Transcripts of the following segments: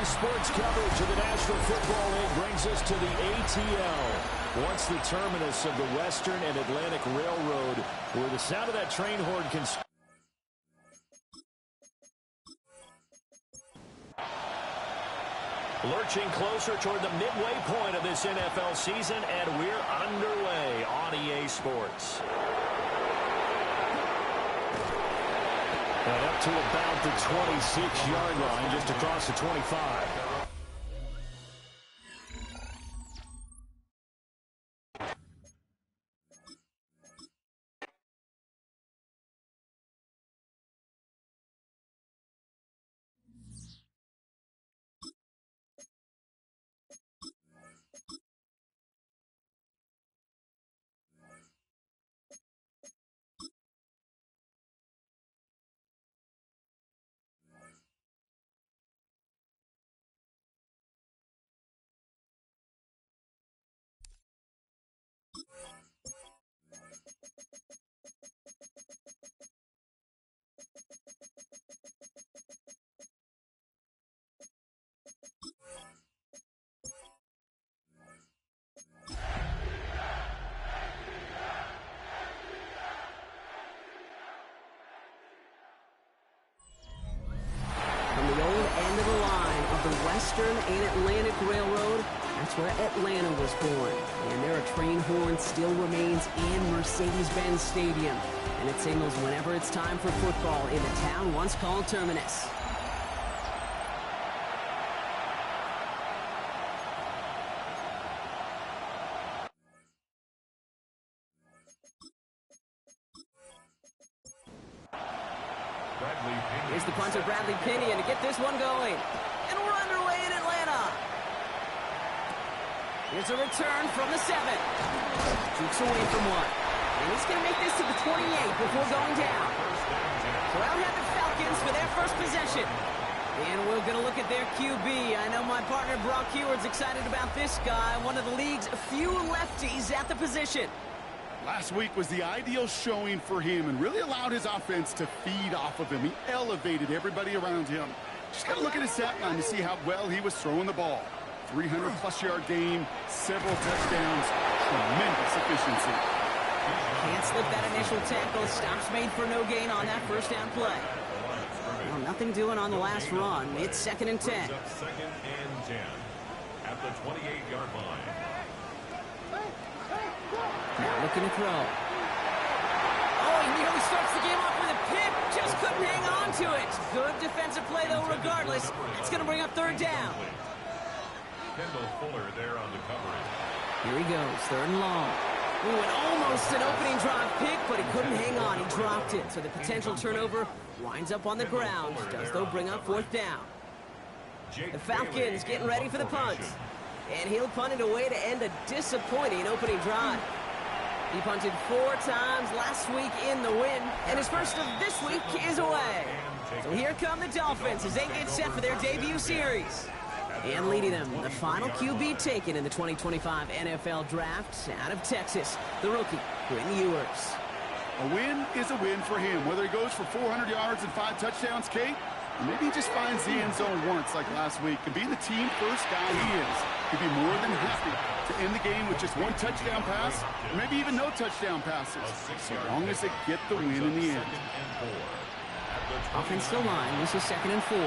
Today's sports coverage of the National Football League brings us to the ATL. Once the terminus of the Western and Atlantic Railroad, where the sound of that train horn can... Lurching closer toward the midway point of this NFL season, and we're underway on EA Sports. And up to about the 26-yard line, just across the 25. Western and Atlantic Railroad, that's where Atlanta was born. And there a train horn still remains in Mercedes-Benz Stadium. And it signals whenever it's time for football in the town once called Terminus. Here's the punter, Bradley Pinion, to get this one going. And we're underway in Atlanta. Here's a return from the 7. Jukes away from one. And he's going to make this to the 28 before going down. Crowd had the Falcons for their first possession. And we're going to look at their QB. I know my partner Brock Heward's excited about this guy, one of the league's few lefties at the position. Last week was the ideal showing for him and really allowed his offense to feed off of him. He elevated everybody around him. Just got to look at his stat line to see how well he was throwing the ball. 300-plus yard game, several touchdowns, tremendous efficiency. Can't slip that initial tackle. Stops made for no gain on that first down play. Well, nothing doing on the last run. It's 2nd and 10. Second and 10 at the 28-yard line. Now looking to throw. Oh, he nearly starts the game off with a pick. Just couldn't hang on to it. Good defensive play, though, regardless. It's going to bring up 3rd down. Kendall Fuller there on the coverage. Here he goes, 3rd and long. Ooh, and almost an opening drive pick, but he couldn't hang on. He dropped it, so the potential turnover winds up on the ground. Does, though, bring up 4th down. The Falcons getting ready for the punt. And he'll punt it away to end a disappointing opening drive. He punted 4 times last week in the win, and his first of this week is away. So here come the Dolphins as they get set for their debut series. And leading them, the final QB taken in the 2025 NFL Draft out of Texas, the rookie, Quinn Ewers. A win is a win for him, whether he goes for 400 yards and 5 touchdowns, Kate, or maybe he just finds the end zone once like last week. And being the team first guy he is, he'd be more than happy to end the game with just 1 touchdown pass, or maybe even no touchdown passes, so long as they get the win in the end. Offensive line, this is 2nd and 4.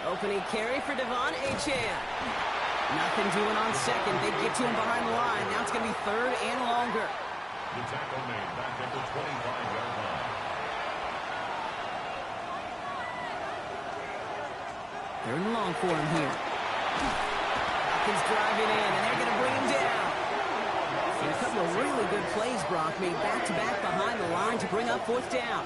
Opening carry for Devon Achane. Nothing doing on 2nd. They get to him behind the line. Now it's going to be 3rd and longer. The tackle made back at the 25-yard line. 3rd and long for him here. Falcons driving in, and they're going to bring him down. And a couple of really good plays, Brock, made back-to-back behind the line to bring up 4th down.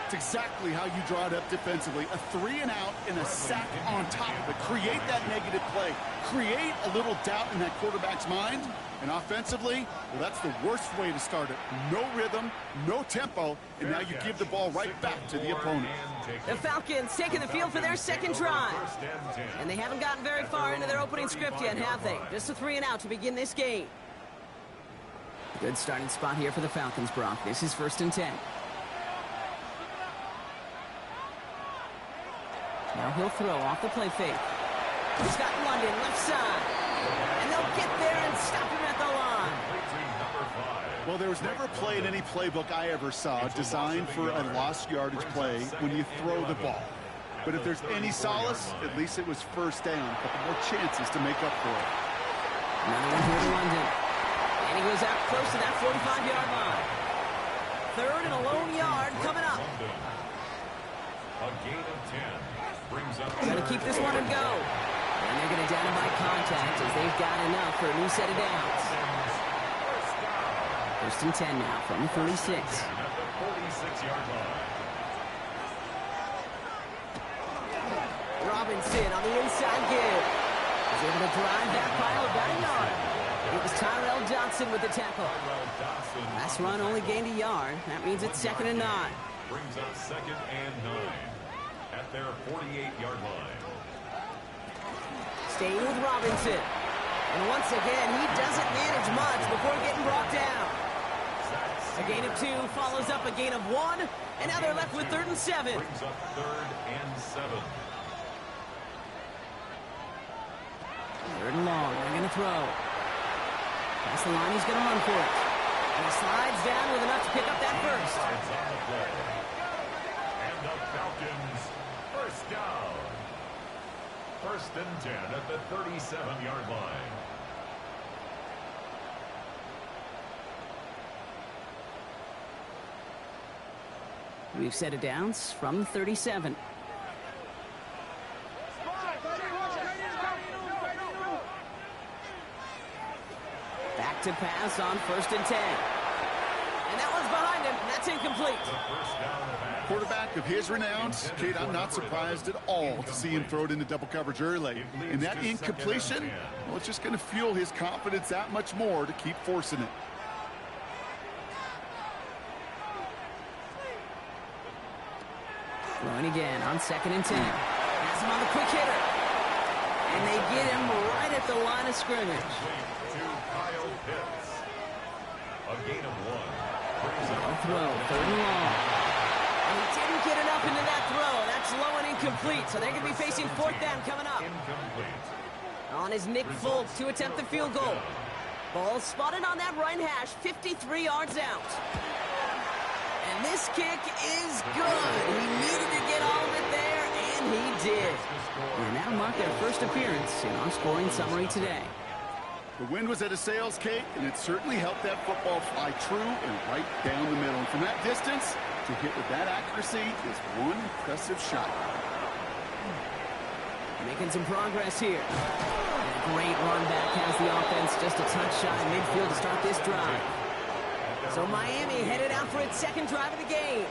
It's exactly how you draw it up defensively. A 3 and out and a sack on top of it. Create that negative play. Create a little doubt in that quarterback's mind. And offensively, well, that's the worst way to start it. No rhythm, no tempo, and now you give the ball right back to the opponent. The Falcons taking the field for their 2nd drive. And they haven't gotten very far into their opening script yet, have they? Just a 3 and out to begin this game. Good starting spot here for the Falcons, Brock. This is 1st and 10. Now he'll throw off the play fake. He's got London left side. And they'll get there and stop him at the line. Well, there was never a play in any playbook I ever saw designed for a lost yardage play when you throw the ball. But if there's any solace, at least it was first down. A couple more chances to make up for it. Another one here to London. And he goes out close to that 45-yard line. Third and a lone yard coming up. A gain of 10 brings up. Got to keep this one and go. And they're going to down him by contact as they've got enough for a new set of downs. First and 10 now from the 36. At the 46-yard line. Robinson on the inside give. He's able to drive that pile about a yard. It was Tyrell Dodson with the tackle. Last run only gained a yard. That means it's 2nd and 9. Brings up 2nd and 9 at their 48-yard line. Staying with Robinson. And once again, he doesn't manage much before getting brought down. A gain of 2 follows up a gain of 1. And now they're left with 3rd and 7. Brings up 3rd and 7. 3rd and long. They're going to throw. Past the line, he's going to run for it. And he slides down with enough to pick up that first. It's on the play. And the Falcons first down. 1st and 10 at the 37-yard line. We've set it downs from the 37. Back to pass on 1st and 10. And that one's behind him. That's incomplete. Quarterback of his renown, Kate, I'm not surprised at all to see him throw it into double coverage early. And that incompletion, well, it's just going to fuel his confidence that much more to keep forcing it. Throwing again on 2nd and 10. Has him on the quick hitter. And they get him right at the line of scrimmage. A gain of 1. They'll throw, 3rd and long. And he didn't get enough into that throw. That's low and incomplete. So they're going to be facing 4th down coming up. Incomplete. On is Nick Folk to attempt the field goal. Ball spotted on that right hash, 53 yards out. And this kick is good. He needed to get all of it there, and he did. And that'll mark their first appearance in our scoring summary today. The wind was at a sails, Kate, and it certainly helped that football fly true and right down the middle. And from that distance, to hit with that accuracy is one impressive shot. Making some progress here. And a great run back has the offense just a touch shy of midfield to start this drive. So Miami headed out for its 2nd drive of the game.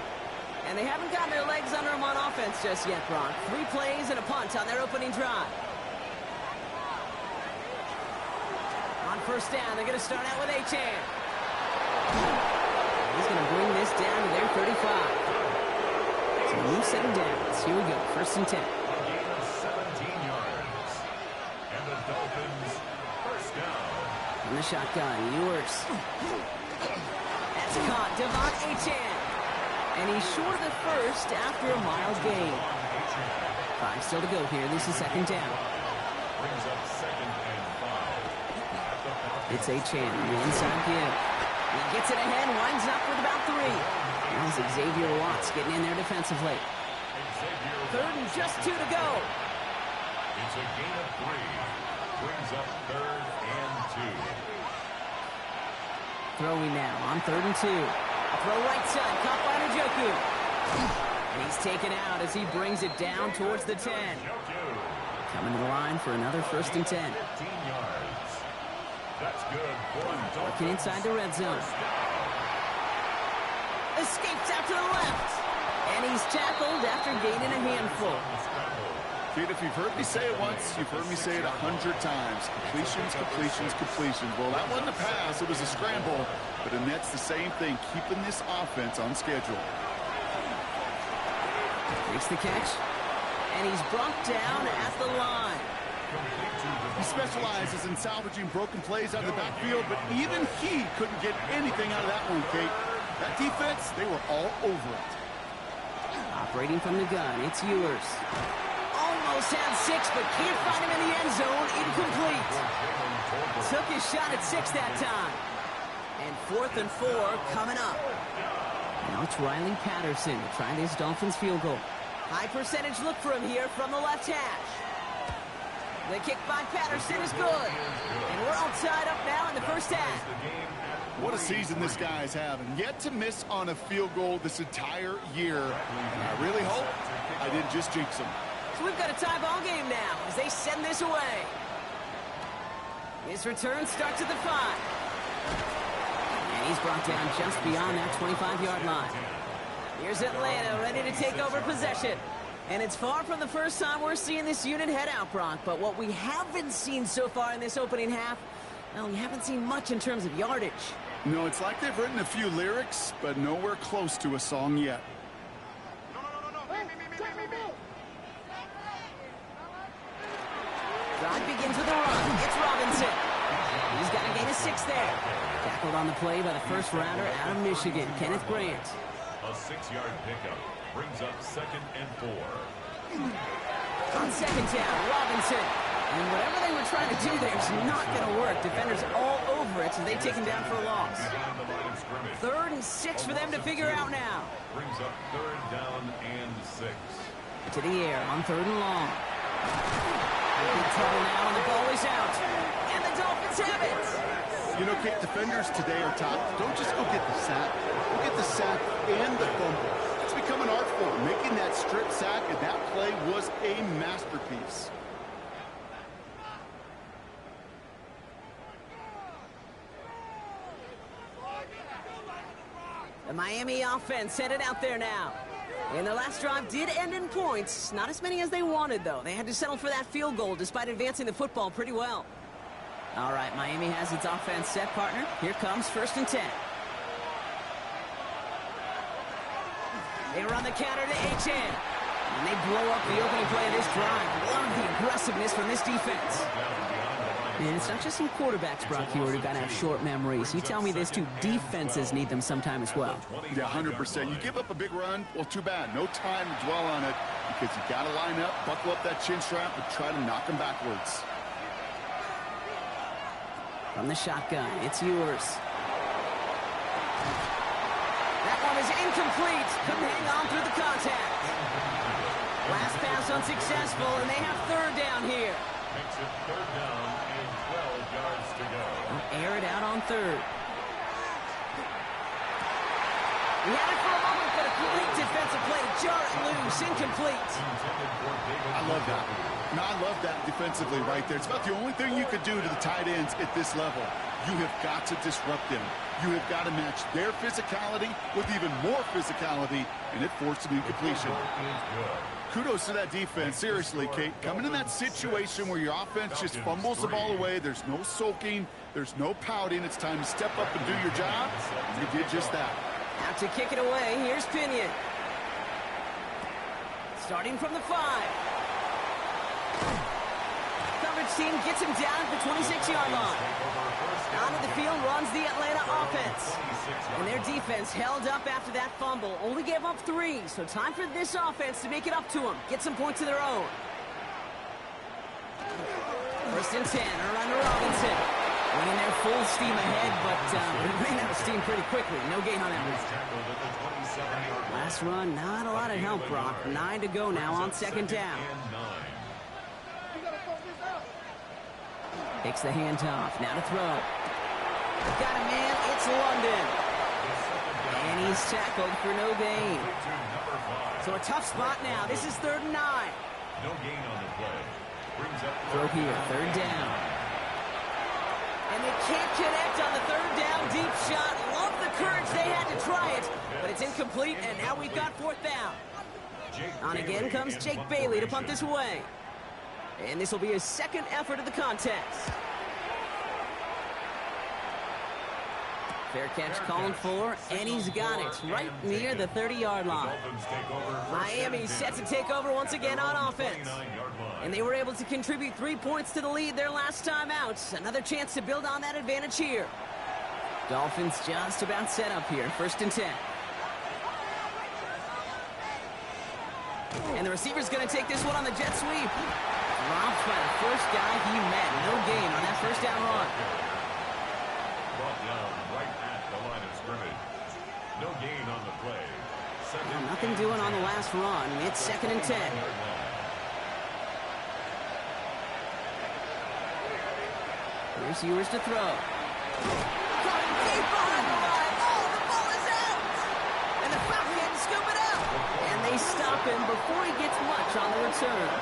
And they haven't gotten their legs under them on offense just yet, Brock. 3 plays and a punt on their opening drive. On 1st down, they're going to start out with Achan. He's going to bring this down to their 35. So new set of downs. Here we go, 1st and 10. A gain of 17 yards. And the Dolphins first down. In the shotgun, Ewers. That's caught, Devon Achan. And he's short of the first after a mild gain. 5 still to go here. This is 2nd down. Brings up 2nd and 5. It's Achan, the inside give. He gets it ahead, winds up with about 3. Now it's Xavier Watts getting in there defensively. 3rd and just 2 to go. It's a gain of 3. Brings up 3rd and 2. Throwing now on 3rd and 2. A throw right side, caught by Njoku. And he's taken out as he brings it down towards the 10. Coming to the line for another 1st and 10. 15 yards. That's good. Working inside the red zone. Escapes out to the left. And he's tackled after gaining a handful. Kate, if you've heard me say it once, you've heard me say it 100 times. Completions, completions, completions. Well, that wasn't a pass. It was a scramble. But and that's the same thing, keeping this offense on schedule. Makes the catch. And he's brought down at the line. He specializes in salvaging broken plays out of the backfield, but even he couldn't get anything out of that one, Kate. That defense, they were all over it. Operating from the gun, it's Ewers. almost had 6, but can't find him in the end zone. Incomplete. Took his shot at 6 that time. And 4th and 4 coming up. Now it's Riley Patterson to try this Dolphins field goal. High percentage look for him here from the left hash. The kick by Patterson is good. And we're all tied up now in the first half. What a season this guy is having. Yet to miss on a field goal this entire year. And I really hope I didn't just jinx him. So we've got a tie ball game now as they send this away. This return starts at the 5. And he's brought down just beyond that 25-yard line. Here's Atlanta ready to take over possession. And it's far from the first time we're seeing this unit head out, Brock. But what we haven't seen so far in this opening half, well, we haven't seen much in terms of yardage. No, it's like they've written a few lyrics, but nowhere close to a song yet. Drive begins with a run. It's Robinson. He's got a gain of 6 there. Tackled on the play by the first rounder out of Michigan, Kenneth Grant. A 6-yard pickup brings up 2nd and 4. On 2nd down, Robinson. And whatever they were trying to do there is not going to work. Defenders all over it, so they take him down for a loss. 3rd and 6 for them to figure out now. Brings up 3rd down and 6. To the air on 3rd and long. In trouble now, and the ball is out. And the Dolphins have it. You know, Kate, defenders today are top. Don't just go get the sack. Go get the sack and the fumble. It's become an art form. Making that strip sack, and that play was a masterpiece. The Miami offense headed out there now. And the last drive did end in points. Not as many as they wanted, though. They had to settle for that field goal despite advancing the football pretty well. All right, Miami has its offense set, partner. Here comes 1st and 10. They run the counter to HN. And they blow up the opening play of this drive. Love the aggressiveness from this defense. And it's not just some quarterbacks, Brock, here who got to have short memories. You tell me this too, defenses need them sometime as well. Yeah, 100%. You give up a big run, well, too bad. No time to dwell on it because you got to line up, buckle up that chin strap, and try to knock them backwards. From the shotgun, it's yours. That one is incomplete. Couldn't hang on through the contact. Last pass unsuccessful, and they have 3rd down here. Makes it 3rd down and 12 yards to go. Air it out on 3rd. He had it for a moment, but a great defensive play to jar it loose. Incomplete. I love that. No, I love that defensively right there. It's about the only thing you could do to the tight ends at this level. You have got to disrupt them. You have got to match their physicality with even more physicality, and it forced an incompletion. Kudos to that defense. Seriously, Kate, coming in that situation where your offense just fumbles the ball away, there's no sulking, there's no pouting. It's time to step up and do your job. You did just that. Out to kick it away, here's Pinion. Starting from the 5. Coverage team gets him down at the 26-yard line. Onto the field runs the Atlanta offense. And their defense held up after that fumble. Only gave up 3, so time for this offense to make it up to them. Get some points of their own. 1st and 10, around to Robinson. Running there full steam ahead, but they ran out of steam pretty quickly. No gain on that one. Last run, not a lot of help, Brock. 9 to go now on 2nd down. Takes the handoff. Now to throw. Got a man. It's London. And he's tackled for no gain. So a tough spot now. This is 3rd and 9. No gain on the play. Brings up throw here. 3rd down. And they can't connect on the 3rd down deep shot. Love the courage they had to try it. But it's incomplete, and now we've got 4th down. On again comes Jake Bailey to punt this away. And this will be his 2nd effort of the contest. Fair catch called for, and he's got it right near the 30-yard line. Miami set to take over once again on offense. And they were able to contribute 3 points to the lead their last time out. Another chance to build on that advantage here. Dolphins just about set up here. 1st and 10. And the receiver's going to take this one on the jet sweep. Dropped by the first guy he met. No gain on that first down run. Brought down right at the line of scrimmage. No gain on the play. Well, nothing doing on the last run. It's 2nd and 10. Here's Ewers to throw. Going deep behind the line. Oh, the ball is out! And the Falcons scoop it up. And they stop him before he gets much on the return.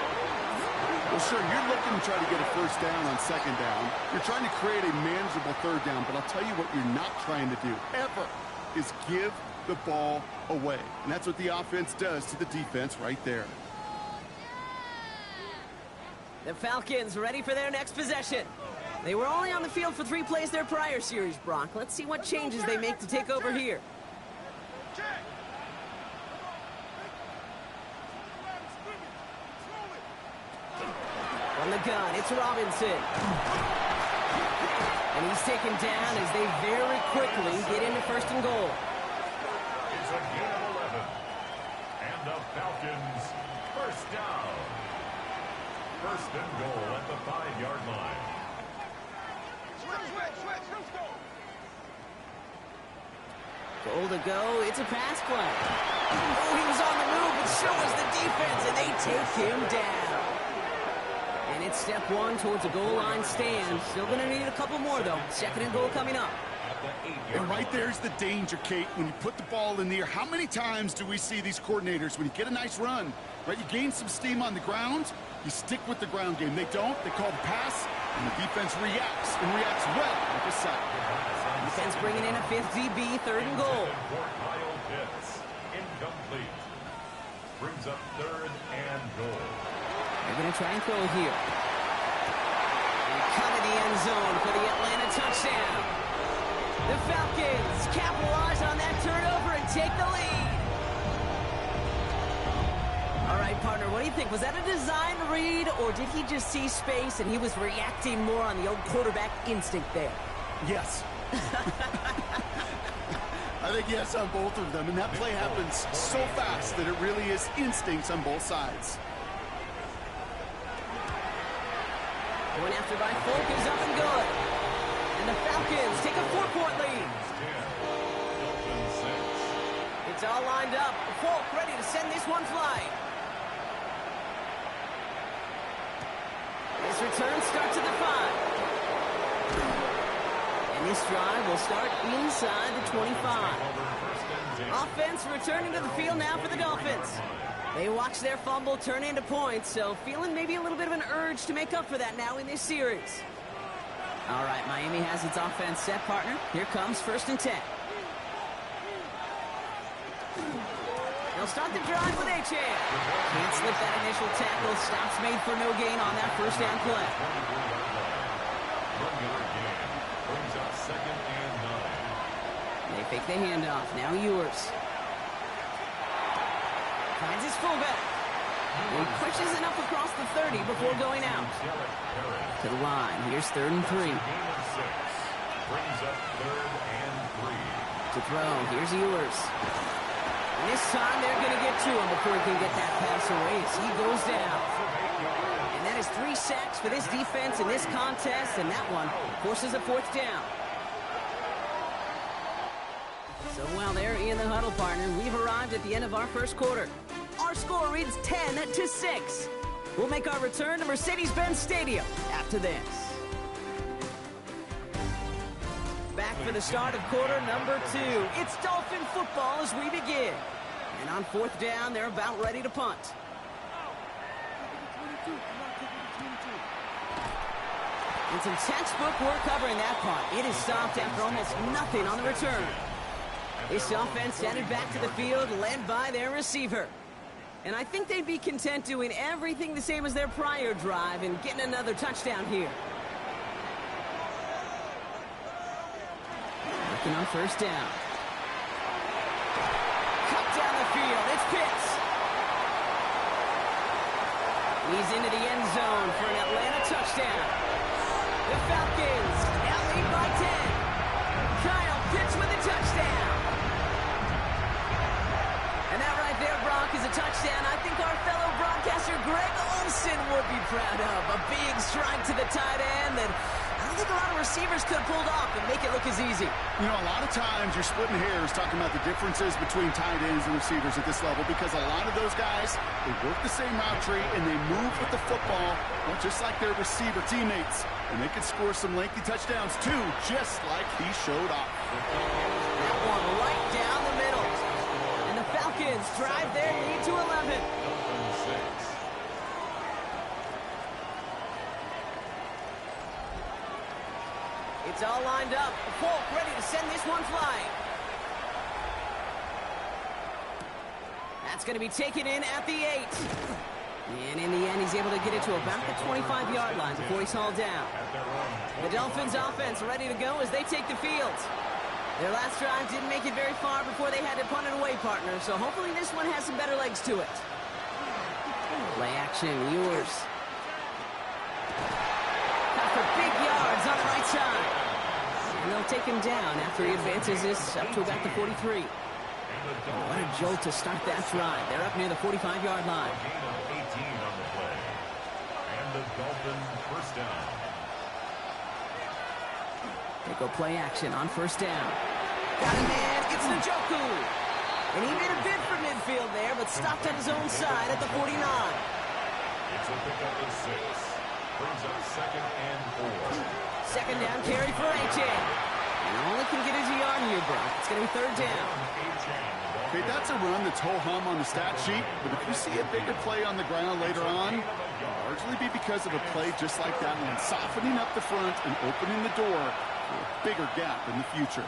Well, sure, you're looking to try to get a first down on 2nd down. You're trying to create a manageable 3rd down, but I'll tell you what you're not trying to do, ever, is give the ball away. And that's what the offense does to the defense right there. The Falcons ready for their next possession. They were only on the field for 3 plays their prior series, Brock. Let's see what changes they make to take over here. From the gun, it's Robinson. And he's taken down as they very quickly get into 1st and goal. It's a gain of 11. And the Falcons, first down. 1st and goal at the 5-yard line. Goal to go. It's a pass play. Oh, he was on the move, but so was the defense, and they take him down. And it's step 1 towards a goal line stand. Still going to need a couple more, though. 2nd and goal coming up. And right there's the danger, Kate. When you put the ball in the air, how many times do we see these coordinators, when you get a nice run, right, you gain some steam on the ground, you stick with the ground game. They don't. They call the pass, and the defense reacts, and reacts well with the sack. Defense bringing in a 5th DB, 3rd and goal. Incomplete. Brings up 3rd and goal. They're going to try and throw here. And cut in the end zone for the Atlanta touchdown. The Falcons capitalize on that turnover and take the lead. All right, partner, what do you think? Was that a design read, or did he just see space and he was reacting more on the old quarterback instinct there? Yes. I think yes on both of them, and that play happens so fast that it really is instincts on both sides. Point after by Folk is up and good. And the Falcons take a 4-point lead. It's all lined up. Folk ready to send this one flying. This return starts at the 5. And this drive will start inside the 25. Offense returning to the field now for the Dolphins. They watch their fumble turn into points, so feeling maybe a little bit of an urge to make up for that now in this series. All right, Miami has its offense set, partner. Here comes 1st and 10. They'll start the drive with Achane. Can't slip that initial tackle. Stops made for no gain on that 1st down play. Brings up 2nd and 9. They fake the handoff. Now Ewers. Finds his fullback. He pushes it up across the 30 before going out. To the line. Here's 3rd and 3. Brings up 3rd and 3. To throw. Here's Ewers. And this time they're going to get to him before he can get that pass away as he goes down. And that is 3 sacks for this defense in this contest, and that one forces a 4th down. So while they're in the huddle, partner, we've arrived at the end of our 1st quarter. Our score reads 10-6. We'll make our return to Mercedes-Benz Stadium after this. Back for the start of quarter number 2. It's Dolphin football as we begin. And on 4th down, they're about ready to punt. And some textbook work covering that punt. It is stopped after almost nothing on the return. This offense headed back to the field, led by their receiver. And I think they'd be content doing everything the same as their prior drive and getting another touchdown here. Looking on 1st down. Cut down the field. It's Pitts. He's into the end zone for an Atlanta touchdown. The Falcons now lead by 10. Kyle Pitts with a touchdown. And that right there, Brock, is a touchdown I think our proud of. A big strike to the tight end that I don't think a lot of receivers could have pulled off and make it look as easy. You know, a lot of times you're splitting hairs talking about the differences between tight ends and receivers at this level because a lot of those guys, they work the same route tree and they move with the football, well, just like their receiver teammates. And they can score some lengthy touchdowns too, just like he showed off. That one right down the middle. And the Falcons drive their lead to 11. It's all lined up. Polk ready to send this one flying. That's going to be taken in at the 8. And in the end, he's able to get it to about the 25-yard line before he's hauled down. The Dolphins offense ready to go as they take the field. Their last drive didn't make it very far before they had to punt it away, partner, so hopefully this one has some better legs to it. Play action, yours. Got for big yards on the right side. And they'll take him down after he advances this up to about the 43. What a jolt to start that drive. They're up near the 45-yard line. Gain of 18 on the play. And the Dolphins first down. They go play action on first down. Got a man. It's Njoku. And he made a bid for midfield there, but stopped on his own side at the 49. It's a pickup of 6. Brings up 2nd and 4. Second down carry for A-Chain. And all he can get is a yard here, Brock. It's going to be third down. Okay, that's a run that's ho-hum on the stat sheet, but if you see a bigger play on the ground later on, it'll largely be because of a play just like that one, softening up the front and opening the door for a bigger gap in the future.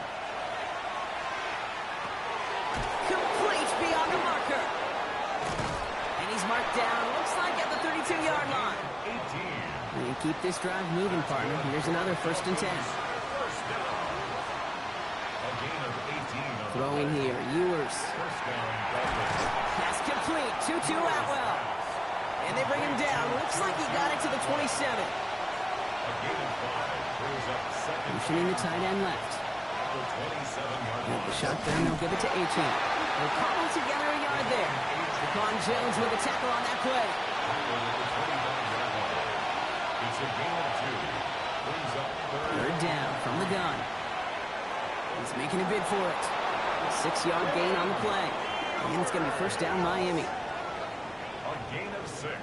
Complete beyond the marker. And he's marked down, looks like at the 32-yard line. 18. And keep this drive moving, partner. Here's another 1st and 10. First down. A gain of 18. Throwing here, Ewers. First down, Dolphins. Pass complete, 2-2 Atwell. And they bring him down. Looks like he got it to the 27. A gain of 5. Throws up 2nd. Motioning the tight end left. The 27-yard With line. the shotgun, they'll give it to A-Chain. They'll cobble together a yard there. Quan Jones with a tackle on that play. It's a gain of 2. Brings up Third down from the gun. He's making a bid for it. A 6-yard gain on the play. And it's going to be first down Miami. A gain of 6.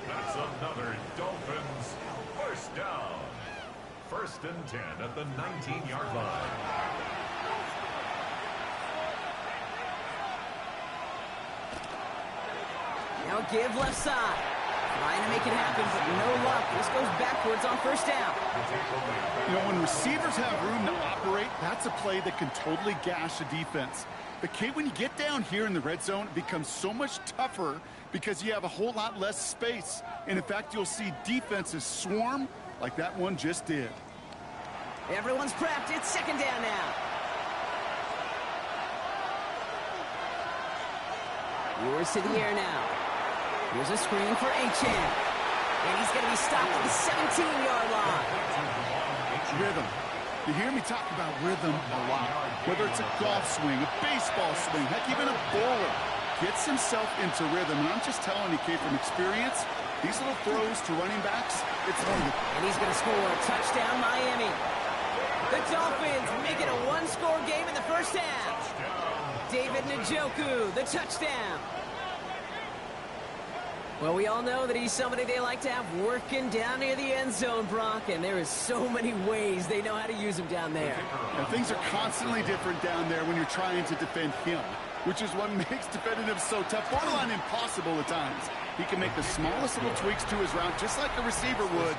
That's another Dolphins first down. 1st and 10 at the 19-yard line. Now give left side. Trying to make it happen, but no luck. This goes backwards on first down. You know, when receivers have room to operate, that's a play that can totally gash a defense. But, Kate, when you get down here in the red zone, it becomes so much tougher because you have a whole lot less space. And, in fact, you'll see defenses swarm like that one just did. Everyone's prepped. It's second down now. Yours to the air now. Here's a screen for A-Chain. And he's going to be stopped at the 17-yard line. Rhythm. You hear me talk about rhythm a lot. Whether it's a golf swing, a baseball swing, heck, even a bowler gets himself into rhythm. And I'm just telling you, Kate, from experience, these little throws to running backs, it's wonderful. And he's going to score a touchdown, Miami. The Dolphins make it a one-score game in the first half. David Njoku, the touchdown. Well, we all know that he's somebody they like to have working down near the end zone, Brock, and there is so many ways they know how to use him down there. And things are constantly different down there when you're trying to defend him, which is what makes defending him so tough, borderline impossible at times. He can make the smallest little tweaks to his route, just like a receiver would.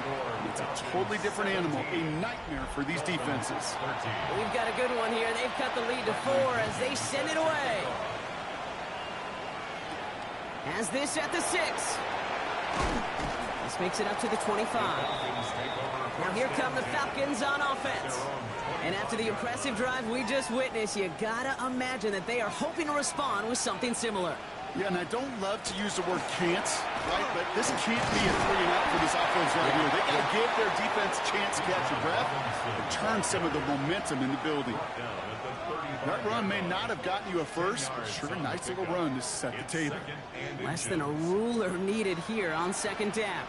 It's a totally different animal, a nightmare for these defenses. We've got a good one here. They've cut the lead to 4 as they send it away. Has this at the 6. This makes it up to the 25. Now here come the Falcons on offense. And after the impressive drive we just witnessed, you gotta imagine that they are hoping to respond with something similar. Yeah, and I don't love to use the word can't, right? But this can't be a 3-and-out for this offense right here. They got to give their defense a chance to catch a breath and turn some of the momentum in the building. Down at the That run may not have gotten you a first, but sure, nice little run to set the table. Less than a ruler needed here on second down.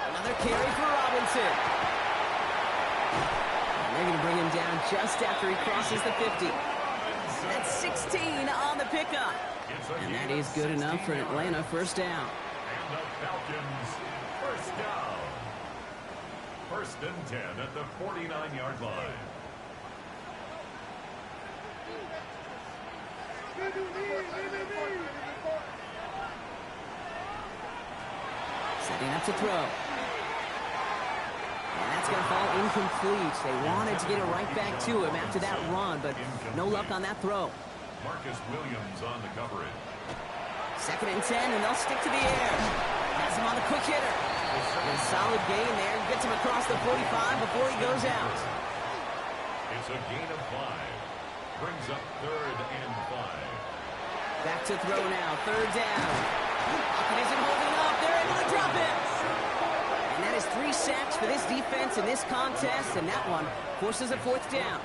Another carry for Robinson. And they're going to bring him down just after he crosses the 50. That's 16 on the pickup. And that is good enough for an Atlanta first down. And the Falcons first down. First and 10 at the 49-yard line. Setting up to throw. And that's going to fall incomplete. They wanted to get it right back to him after that run, but no luck on that throw. Marcus Williams on the coverage. Second and 10, and they'll stick to the air. Has him on the quick hitter. And a solid gain there. Gets him across the 45 before he goes out. It's a gain of 5. Brings up 3rd and 5. Back to throw now. Third down. Lockett isn't holding up. They're able to drop it. And that is 3 sacks for this defense in this contest, and that one forces a 4th down.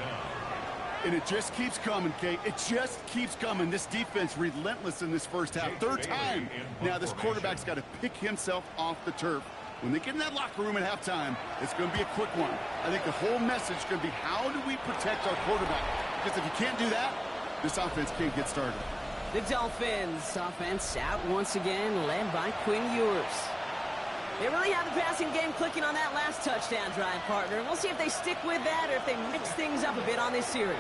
And it just keeps coming, Kate. It just keeps coming. This defense relentless in this first half. Third time. Now this quarterback's got to pick himself off the turf. When they get in that locker room at halftime, it's going to be a quick one. I think the whole message is going to be, how do we protect our quarterback? Because if you can't do that, this offense can't get started. The Dolphins offense out once again, led by Quinn Ewers. They really have the passing game clicking on that last touchdown drive, partner. And we'll see if they stick with that or if they mix things up a bit on this series.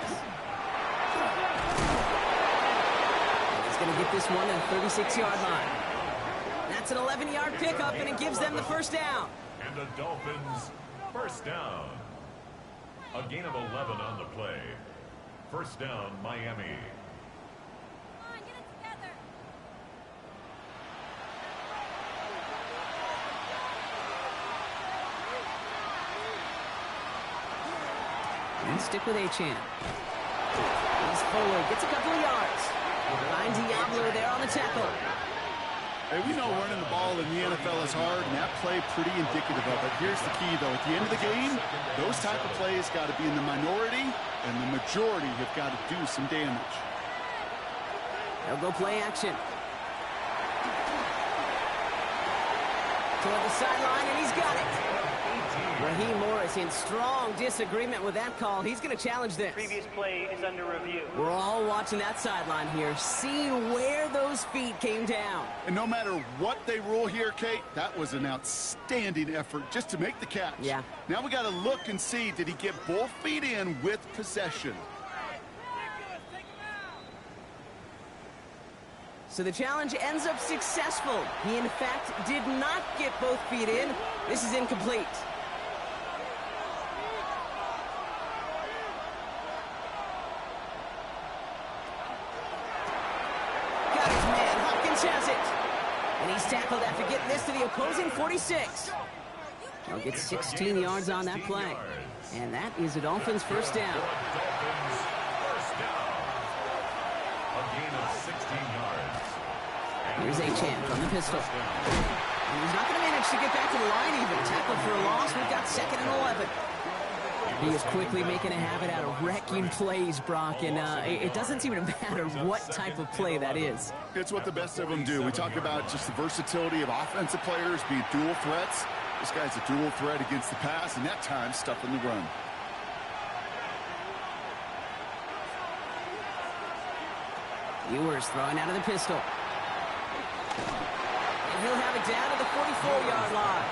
And he's going to get this one at the 36-yard line. That's an 11-yard pickup, and it gives them the first down. And the Dolphins first down. A gain of 11 on the play. First down, Miami. And stick with Achane. He's forward, gets a couple of yards. Finds Diablo there on the tackle. Hey, we know running the ball in the NFL is hard, and that play pretty indicative of it. Here's the key, though. At the end of the game, those type of plays got to be in the minority, and the majority have got to do some damage. They'll go play action. Toward the sideline, and he's got it. Raheem Morris in strong disagreement with that call. He's going to challenge this. Previous play is under review. We're all watching that sideline here, seeing where those feet came down. And no matter what they rule here, Kate, that was an outstanding effort just to make the catch. Yeah. Now we got to look and see, did he get both feet in with possession? So the challenge ends up successful. He, in fact, did not get both feet in. This is incomplete. Got his man. Hopkins has it. And he's tackled after getting this to the opposing 46. He'll get 16 yards on that play. And that is a Dolphins first down. Dolphins first down. A gain of 16 yards. Here's Achane from the pistol. And he's not going to manage to get back to the line even. Tackled for a loss. We've got 2nd and 11. He is quickly making a habit out of wrecking plays, Brock, and it doesn't seem to matter what type of play that is. It's what the best of them do. We talk about just the versatility of offensive players being dual threats. This guy's a dual threat against the pass, and that time stuffing the run. Ewers throwing out of the pistol. And he'll have it down to the 44-yard line.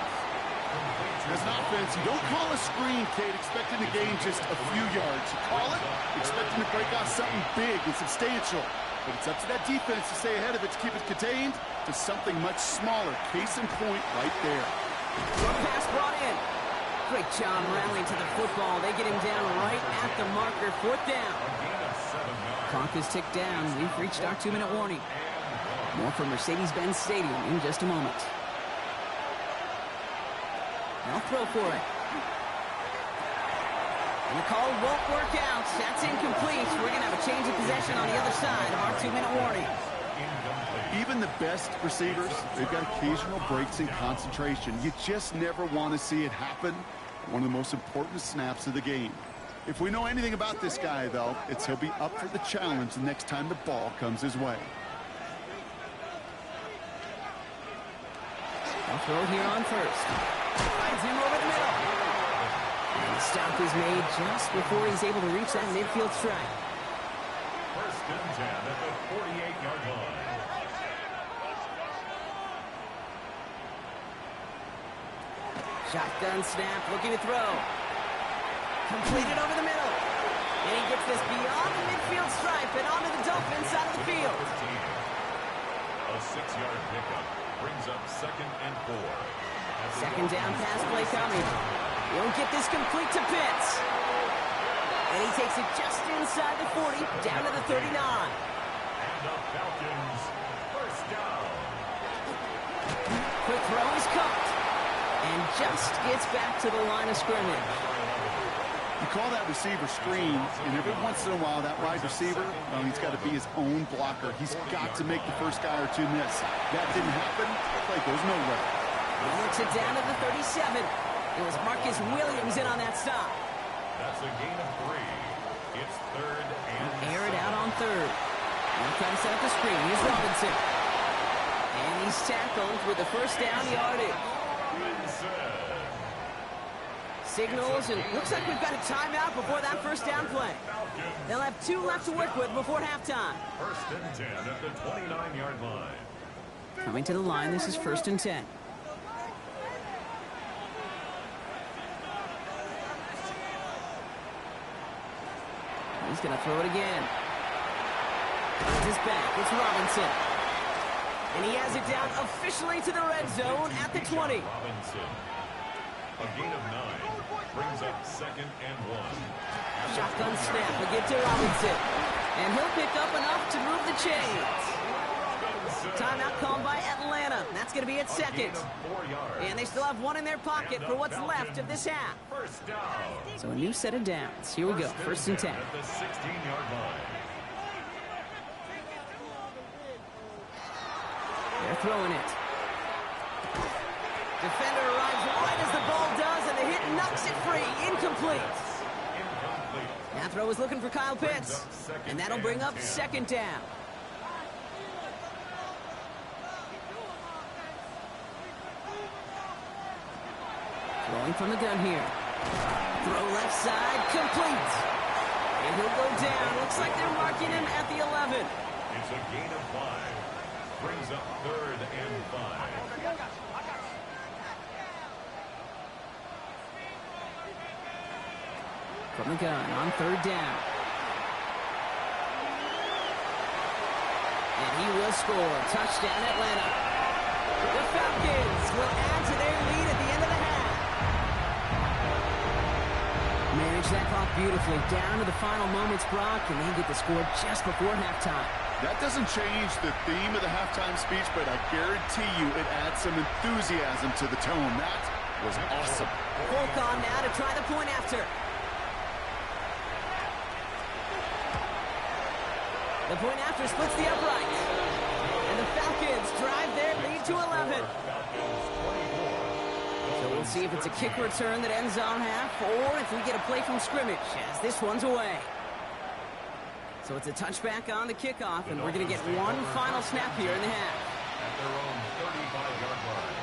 As an offense, you don't call a screen, Kate, expecting to gain just a few yards. You call it expecting to break out something big and substantial. But it's up to that defense to stay ahead of it, to keep it contained to something much smaller. Case in point right there. Short pass brought in. Great job rallying to the football. They get him down right at the marker. 4th down. Clock is ticked down. We've reached our 2-minute warning. More from Mercedes-Benz Stadium in just a moment. They'll throw for it. And the call won't work out. That's incomplete. We're going to have a change of possession on the other side of our 2-minute warning. Incomplete. Even the best receivers, they've got occasional breaks in concentration. You just never want to see it happen. One of the most important snaps of the game. If we know anything about this guy, though, it's he'll be up for the challenge the next time the ball comes his way. I'll throw it here on first. Finds him over the middle. And the stop is made just before he's able to reach that midfield strike. First and 10 at the 48-yard line. Shotgun snap, looking to throw. Completed over the middle. And he gets this beyond the midfield stripe and onto the Dolphin side of the field. A 6-yard pickup brings up 2nd and 4. Second down pass play coming. He'll get this complete to Pitts. And he takes it just inside the 40, down to the 39. And the Falcons, first down. Quick throw is caught. And just gets back to the line of scrimmage. You call that receiver screen, and every once in a while, that wide receiver, well, he's got to be his own blocker. He's got to make the first guy or two miss. That didn't happen. The play goes nowhere. He works it down to the 37. It was Marcus Williams in on that stop. That's a gain of 3. It's 3rd and Air it out on 3rd. Now trying to set up the screen. Here's Robinson. And he's tackled with the first down yardage. Signals, and looks like we've got a timeout before that first down play. They'll have 2 left to work with before halftime. First and 10 at the 29-yard line. Coming to the line, this is 1st and 10. He's going to throw it again. Finds his back. It's Robinson. And he has it down officially to the red zone at the 20. Robinson. A gain of 9 brings up 2nd and 1. Shotgun snap. We get to Robinson. And he'll pick up enough to move the chains. Timeout called by Atlanta. That's going to be at 2nd. And they still have 1 in their pocket for what's left of this half. First down. So a new set of downs. Here we go. 1st and 10. At the 16-yard line. They're throwing it. Defender arrives right as the ball does, and the hit knocks it free. Incomplete. That throw is looking for Kyle Pitts. And that'll bring up 2nd down. Throwing from the gun here. Throw left side, complete. And he'll go down. Looks like they're marking him at the 11. It's a gain of 5. Brings up 3rd and 5. From the gun on 3rd down. And he will score. Touchdown, Atlanta. The Falcons will add to their lead at the end of the half. Manage that clock beautifully. Down to the final moments, Brock, and they get the score just before halftime. That doesn't change the theme of the halftime speech, but I guarantee you it adds some enthusiasm to the tone. That was awesome. Volk on now to try the point after. The point after splits the upright. And the Falcons drive their lead to 11. So we'll see if it's a kick return that ends on half, or if we get a play from scrimmage, as this one's away. So it's a touchback on the kickoff, and we're going to get one final snap here in the half. At their own 35-yard line.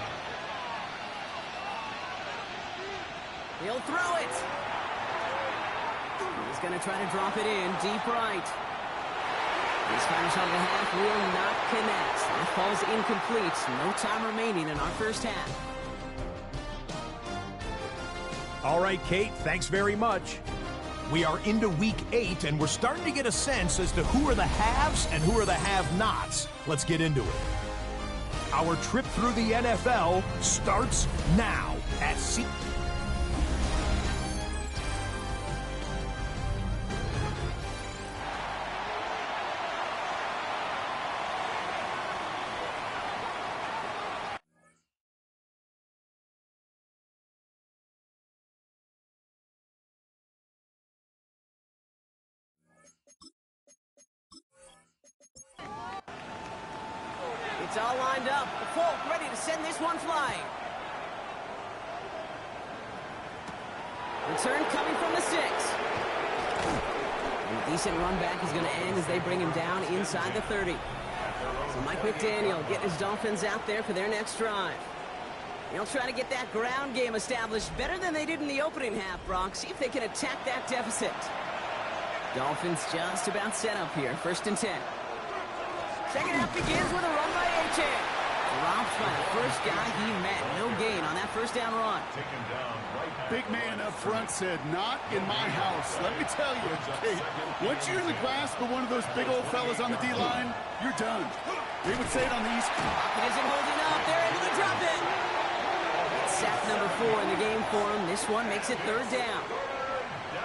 He'll throw it. He's going to try to drop it in deep right. This final shot of the half will not connect. That ball's incomplete. No time remaining in our first half. All right, Kate, thanks very much. We are into week 8, and we're starting to get a sense as to who are the haves and who are the have-nots. Let's get into it. Our trip through the NFL starts now at It's all lined up. Folk ready to send this one flying. Return coming from the 6. A decent run back is going to end as they bring him down inside the 30. So Mike McDaniel getting his Dolphins out there for their next drive. They'll try to get that ground game established better than they did in the opening half, Brock. See if they can attack that deficit. Dolphins just about set up here. 1st and 10. Second half begins with a run by Achane. Dropped by the first guy he met. No gain on that first down run. Big man up front said, not in my house. Let me tell you, Kate, once you're in the grasp of one of those big old fellas on the D-line, you're done. They would say it on the East Coast. It isn't holding up. They're able to drop it. It's sack number 4 in the game for him. This one makes it 3rd down.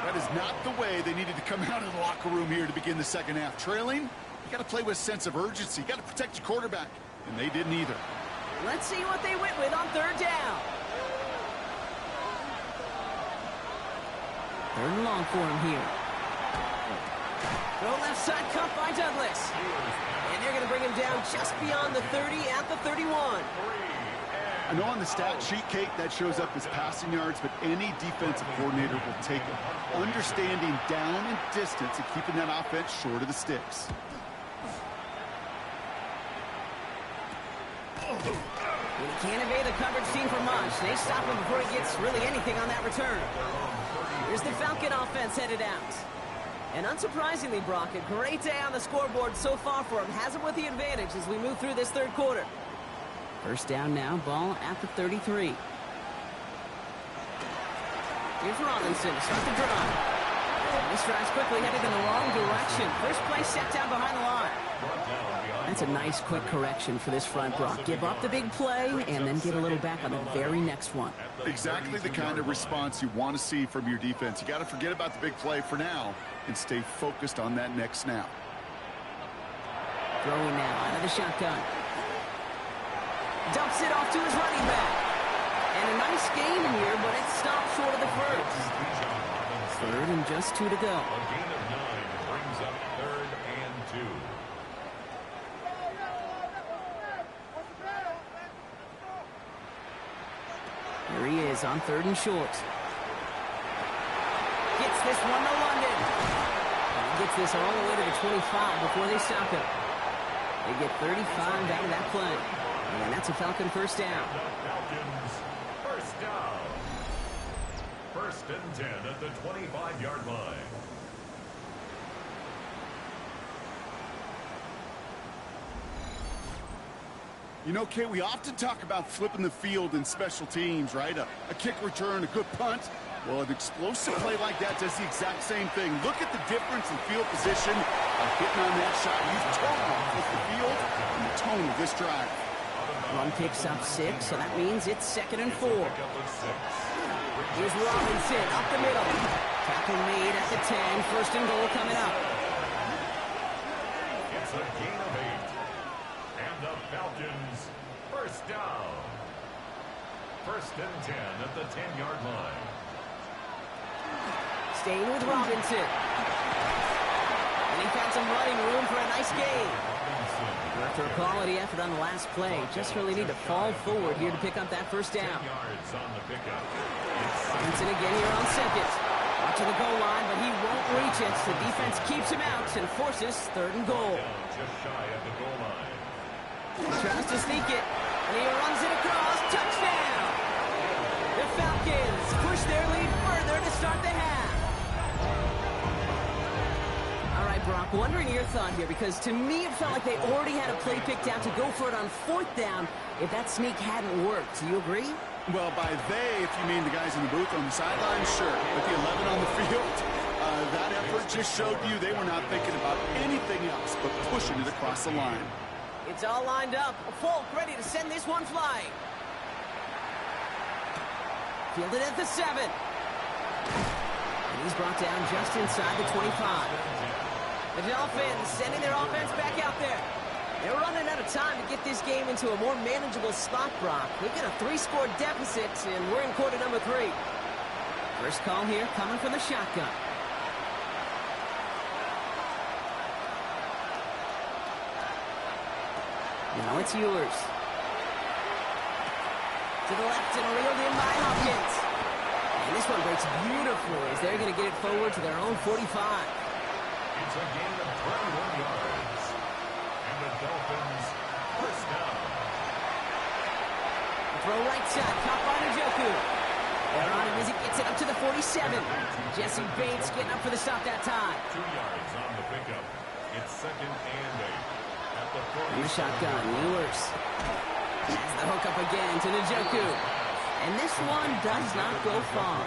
That is not the way they needed to come out of the locker room here to begin the second half. Trailing, you got to play with a sense of urgency. You got to protect your quarterback, and they didn't either. Let's see what they went with on 3rd down. 3rd and long for him here. Throw left side cut by Douglas. And they're going to bring him down just beyond the 30 at the 31. I know on the stat sheet, Kate, that shows up as passing yards, but any defensive coordinator will take it. Understanding down and distance and keeping that offense short of the sticks. He can't evade the coverage team for much. They stop him before he gets really anything on that return. Here's the Falcon offense headed out. And unsurprisingly, Brock, a great day on the scoreboard so far for him. Has him with the advantage as we move through this 3rd quarter. 1st down now, ball at the 33. Here's Robinson to start the drive. This drive's quickly headed in the wrong direction. First play set down behind the line. That's a nice quick correction for this front, Brock. Give up the big play and then get a little back on the very next one. Exactly the kind of response you want to see from your defense. You got to forget about the big play for now and stay focused on that next snap. Throwing now out of the shotgun. Dumps it off to his running back. And a nice gain here, but it stopped short of the first. 3rd and just 2 to go. A gain of 9 brings up 3rd and 2. Here he is on 3rd and short. Gets this one to London. And gets this all the way to the 25 before they stop him. They get 35 out of that play. And that's a Falcon 1st down. Falcons 1st down. 1st and 10 at the 25-yard line. You know, Kate, we often talk about flipping the field in special teams, right? A kick return, a good punt. Well, an explosive play like that does the exact same thing. Look at the difference in field position. Hitting on that shot, you've totally flipped the field and the tone of this drive. Run picks up 6, so that means it's 2nd and 4. Here's Robinson up the middle. Tackle made at the 10. 1st and goal coming up. It's a gain of 8. And the Falcons 1st down. 1st and 10 at the 10-yard line. Staying with Robinson. And he found some running room for a nice gain. After a quality effort on the last play, just really need to fall forward here to pick up that 1st down. Yards on the pickup. Robinson again here on 2nd. Watching the goal line, but he won't reach it. The defense keeps him out and forces 3rd and goal. Just shy of the goal line. He tries to sneak it, and he runs it across. Touchdown! The Falcons push their lead further to start the half. All right, Brock, wondering your thought here, because to me it felt like they already had a play picked out to go for it on 4th down if that sneak hadn't worked. Do you agree? Well, by they, if you mean the guys in the booth on the sideline, sure. But the 11 on the field, that effort just showed you they were not thinking about anything else but pushing it across the line. It's all lined up. Folk ready to send this one flying. Fielded at the 7. And he's brought down just inside the 25. The Dolphins sending their offense back out there. They're running out of time to get this game into a more manageable spot, Brock. We've got a 3-score deficit, and we're in quarter number 3. First call here coming from the shotgun. Now it's Ewers. To the left and reeled in by Hopkins. And this one breaks beautifully as they're going to get it forward to their own 45. It's a gain of 21 yards. And the Dolphins first down. Throw right side, caught by Njoku. They're on him as he gets it up to the 47. Jesse Bates getting up for the stop that time. 2 yards on the pickup. It's 2nd and 8. At the 40. In the shotgun, Ewers. Has the hook up again to Njoku. And this one does not go far.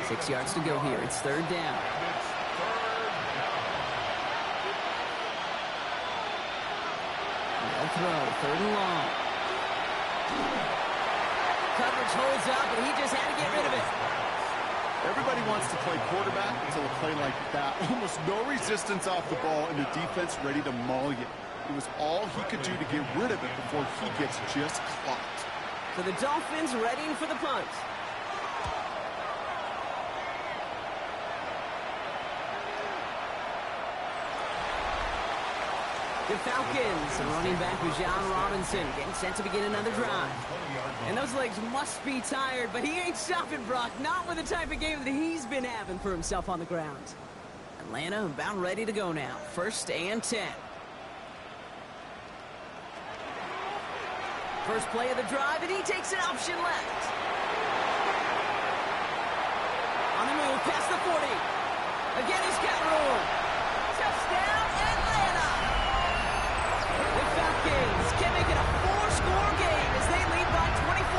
6 yards to go here. It's 3rd down. No throw, 3rd and long. Coverage holds up, and he just had to get rid of it. Everybody wants to play quarterback until a play like that. Almost no resistance off the ball, and the defense ready to maul you. It was all he could do to get rid of it before he gets just clocked. So the Dolphins readying for the punt. The Falcons, running back John Robinson, getting set to begin another drive. And those legs must be tired, but he ain't stopping, Brock. Not with the type of game that he's been having for himself on the ground. Atlanta about ready to go now. 1st and 10. First play of the drive, and he takes an option left. On the move, past the 40. Again, he's got room. Touchdown, Atlanta! The Falcons can make it a 4-score game as they lead by 24.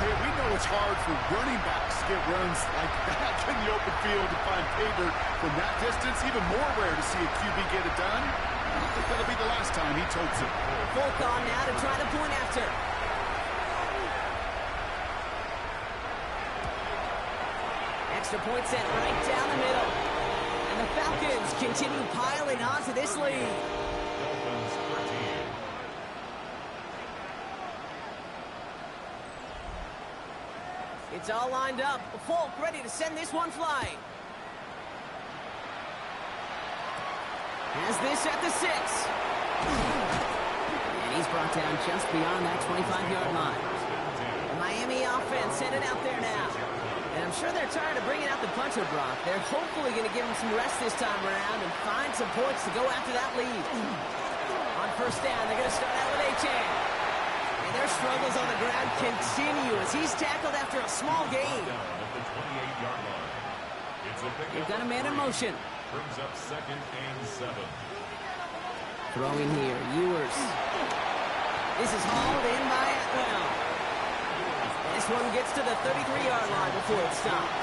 Hey, we know it's hard for running backs to get runs like that in the open field to find favor from that distance. Even more rare to see a QB get it done. I don't think that'll be the last time he totes it. Folk on now to try the point after. Extra point set right down the middle. And the Falcons continue piling on to this lead. Dolphins 13. It's all lined up. Folk ready to send this one flying. Has this at the 6. And he's brought down just beyond that 25-yard line. The Miami offense sent it out there now. And I'm sure they're tired of bringing out the punter, Brock. They're hopefully going to give him some rest this time around and find some points to go after that lead. On 1st down, they're going to start out with Achane. And their struggles on the ground continue as he's tackled after a small gain. At the 28-yard line. It's a pickup. They've got a man in motion. Brings up 2nd and 7. Throwing here, Ewers. This is hauled in by Atwell. This one gets to the 33-yard line before it's stopped.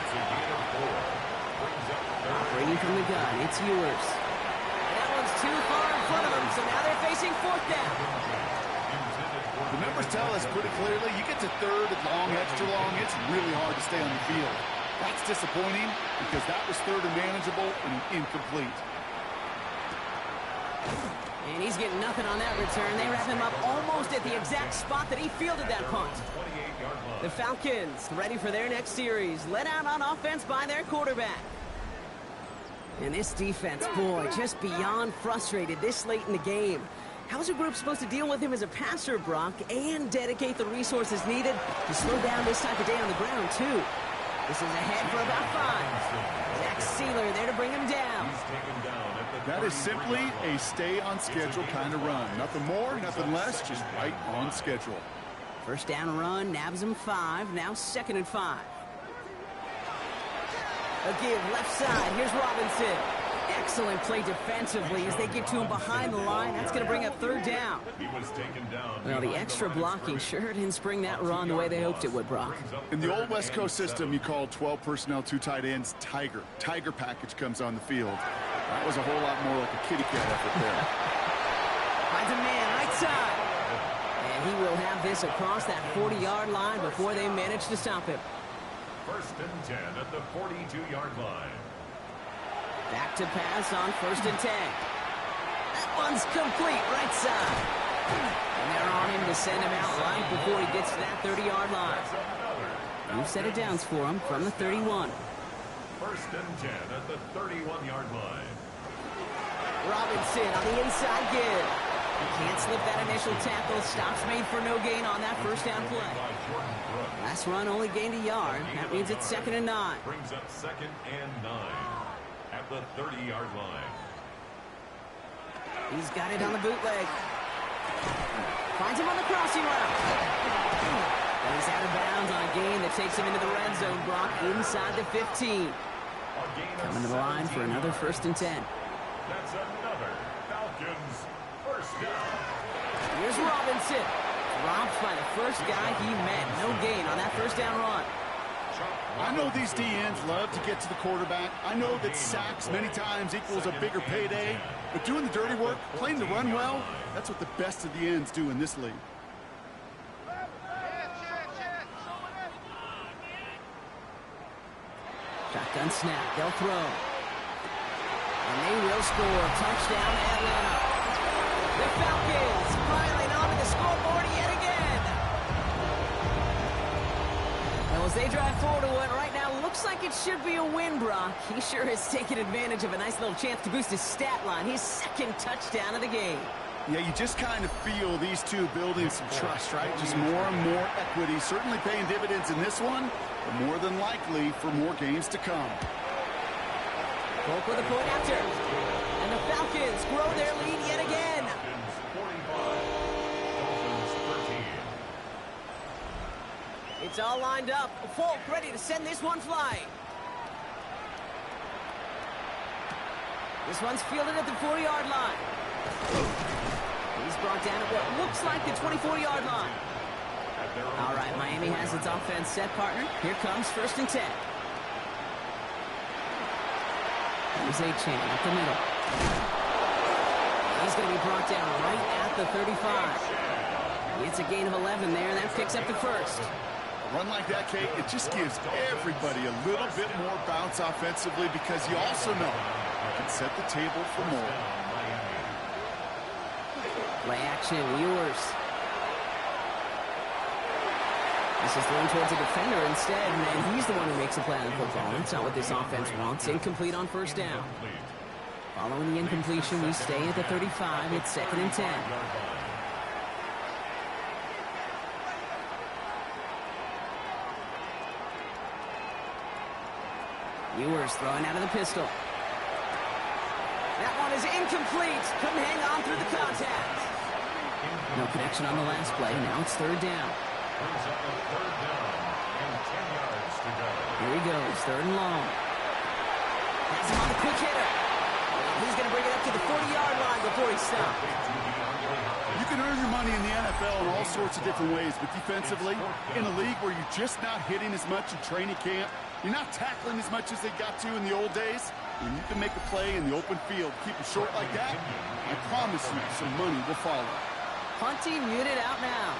It's a gain of 4. Brings up 3rd. Operating from the gun, it's Ewers. And that one's too far in front of him, so now they're facing 4th down. The numbers tell us pretty clearly, you get to 3rd and long, extra long, it's really hard to stay on the field. That's disappointing because that was 3rd and manageable and incomplete. And he's getting nothing on that return. They wrap him up almost at the exact spot that he fielded that punt. The Falcons ready for their next series, led out on offense by their quarterback. And this defense, boy, just beyond frustrated this late in the game. How's a group supposed to deal with him as a passer, Brock, and dedicate the resources needed to slow down this type of day on the ground, too? This is ahead for about 5. Zach Sealer there to bring him down. That is simply a stay-on-schedule kind of run. Nothing more, nothing less, just right on schedule. 1st down run, nabs him 5, now 2nd and 5. A give left side, here's Robinson. Excellent play defensively as they get to him behind the line. That's going to bring up 3rd down. He was taken down. Well, the extra blocking sure didn't spring that run the way they hoped it would, Brock. In the old West Coast system, you call 12 personnel, 2 tight ends, Tiger. Tiger package comes on the field. That was a whole lot more like a kitty cat effort there. Finds a man right side. And he will have this across that 40-yard line before they manage to stop him. 1st and 10 at the 42-yard line. Back to pass on 1st and 10. That one's complete right side. And they're on him to send him out right before he gets to that 30-yard line. New set of downs for him from the 31. First and 10 at the 31-yard line. Robinson on the inside give. Can't slip that initial tackle. Stops made for no gain on that first down play. Last run only gained a yard. That means it's 2nd and 9. Brings up 2nd and 9 at the 30-yard line. He's got it on the bootleg. Finds him on the crossing route. And he's out of bounds on a gain that takes him into the red zone, Brock, inside the 15. Coming to the line for another 1st and 10. That's another Falcons first down. Here's Robinson. Dropped by the first guy he met. No gain on that first down run. I know these DNs love to get to the quarterback. I know that sacks many times equals a bigger payday. But doing the dirty work, playing the run well, that's what the best of the ends do in this league. Shotgun snap. They'll throw. And they will score. Touchdown, Atlanta. The Falcons piling onto the scoreboard yet again. Well, as they drive forward to what right now looks like it should be a win, Brock. He sure has taken advantage of a nice little chance to boost his stat line. His 2nd touchdown of the game. Yeah, you just kind of feel these two building some trust, right? Just more and more equity. Certainly paying dividends in this one, but more than likely for more games to come. Polk with a point after. And the Falcons grow their lead yet again. It's all lined up. Polk ready to send this one flying. This one's fielded at the 4-yard line. He's brought down at what looks like the 24-yard line. All right, Miami has its offense set, partner. Here comes 1st and 10. Here's A-Chain up the middle. He's going to be brought down right at the 35. It's a gain of 11 there, and that picks up the 1st. A run like that, Kate, it just gives everybody a little bit more bounce offensively because you also know you can set the table for more. Play action, Ewers. This is thrown towards a defender instead, and he's the one who makes a play on the football. That's not what this offense wants. Incomplete on 1st down. Following the incompletion, we stay at the 35. It's 2nd and 10. Ewers throwing out of the pistol. That one is incomplete. Couldn't hang on through the contact. No connection on the last play. Now it's 3rd down. Here he goes, 3rd and long. Has him on the quick hitter. He's going to bring it up to the 40-yard line before he stops. You can earn your money in the NFL in all sorts of different ways, but defensively, in a league where you're just not hitting as much in training camp, you're not tackling as much as they got to in the old days, when you can make a play in the open field, keep it short like that, I promise you some money will follow. Punting muted out now.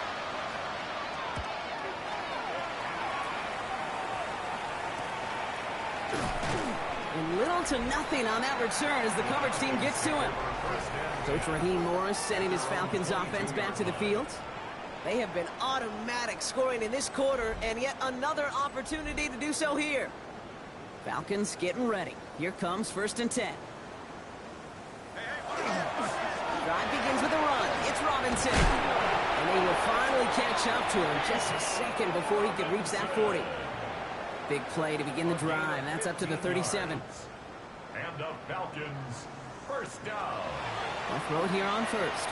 And little to nothing on that return as the coverage team gets to him. Coach Raheem Morris sending his Falcons offense back to the field. They have been automatic scoring in this quarter, and yet another opportunity to do so here. Falcons getting ready. Here comes 1st and 10. Drive begins with a run. It's Robinson. And they will finally catch up to him just a second before he could reach that 40. Big play to begin the drive. That's up to the 37. And the Falcons first down. They'll throw it here on 1st.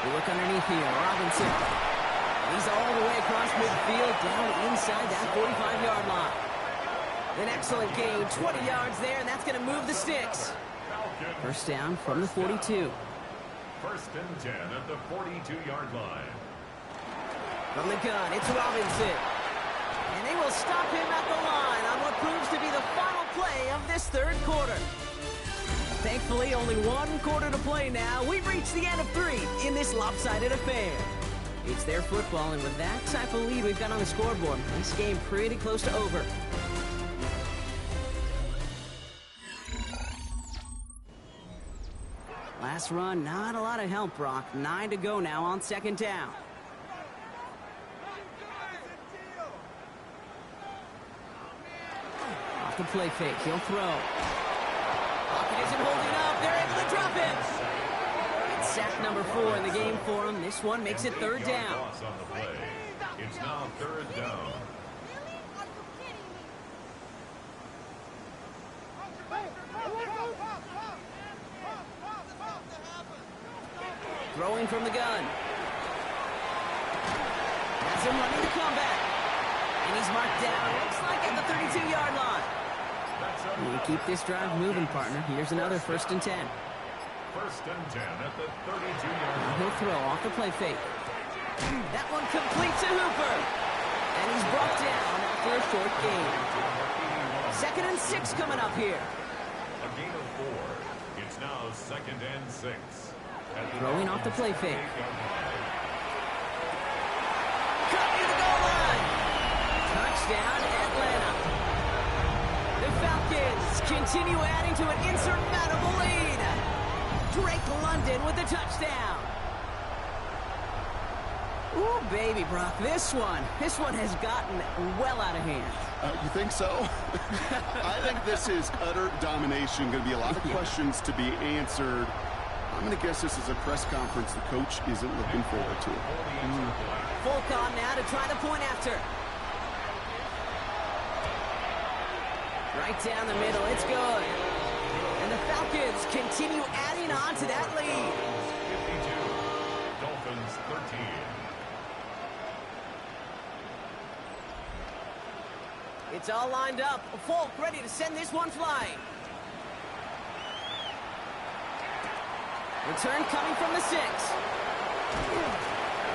We look underneath here. Robinson. He's all the way across midfield, down inside that 45-yard line. An excellent gain, 20 yards there, and that's going to move the sticks. First down from the 42. 1st and 10 at the 42-yard line. From the gun, it's Robinson. And they will stop him at the line on what proves to be the final play of this 3rd quarter. Thankfully, only 1 quarter to play now. We've reached the end of 3 in this lopsided affair. It's their football, and with that type of lead we've got on the scoreboard, this game pretty close to over. Last run, not a lot of help, Brock. 9 to go now on 2nd down. the play fake. He'll throw. Pocket isn't holding up. They're able to drop it. It's sack number 4 in the game for him. This one makes it 3rd down. Loss on the play. It's now 3rd down. Throwing from the gun. Has him running the comeback. And he's marked down. Looks like at the 32-yard line. You keep this drive moving, partner. Here's another 1st and 10. 1st and 10 at the 32-yard line. He'll throw off the play fake. That one complete to Hooper. And he's brought down after a short gain. 2nd and 6 coming up here. A gain of 4. It's now 2nd and 6. Throwing off the play fake. Cut near the goal line. Touchdown, Atlanta. The Falcons continue adding to an insurmountable lead. Drake London with the touchdown. Ooh, baby, Brock, this one has gotten well out of hand. You think so? I think this is utter domination. Going to be a lot of questions to be answered. I'm going to guess this is a press conference the coach isn't looking forward to. Fulcon now to try the point after. Right down the middle, it's good. And the Falcons continue adding on to that lead. 52. Dolphins 13. It's all lined up. Folk ready to send this one flying. Return coming from the 6.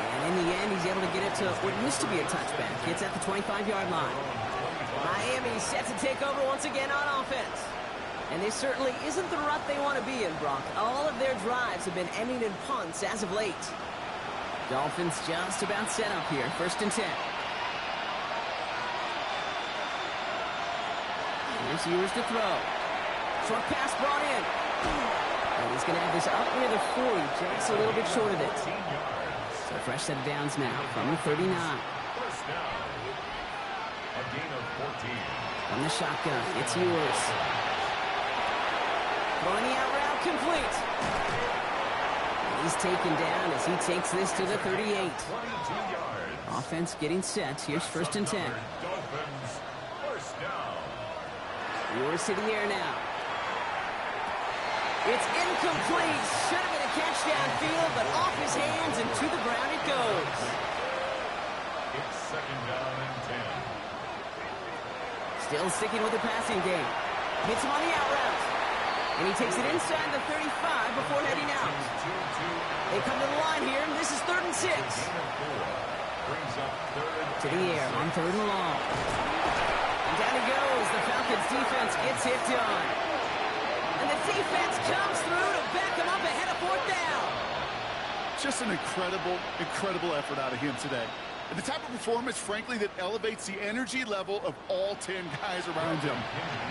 And in the end, he's able to get it to what used to be a touchback. It's at the 25-yard line. Miami set to take over once again on offense. And this certainly isn't the rut they want to be in, Brock. All of their drives have been ending in punts as of late. Dolphins just about set up here. 1st and 10. Here's Ewers to throw. Short pass brought in. And he's going to have this up near the 40, just a little bit short of it. So fresh set of downs now from the 39. First down. A gain of 14. From the shotgun, it's Ewers. Throwing the out route complete. And he's taken down as he takes this to the 38. 22 yards. Offense getting set. Here's 1st and 10. Dolphins. First down. Ewers to the air now. It's incomplete. Should have been a catch downfield, but off his hands and to the ground it goes. It's 2nd down and 10. Still sticking with the passing game. Hits him on the out route. And he takes it inside the 35 before heading out. They come to the line here, and this is 3rd and 6. Brings up 3rd. To the air on 3rd and long. And down he goes. The Falcons defense gets it done. And the defense comes through to back him up ahead of 4th down. Just an incredible effort out of him today. And the type of performance, frankly, that elevates the energy level of all 10 guys around him.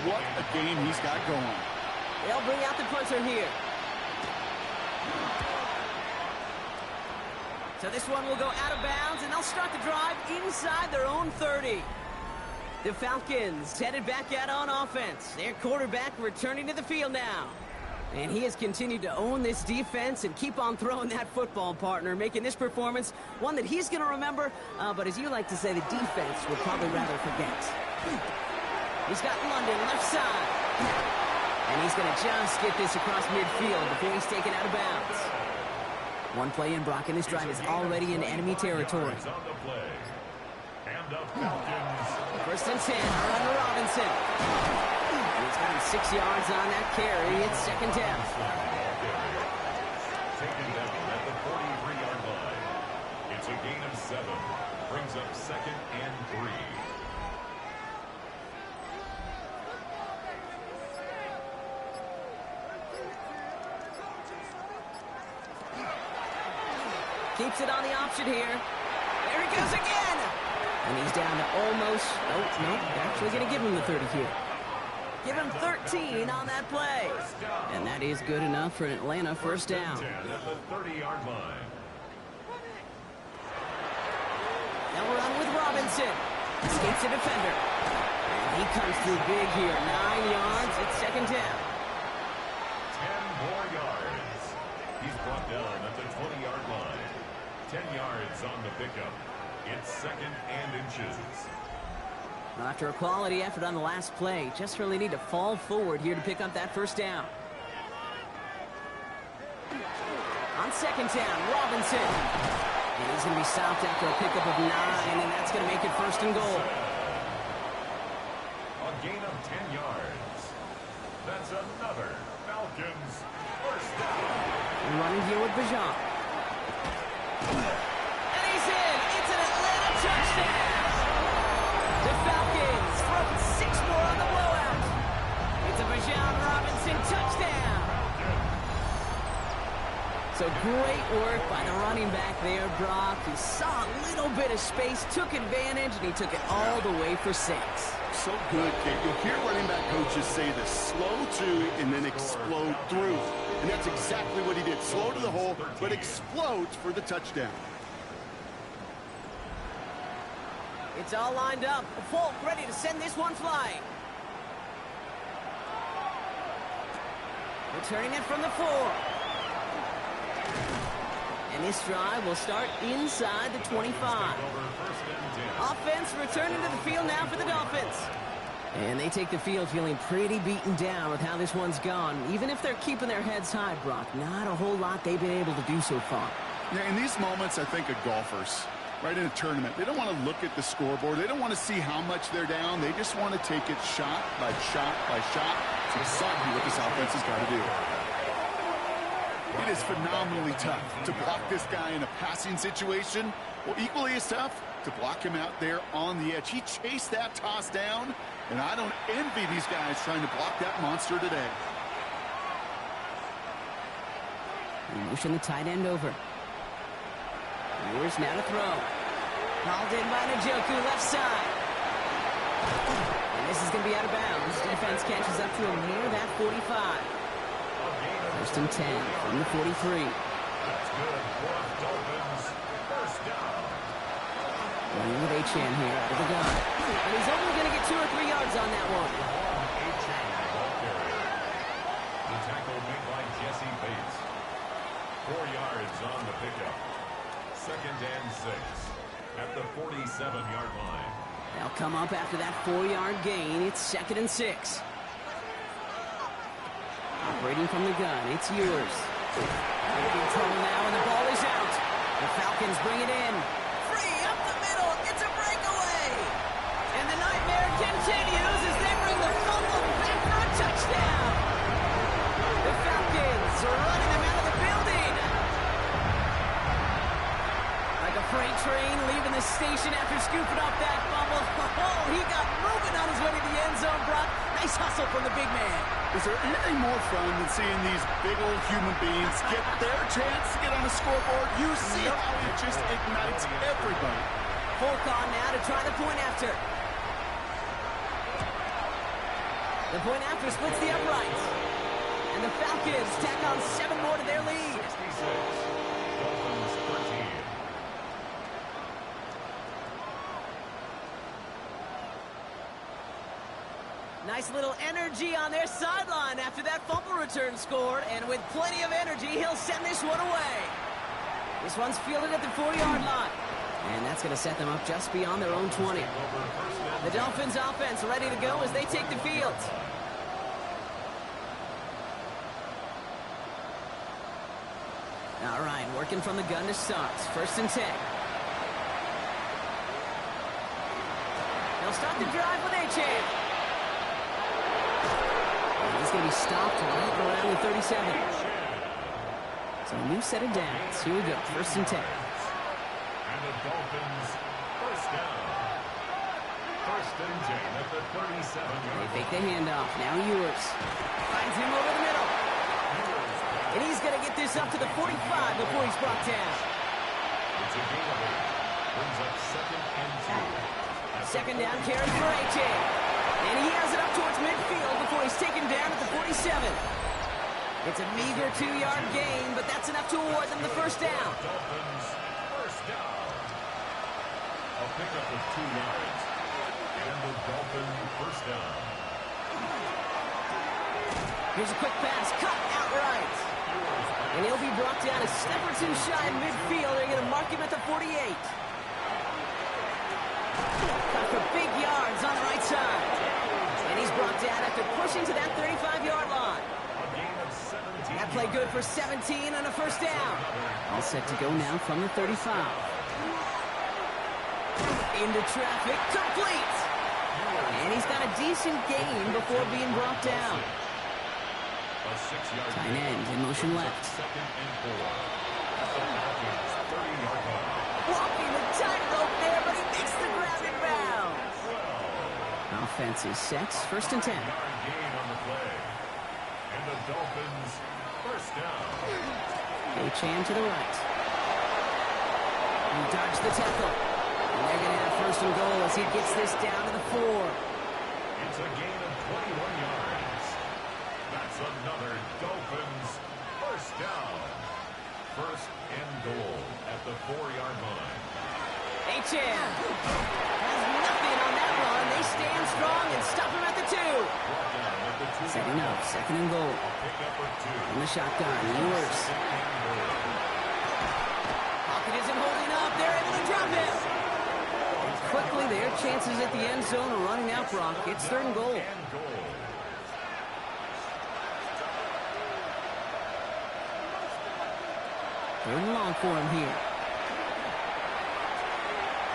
What a game he's got going. They'll bring out the punter here. So this one will go out of bounds, and they'll start the drive inside their own 30. The Falcons headed back out on offense. Their quarterback returning to the field now. And he has continued to own this defense and keep on throwing that football, partner, making this performance one that he's going to remember, but as you like to say, the defense would probably rather forget. He's got London left side. And he's going to just get this across midfield before he's taken out of bounds. One play in, Brock, and this drive is already in enemy territory. First and 10, around to Robinson. And he's got 6 yards on that carry. It's 2nd down. Taken down at the 43-yard line. It's a gain of 7. Brings up 2nd and 3. Keeps it on the option here. There he goes again. And he's down to almost, no, actually going to give him the 30 here. Give him 13 on that play. And that is good enough for an Atlanta 1st down. 10 at the 30-yard line. They'll run with Robinson. Escapes the defender. And He comes through big here. 9 yards. It's second down. 10 more yards. He's brought down at the 20-yard line. 10 yards on the pickup. It's second and inches. Well, after a quality effort on the last play, just really need to fall forward here to pick up that first down. On second down, Robinson. And he's going to be stopped after a pickup of 9, and that's going to make it first and goal. A gain of 10 yards. That's another Falcons first down. Running here with Bijan. And he's in. It's an Atlanta touchdown. The Falcons from 6 more on the blowout. It's a Bijan Robinson touchdown. So great work by the running back there, Brock. He saw a little bit of space, took advantage, and he took it all the way for 6. So good, Kate. You'll hear running back coaches say this: slow to and then explode through. And that's exactly what he did. Slow to the hole, but explodes for the touchdown. It's all lined up. Folk ready to send this one flying. Returning it from the 4. And this drive will start inside the 25. Offense returning to the field now for the Dolphins. And they take the field feeling pretty beaten down with how this one's gone. Even if they're keeping their heads high, Brock, not a whole lot they've been able to do so far. Yeah, in these moments, I think of golfers, right, in a tournament. They don't want to look at the scoreboard. They don't want to see how much they're down. They just want to take it shot by shot by shot. It's exactly what this offense has got to do. It is phenomenally tough to block this guy in a passing situation. Well, equally as tough to block him out there on the edge. He chased that toss down, and I don't envy these guys trying to block that monster today. Motion the tight end over. Here's now to throw. Called in by Njoku, left side. And this is going to be out of bounds. Defense catches up to him near that 45. First and 10 from the 43. That's good for Dolphins. First down. Running with Achane here out of the gun. And he's only going to get 2 or 3 yards on that one. Achane, ball carrier. The tackle made by Jesse Bates. 4 yards on the pickup. Second and 6 at the 47-yard line. They'll come up after that 4-yard gain. It's second and 6. Operating from the gun, it's yours. They're in trouble now, and the ball is out. The Falcons bring it in. Free up the middle. It's a breakaway. And the nightmare continues as they bring the fumble back for a touchdown. The Falcons are running them out of the building. Like a freight train leaving the station after scooping up that fumble. Oh, he got moving on his way to the end zone, Brock. Nice hustle from the big man. Is there anything more fun than seeing these big old human beings get their chance to get on the scoreboard? You see how it just ignites everybody. Folk on now to try the point after. The point after splits the uprights. And the Falcons tack on 7 more to their lead. 66. Dolphins 13. Nice little energy on their sideline after that fumble return scored, and with plenty of energy, he'll send this one away. This one's fielded at the 4-yard line, and that's going to set them up just beyond their own 20. The Dolphins offense ready to go as they take the field. All right, working from the gun to start. First and 10. They'll start the drive with Achane. He's going to be stopped right around the 37. So a new set of downs. Here we go. First and 10. And the Dolphins first down. First and 10 at the 37-yard They fake the handoff. Now yours. Finds him over the middle. And he's going to get this up to the 45 before he's brought down. It's a gain of 8. Brings up second and 2. Second down carry for Achane. And he has it up towards midfield before he's taken down at the 47. It's a meager 2-yard gain, but that's enough to award them the first down. Dolphins first down. A pickup of 2 yards. And the Dolphin first down. Here's a quick pass, cut outright. And he'll be brought down a step or two shy of midfield. They're going to mark him at the 48. Cut for big yards on the right side. And he's brought down after pushing to that 35-yard line. A gain of 17. That play good for 17 and a first down. All set to go now from the 35. Into traffic, complete. And he's got a decent gain before being brought down. A 6-yard Tight end in motion left. Second and 4. At the Falcons' 30-yard line. Walking the tightrope there, but he makes the ground and bounds. Offense is set. First and 10. Yard gain on the play. And the Dolphins first down. H-hand to the right. He dodged the tackle. And they're going to have first and goal as he gets this down to the 4. It's a gain of 21 yards. That's another Dolphins first down. First and goal at the 4-yard line. H-hand has nothing on that run. They stand strong and stop him at the 2. Brought down at the 2. Setting up, second and goal. Pickup of 2. In the shotgun, Ewers. Pocket isn't holding up. They're able to drop him. And quickly, their chances at the end zone are running out, Brock. It's third and goal. And goal. Third and long for him here.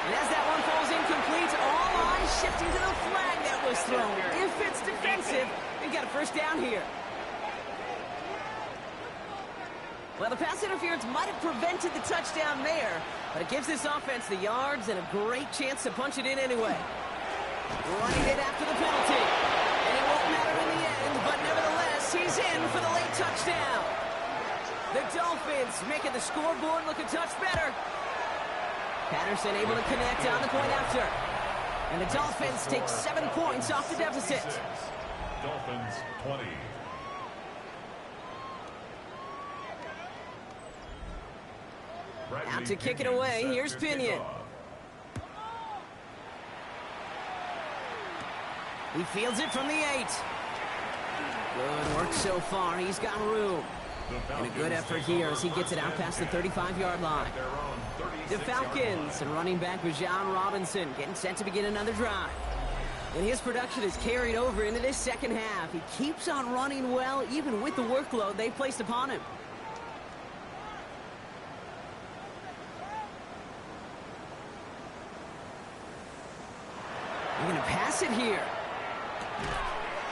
And as that one falls incomplete, all eyes shifting to the flag that was thrown. If it's defensive, they've got a first down here. Well, the pass interference might have prevented the touchdown there, but it gives this offense the yards and a great chance to punch it in anyway. Running it after the penalty. And it won't matter in the end, but nevertheless, he's in for the late touchdown. The Dolphins making the scoreboard look a touch better. Patterson able to connect on the point after. And the Dolphins take 7 points off the deficit. Dolphins 20. Out to kick it away. Here's Pinion. He fields it from the 8. Good work so far. He's got room. And a good effort here as he gets it out past the 35-yard line. The Falcons and running back Bijan Robinson getting set to begin another drive. And his production is carried over into this second half. He keeps on running well, even with the workload they placed upon him. They're going to pass it here.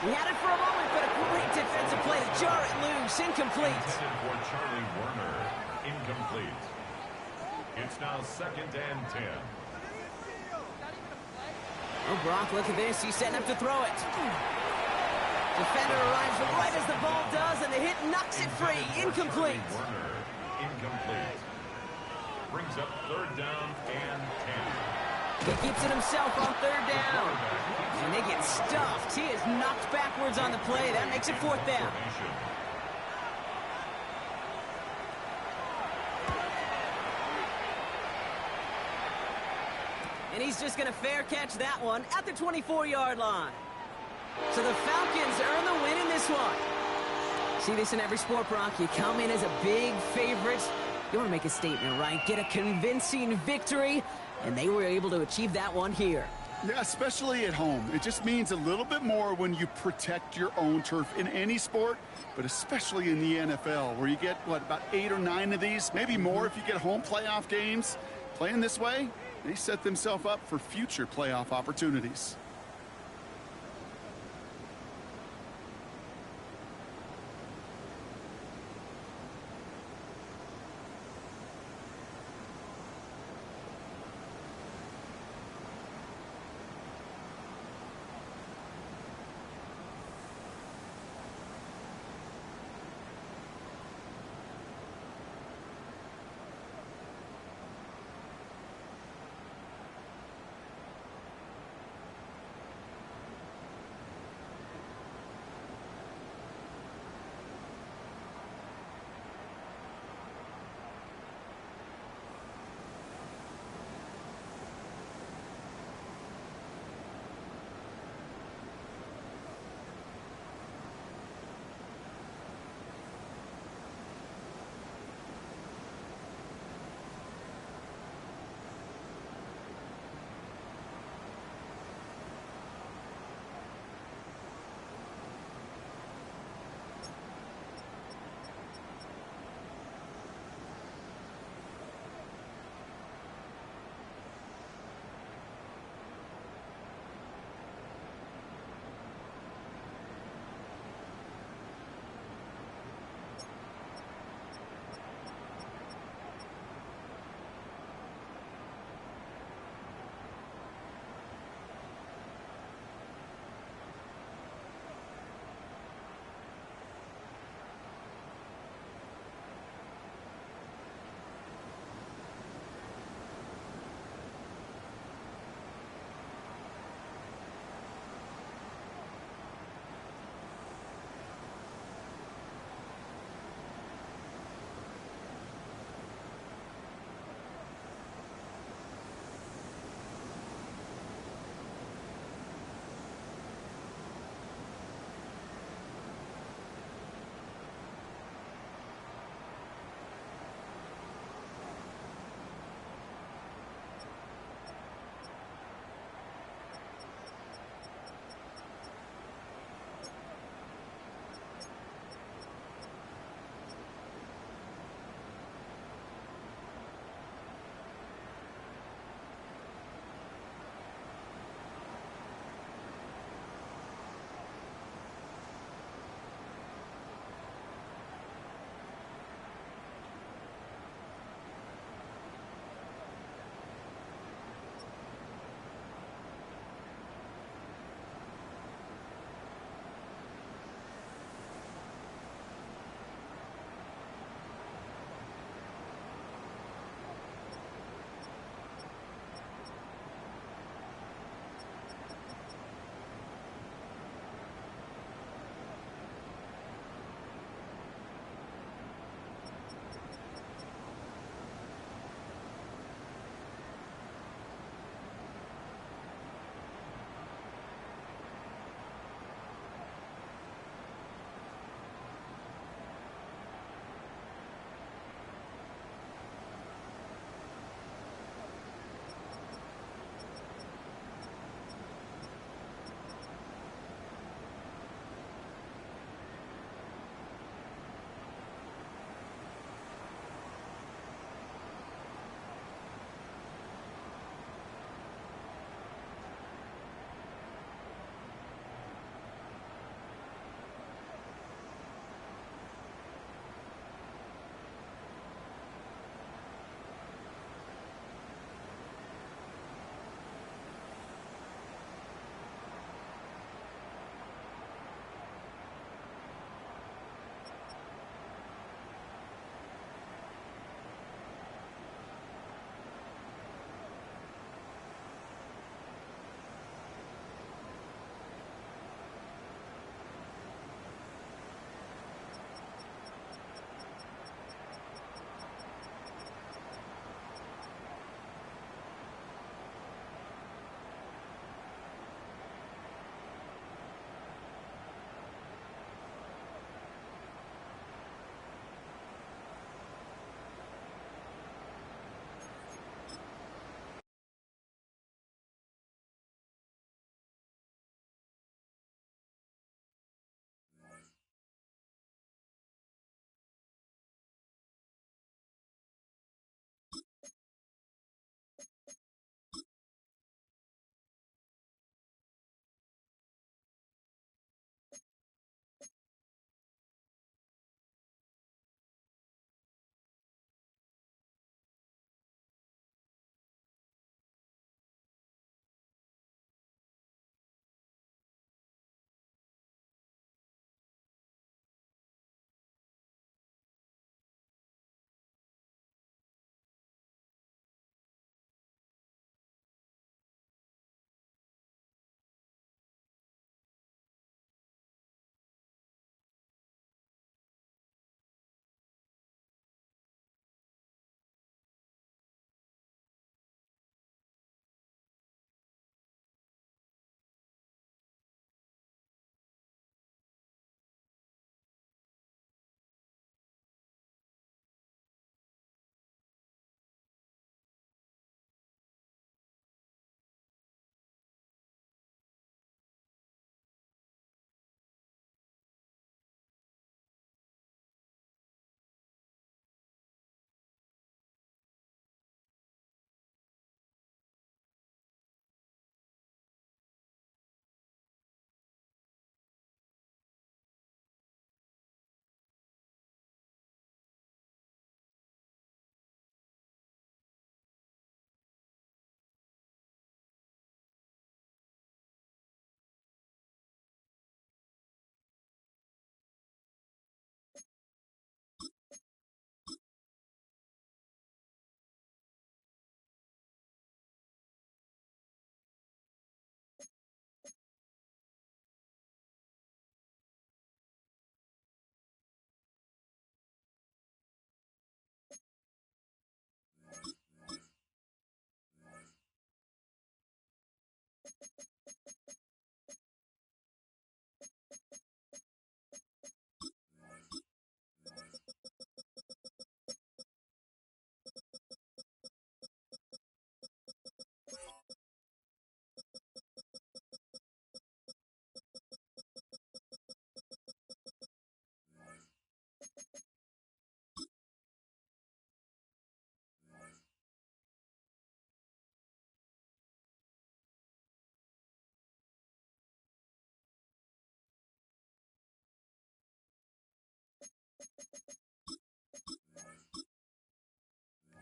He had it for a moment, but a great defensive play to jar it loose. Incomplete. Intended for Charlie Werner. Incomplete. It's now second and 10. Oh, Brock, look at this. He's setting up to throw it. Defender arrives right as the ball does, and the hit knocks it free. Incomplete. Werner. Incomplete. Brings up third down and 10. He keeps it himself on third down. And they get stuffed. He is knocked backwards on the play. That makes it fourth down. And he's just going to fair catch that one at the 24-yard line. So the Falcons earn the win in this one. See this in every sport, Brock. You come in as a big favorite. You want to make a statement, right? Get a convincing victory. And they were able to achieve that one here. Yeah, especially at home. It just means a little bit more when you protect your own turf in any sport, but especially in the NFL, where you get, what, about 8 or 9 of these, maybe more if you get home playoff games. Playing this way, they set themselves up for future playoff opportunities.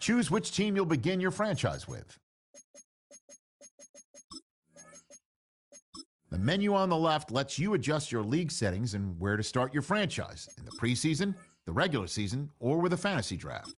Choose which team you'll begin your franchise with. The menu on the left lets you adjust your league settings and where to start your franchise, in the preseason, the regular season, or with a fantasy draft.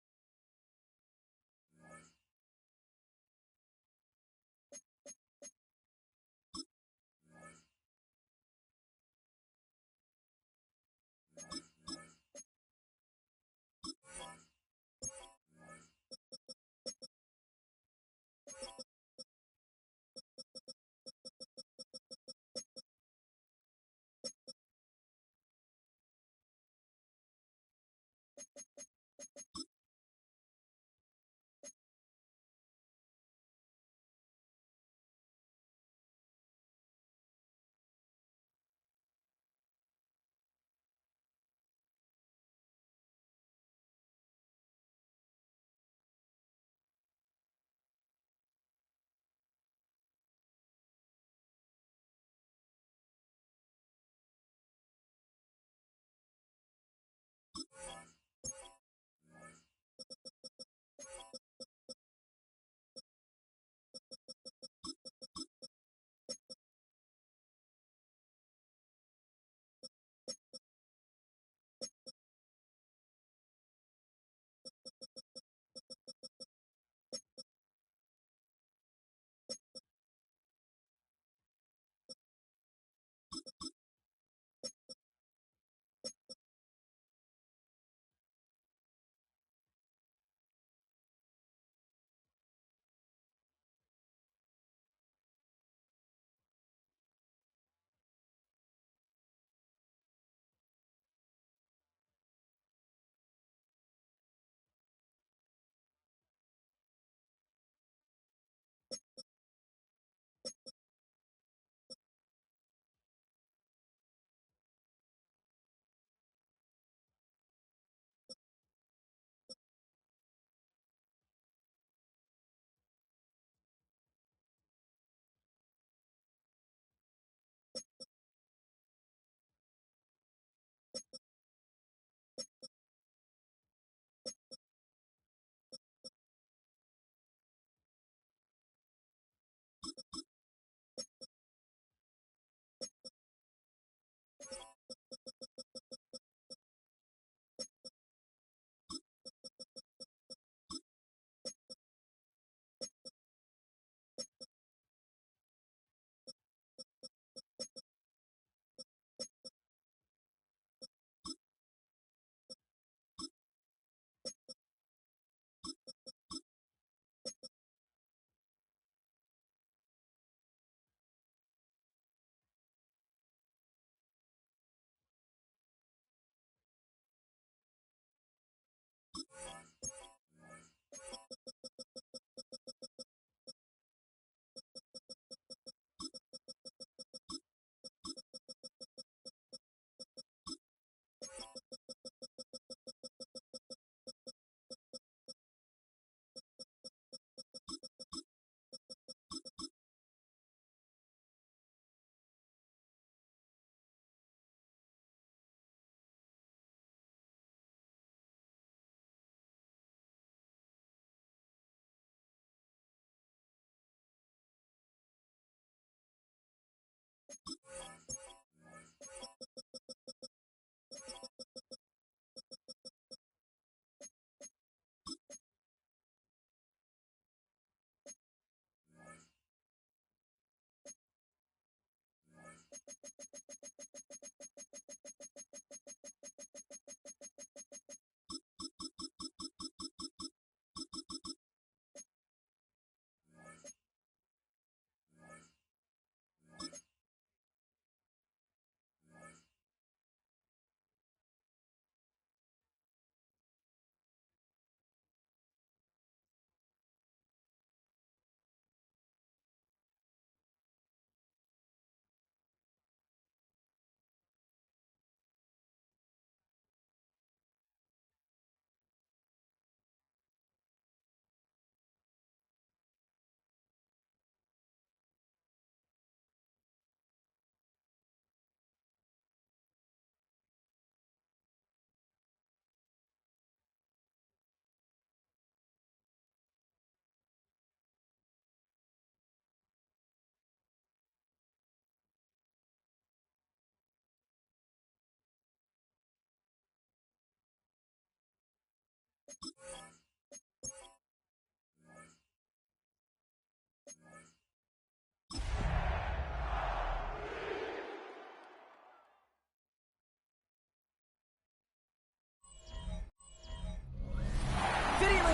Video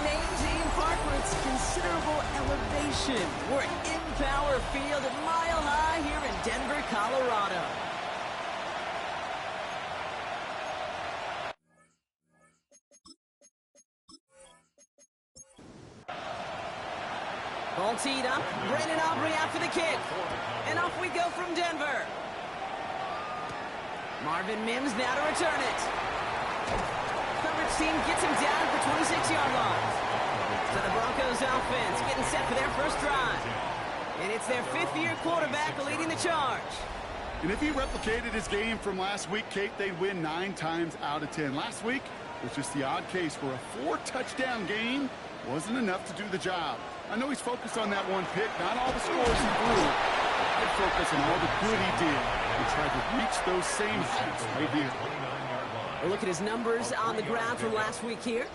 names in Park for its considerable elevation. We're in Power Field at Mile High here in Denver, Colorado. Ball teed up. Brandon Aubrey out for the kick. And off we go from Denver. Marvin Mims now to return it. Coverage team gets him down at the 26-yard line. So the Broncos offense getting set for their first drive. And it's their fifth-year quarterback leading the charge. And if he replicated his game from last week, Kate, they'd win 9 times out of 10. Last week was just the odd case where a 4-touchdown game wasn't enough to do the job. I know he's focused on that one pick, not all the scores he threw. I'd focus on all the good he did and try to reach those same heights right here. A look at his numbers on the ground from last week here.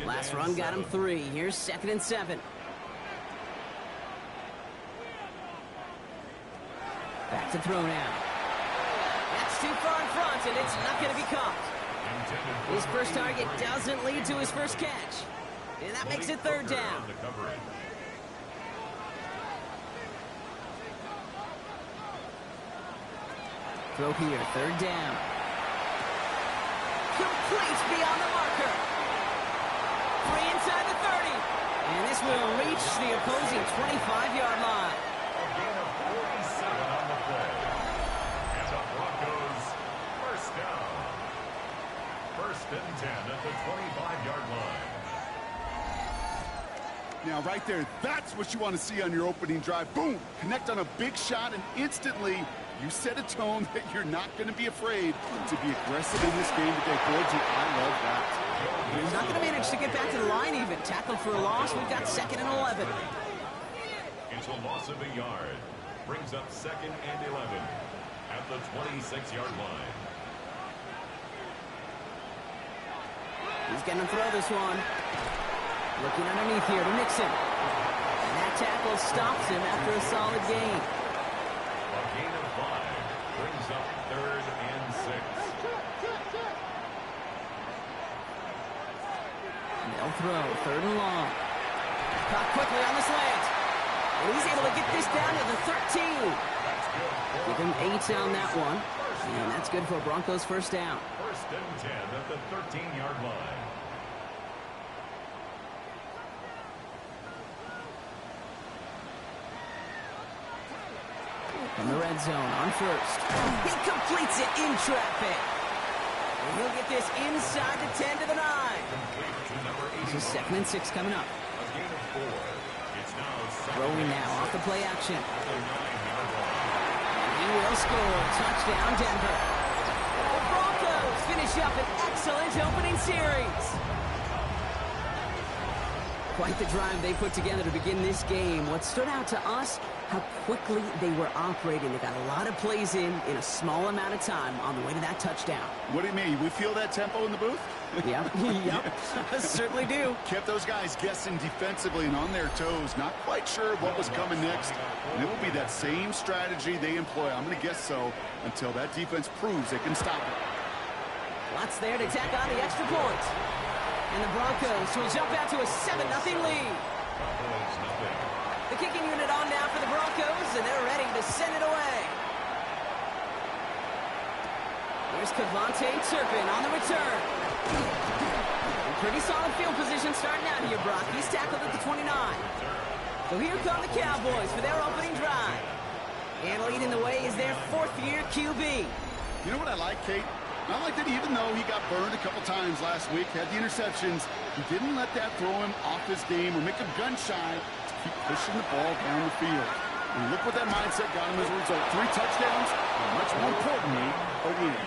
Last run got him 3. Here's 2nd and 7. Back to throw now. That's too far in front, and it's not going to be caught. His first target doesn't lead to his first catch. And that makes it 3rd down. Throw here, 3rd down. Complete beyond the marker. Free inside the 30. And this will reach the opposing 25-yard line. A gain of 47 on the play. And the Broncos first down. 1st and 10 at the 25-yard line. Now, right there, that's what you want to see on your opening drive. Boom! Connect on a big shot, and instantly you set a tone that you're not going to be afraid to be aggressive in this game today. Gorgie, I love that. He's not going to manage to get back to the line even. Tackled for a loss. We've got 2nd and 11. It's a loss of a yard. Brings up 2nd and 11 at the 26-yard line. He's going to throw this one. Looking underneath here to Nixon. And that tackle stops him after a solid gain. A gain of 5 brings up 3rd and 6. They'll throw 3rd and long. Caught quickly on the slant. And he's able to get this down to the 13. Give him 8 on that one. And that's good for Broncos first down. 1st and 10 at the 13-yard line. In the red zone on 1st. He completes it in traffic. And he'll get this inside the 10 to the 9. This is 2nd and 6 coming up. A gain of 4. It's now Throwing now off the play action. And he will score. Touchdown, Denver. The Broncos finish up an excellent opening series. Quite the drive they put together to begin this game. What stood out to us, how quickly they were operating. They got a lot of plays in a small amount of time on the way to that touchdown. What do you mean? We feel that tempo in the booth? Yep, certainly do. Kept those guys guessing defensively and on their toes, not quite sure what was coming next. And it will be that same strategy they employ, I'm going to guess so, until that defense proves they can stop it. Lots there to tack on the extra point. And the Broncos will jump out to a 7-0 lead. The kicking unit on now for the Broncos, and they're ready to send it away. Here's Kavontae Turpin on the return. Pretty solid field position starting out here, Brock. He's tackled at the 29. So here come the Cowboys for their opening drive. And leading the way is their 4th-year QB. You know what I like, Kate? I like that even though he got burned a couple times last week, had the interceptions, he didn't let that throw him off his game or make him gun-shy to keep pushing the ball down the field. And look what that mindset got him as a result. 3 touchdowns, and much more importantly, a win.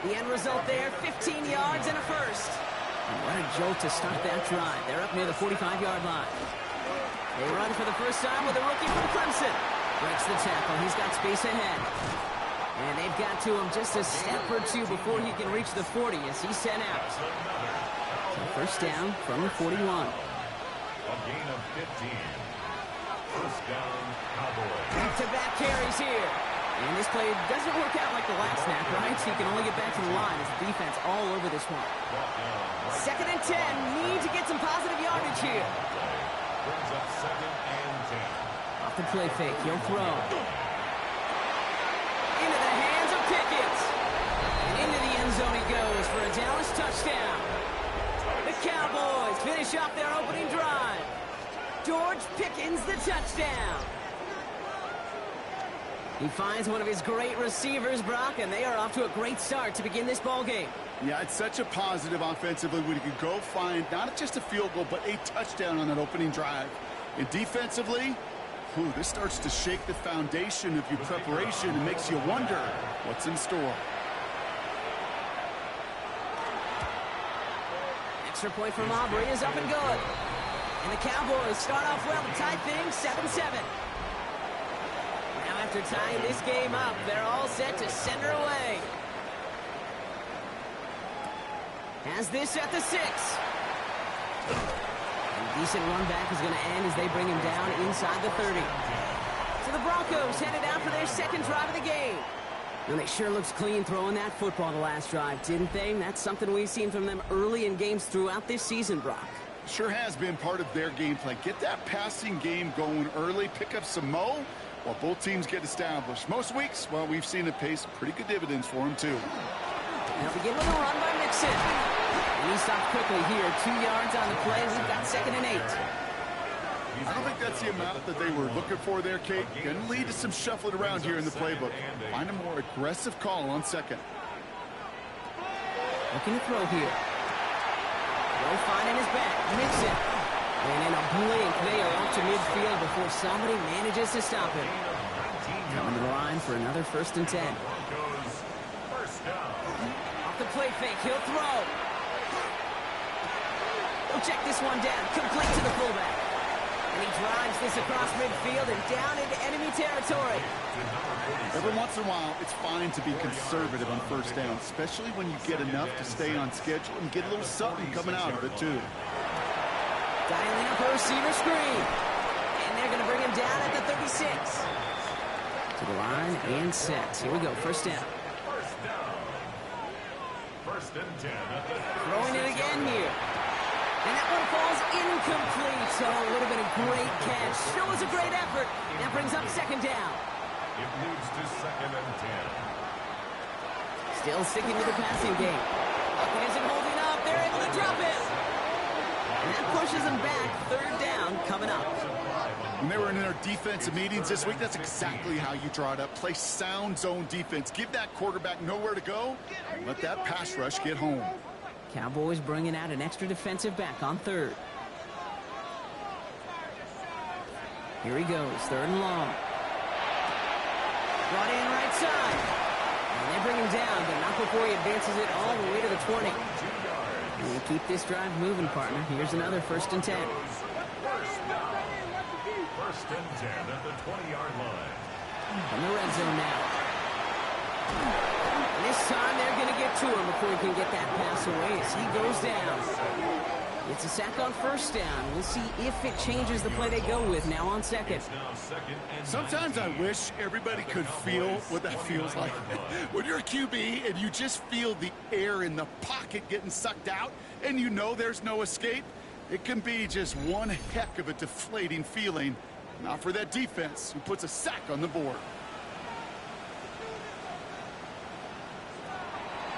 The end result there, 15 yards and a first. And what a jolt to start that drive. They're up near the 45-yard line. They run for the first time with a rookie from Clemson. Breaks the tackle. He's got space ahead. And they've got to him just a step or 2 before he can reach the 40 as he's sent out. So first down from the 41. A gain of 15. First down, Cowboys. Back-to-back carries here. And this play doesn't work out like the last snap, right? So you can only get back to the line as the defense all over this one. Second and 10. Need to get some positive yardage here. Brings up second and 10. Off the play fake. He'll throw. Into the hands of Pickett. And into the end zone he goes for a Dallas touchdown. The Cowboys finish off their opening drive. George Pickens the touchdown. He finds one of his great receivers, Brock, and they are off to a great start to begin this ball game. Yeah, it's such a positive offensively when you can go find not just a field goal, but a touchdown on that opening drive. And defensively, this starts to shake the foundation of your preparation and makes you wonder what's in store. Extra point from Aubrey is up and good. And the Cowboys start off well to tie things 7-7. Now after tying this game up, they're all set to send her away. Has this at the 6. A decent run back is going to end as they bring him down inside the 30. So the Broncos headed out for their second drive of the game. And they sure looks clean throwing that football the last drive, didn't they? And that's something we've seen from them early in games throughout this season, Brock. Sure has been part of their game plan. Get that passing game going early, pick up some mo while both teams get established. Most weeks, well, we've seen it pay some pretty good dividends for them, too. They'll begin with a run by Mixon. And he stopped quickly here. 2 yards on the play. We've got second and 8. I don't think that's the amount that they were looking for there, Kate. Going to lead to some shuffling around here in the playbook. Find a more aggressive call on second. Looking to throw here. Throw finding his back. Mixon. And in a blink, they are up to midfield before somebody manages to stop him. Coming to the line for another first and 10. Off the play fake, he'll throw. We'll check this one down. Complete to the fullback. And he drives this across midfield and down into enemy territory. Every once in a while, it's fine to be conservative on first down, especially when you get enough to stay on schedule and get a little something coming out of it, too. Dialing up a receiver screen. And they're going to bring him down at the 36. To the line and set. Here we go, first down. First and 10. Throwing it again here. And that one falls incomplete. So it would have been a great catch. Still was a great effort. That brings up second down. It moves to second and 10. Still sticking with the passing game. Bucket isn't holding up. They're able to drop it. And that pushes them back. Third down coming up. When they were in their defensive meetings this week, that's exactly how you draw it up. Play sound zone defense. Give that quarterback nowhere to go. And let that pass rush get home. Cowboys bringing out an extra defensive back on third. Here he goes, third and long. Brought in right side. And they bring him down, but not before he advances it all the way to the 20. And we keep this drive moving, partner. Here's another first and 10. First and 10 at the 20-yard line. From the red zone now. And this time they're going to get to him before he can get that pass away as he goes down. It's a sack on first down. We'll see if it changes the play they go with now on second. Sometimes I wish everybody could feel what that feels like. When you're a QB and you just feel the air in the pocket getting sucked out and you know there's no escape, it can be just one heck of a deflating feeling. Not for that defense who puts a sack on the board.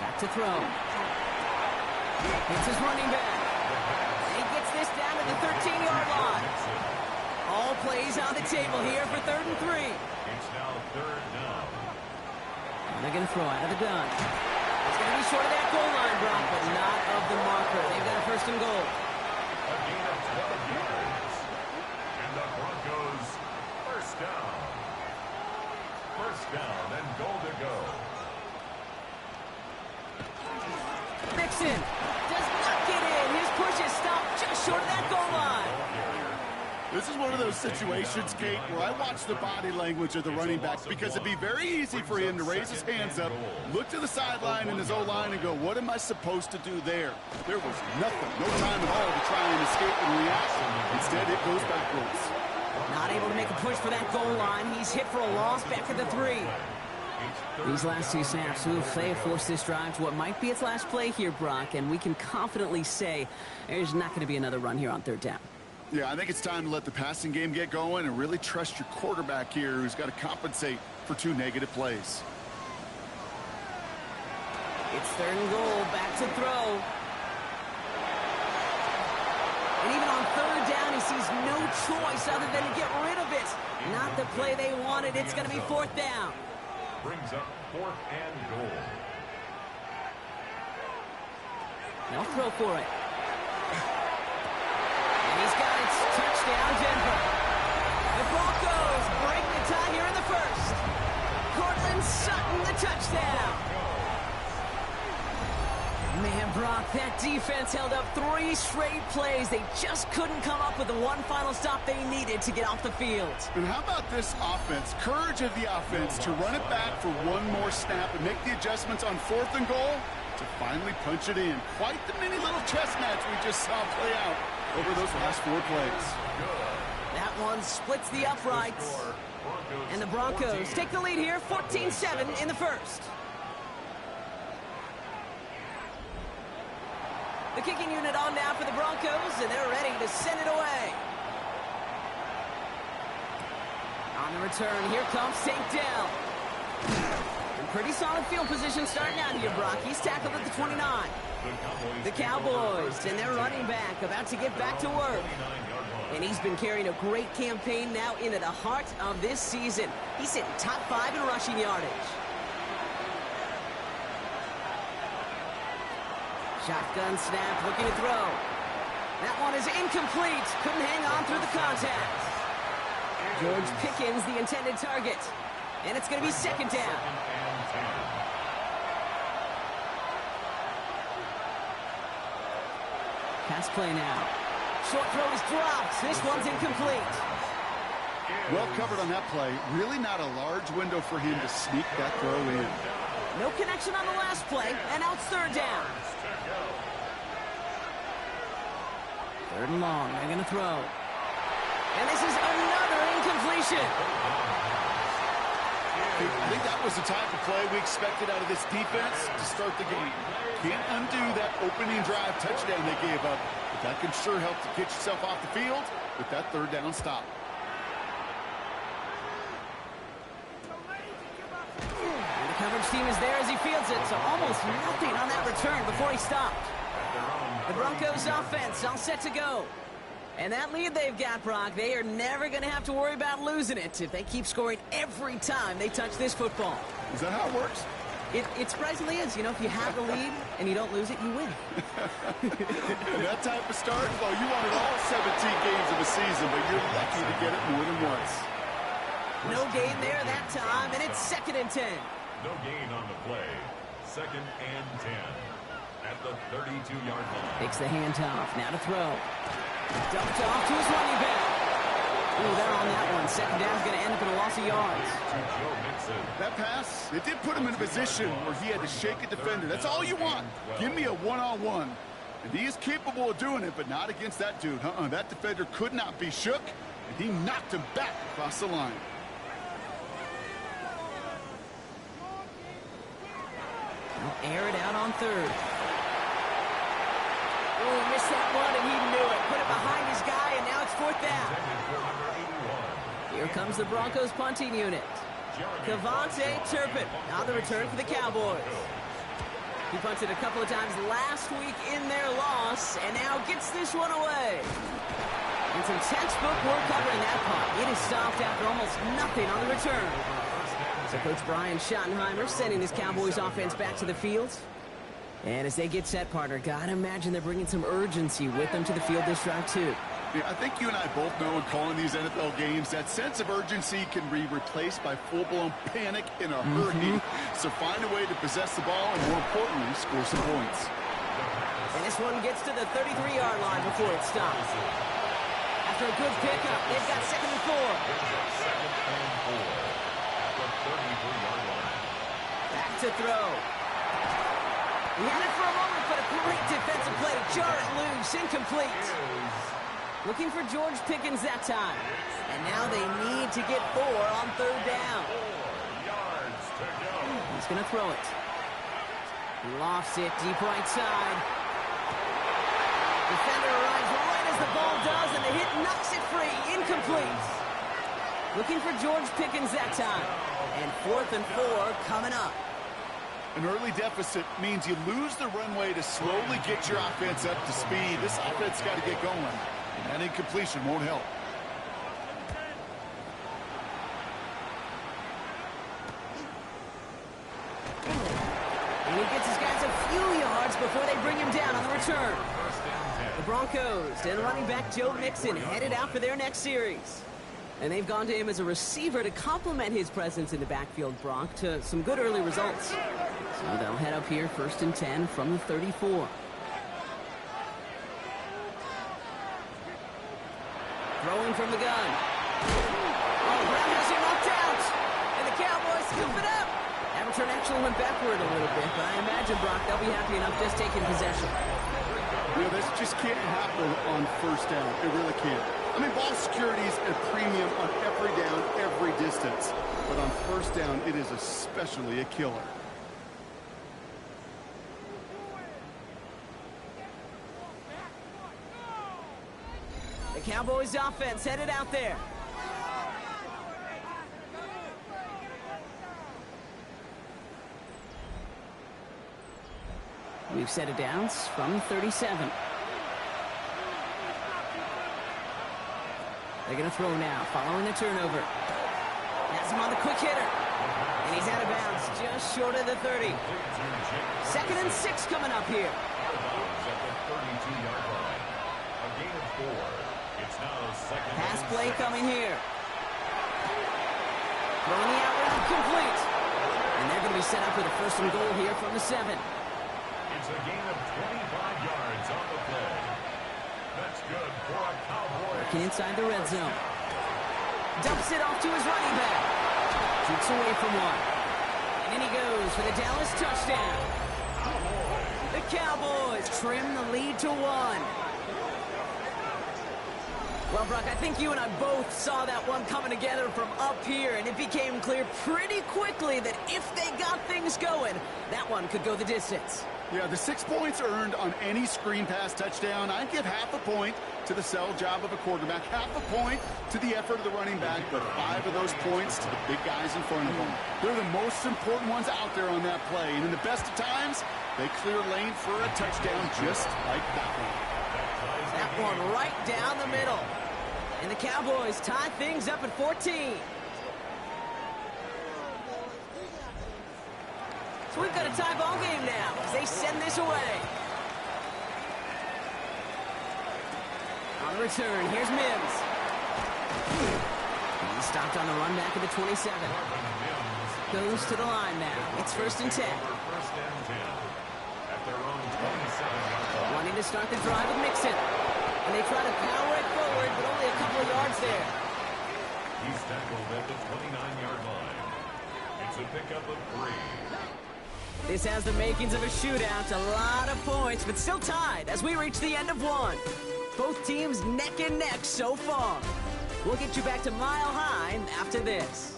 Back to throw. It's his running back. And he gets this down to the 13-yard line. All plays on the table here for third and 3. It's now third down. And they're going to throw out of the gun. It's going to be short of that goal line, Brock, but not of the marker. They've got a first and goal. A gain of 12 yards. And the Broncos first down. First down and goal to go. Mixon does not get in. His push is stopped just short of that goal line. This is one of those situations, Kate, where I watch the body language of the running back because it'd be very easy for him to raise his hands up, look to the sideline in his O-line and go, what am I supposed to do there? There was nothing, no time at all to try and escape and react. Instead, it goes backwards. Not able to make a push for that goal line. He's hit for a loss back at the 3. These last 2 snaps, they have forced this drive to what might be its last play here, Brock, and we can confidently say there's not going to be another run here on 3rd down. Yeah, I think it's time to let the passing game get going and really trust your quarterback here who's got to compensate for 2 negative plays. It's 3rd and goal, back to throw. And even on 3rd down, he sees no choice other than to get rid of it. Not the play they wanted. It's going to be 4th down. Brings up 4th and goal. They'll throw for it. And he's got it. Touchdown, Denver. The Broncos break the tie here in the 1st. Cortland Sutton, the touchdown. Man, Brock, that defense held up 3 straight plays. They just couldn't come up with the one final stop they needed to get off the field. And how about this offense? Courage of the offense to run it back for one more snap and make the adjustments on 4th and goal to finally punch it in. Quite the mini little chess match we just saw play out over those last 4 plays. That one splits the uprights. And the Broncos take the lead here, 14-7 in the 1st. The kicking unit on now for the Broncos, and they're ready to send it away. On the return, here comes St. Dell. And pretty solid field position starting out here, Brock. He's tackled at the 29. The Cowboys and their running back about to get back to work. And he's been carrying a great campaign now into the heart of this season. He's sitting top 5 in rushing yardage. Shotgun snap, looking to throw. That one is incomplete. Couldn't hang on through the contact. George Pickens, the intended target. And it's going to be 2nd down. Pass play now. Short throw is dropped. This one's incomplete. Well covered on that play. Really not a large window for him to sneak that throw in. No connection on the last play, and now it's 3rd down. 3rd and long, they're going to throw. And this is another incompletion. I think that was the type of play we expected out of this defense to start the game. Can't undo that opening drive touchdown they gave up, but that can sure help to get yourself off the field with that 3rd down stop. And the coverage team is there as he fields it, so almost nothing on that return before he stopped. The Broncos offense all set to go. And that lead they've got, Brock, they are never going to have to worry about losing it if they keep scoring every time they touch this football. Is that how it works? It surprisingly is. You know, if you have the lead and you don't lose it, you win. And that type of start, well, you wanted all 17 games of a season, but you're lucky to get it more than once. No gain there that time, and it's 2nd and 10. No gain on the play. 2nd and 10 at the 32-yard line. Takes the handoff. Now to throw. Dumped off to his running back. Ooh, they're on that one. 2nd down's going to end up in a loss of yards. That pass, it did put him in a position where he had to shake a defender. That's all you want. Give me a one-on-one. And he is capable of doing it, but not against that dude. That defender could not be shook, and he knocked him back across the line. They'll air it out on 3rd. Oh, he missed that one, and he knew it. Put it behind his guy, and now it's 4th down. Here comes the Broncos punting unit. Kevontae Turpin on the return for the Cowboys. He punted a couple of times last week in their loss, and now gets this one away. And some textbook work covering that punt. It is stopped after almost nothing on the return. So Coach Brian Schottenheimer sending this Cowboys offense back to the field. And as they get set, partner, gotta imagine they're bringing some urgency with them to the field this drive, too. Yeah, I think you and I both know in calling these NFL games that sense of urgency can be replaced by full-blown panic in a hurry. So find a way to possess the ball and, more importantly, score some points. And this one gets to the 33-yard line before it stops. after a good pickup. They've got 2nd and 4. Second and 4 at the 33-yard line. Back to throw. He had it for a moment, but a great defensive play to jar it loose. Incomplete. Looking for George Pickens that time. And now they need to get 4 on 3rd down. 4 yards to go. He's going to throw it. He lofts it deep right side. Defender arrives right as the ball does, and the hit knocks it free. Incomplete. Looking for George Pickens that time. And 4th and 4 coming up. An early deficit means you lose the runway to slowly get your offense up to speed. This offense got to get going, and that incompletion won't help. And he gets his guys a few yards before they bring him down on the return. The Broncos and running back Joe Mixon headed out for their next series. And they've gone to him as a receiver to complement his presence in the backfield, Bronk, to some good early results. So they'll head up here 1st and 10 from the 34. Throwing from the gun. Oh, Brown has him knocked out. And the Cowboys scoop it up. That return actually went backward a little bit, but I imagine, Brock, they'll be happy enough just taking possession. You know, this just can't happen on 1st down. It really can't. I mean, ball security is a premium on every down, every distance. But on 1st down, it is especially a killer. The Cowboys offense headed out there. We've set it down from 37. They're going to throw now, following the turnover. Has him on the quick hitter. And he's out of bounds, just short of the 30. 2nd and 6 coming up here. At the 32-yard line. A gain of 4. It's now 2nd Pass and play 6. coming here. Throwing the out route complete. And they're going to be set up with a 1st and goal here from the 7. It's a gain of 25 yards on the play. That's good for a Cowboy. Working inside the red zone. Dumps it off to his running back. Shoots away from one. And in he goes for the Dallas touchdown. The Cowboys trim the lead to 1. Well, Brock, I think you and I both saw that one coming together from up here, and it became clear pretty quickly that if they got things going, that one could go the distance. Yeah, the 6 points earned on any screen pass touchdown. I'd give half a point to the sell job of a quarterback, half a point to the effort of the running back, but 5 of those points to the big guys in front of them. They're the most important ones out there on that play, and in the best of times, they clear lane for a touchdown just like that one. That one right down the middle. And the Cowboys tie things up at 14. So we've got a tie ball game now as they send this away. On the return, here's Mims. He's stopped on the run back at the 27. Goes to the line now. It's 1st and 10. First and 10 at their own 27-yard line. Wanting to start the drive with Mixon. And they try to power it forward, but only a couple of yards there. He's tackled at the 29-yard line. It's a pickup of 3. This has the makings of a shootout. A lot of points, but still tied as we reach the end of one. Both teams neck and neck so far. We'll get you back to Mile High after this.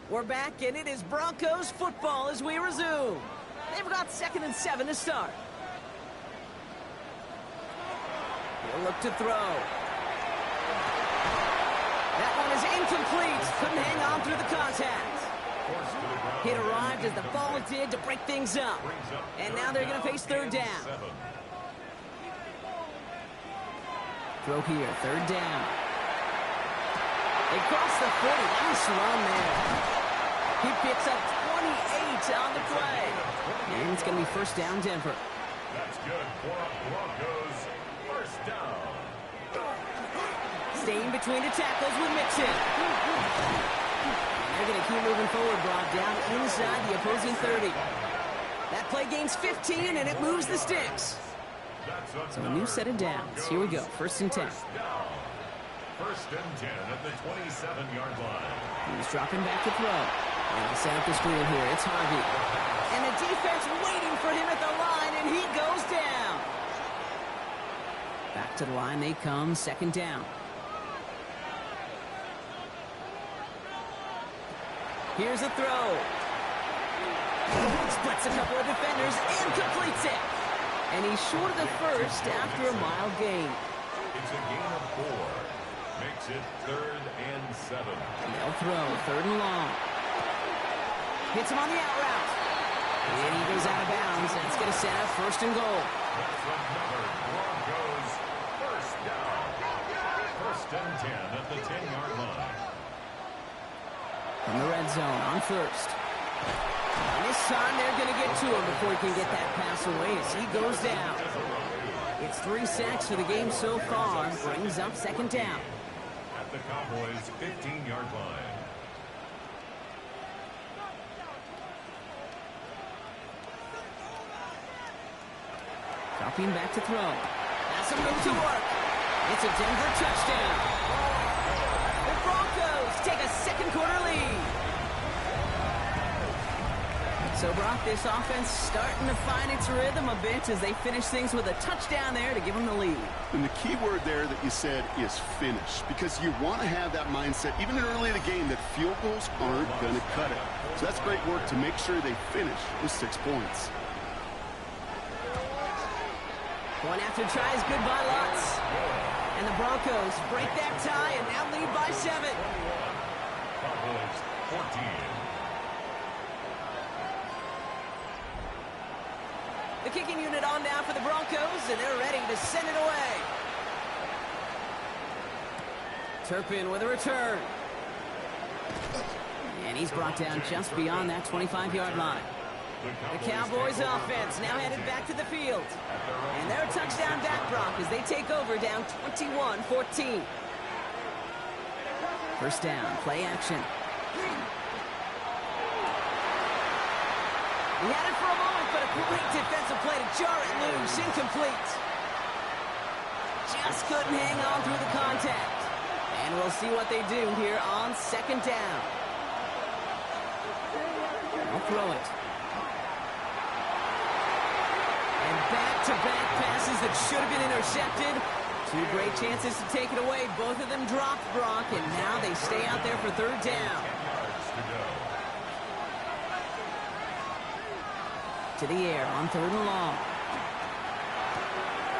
We're back, and it is Broncos football as we resume. They've got 2nd and 7 to start. He'll look to throw. That one is incomplete. Couldn't hang on through the contact. Hit arrived as the ball did to break things up. And now they're going to face 3rd down. Throw here, 3rd down. They cross the 40. Nice run there. He picks up 28 on the play. And it's going to be 1st down, Denver. That's good for Broncos. 1st down. Staying between the tackles with Mixon. they're going to keep moving forward, Brock, down inside the opposing 30. That play gains 15, and it moves the sticks. So a new set of downs. Here we go, 1st and 10. First and 10 at the 27-yard line. He's dropping back to throw. And he'll set up the screen here. It's Harvey. And the defense waiting for him at the line, and he goes down. Back to the line they come, 2nd down. Here's a throw. Splits a couple of defenders and completes it. And he's short of the first after a mile gain. It's a gain of 4. Makes it 3rd and 7. And they'll throw 3rd and long. Hits him on the out route. And he goes out of bounds. That's going to set up 1st and goal. That's another Broncos first down. 1st and 10 at the 10-yard line. From the red zone on 1st. And this time they're going to get to him before he can get that pass away as he goes down. It's 3 sacks for the game so far. Brings up 2nd down. At the Cowboys' 15-yard line. Dropping back to throw. That's a move to work. It's a Denver touchdown. The Broncos take a 2nd quarter lead. So, Brock, this offense starting to find its rhythm a bit as they finish things with a touchdown there to give them the lead. And the key word there that you said is finish, because you want to have that mindset, even early in the game, that field goals aren't going to cut it. So that's great work to make sure they finish with 6 points. Point after tries, good by Lutz. And the Broncos break that tie and now lead by 7. Cowboys 14. The kicking unit on down for the Broncos, and they're ready to send it away. Turpin with a return. And he's brought down just beyond that 25-yard line. The Cowboys offense now headed back to the field. And they're a touchdown back, Brock, as they take over down 21-14. 1st down, play action. He had it for a moment, but a great defensive play to jar it loose. Incomplete. Just couldn't hang on through the contact. And we'll see what they do here on 2nd down. They'll throw it. And back-to-back passes that should have been intercepted. 2 great chances to take it away. Both of them dropped, Brock, and now they stay out there for 3rd down. To the air on 3rd and long.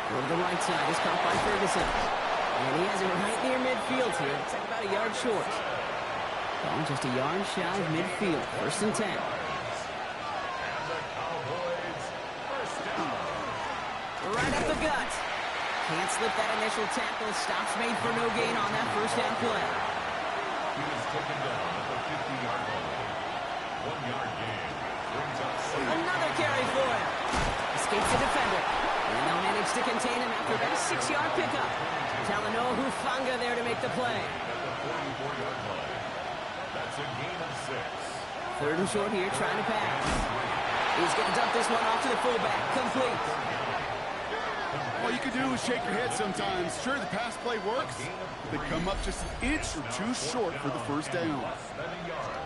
Over the right side is caught by Ferguson. And he has it right near midfield here. It's like about a yard short. Well, just a yard shy of midfield. 1st and 10. And the Cowboys first down. Right up the gut. Can't slip that initial tackle. Stops made for no gain on that 1st down play. He was taken down at the 50-yard line. 1-yard gain. Brings up 7. Another carry for him. Escapes the defender. And they'll manage to contain him after that 6-yard pickup. Talanoa Hufanga there to make the play. At the 44-yard line. That's a gain of 6. 3rd and short here, trying to pass. He's going to dump this one off to the fullback. Complete. All you can do is shake your head sometimes. Sure, the pass play works. They come up just an inch or 2 short for the 1st down. Than a yard.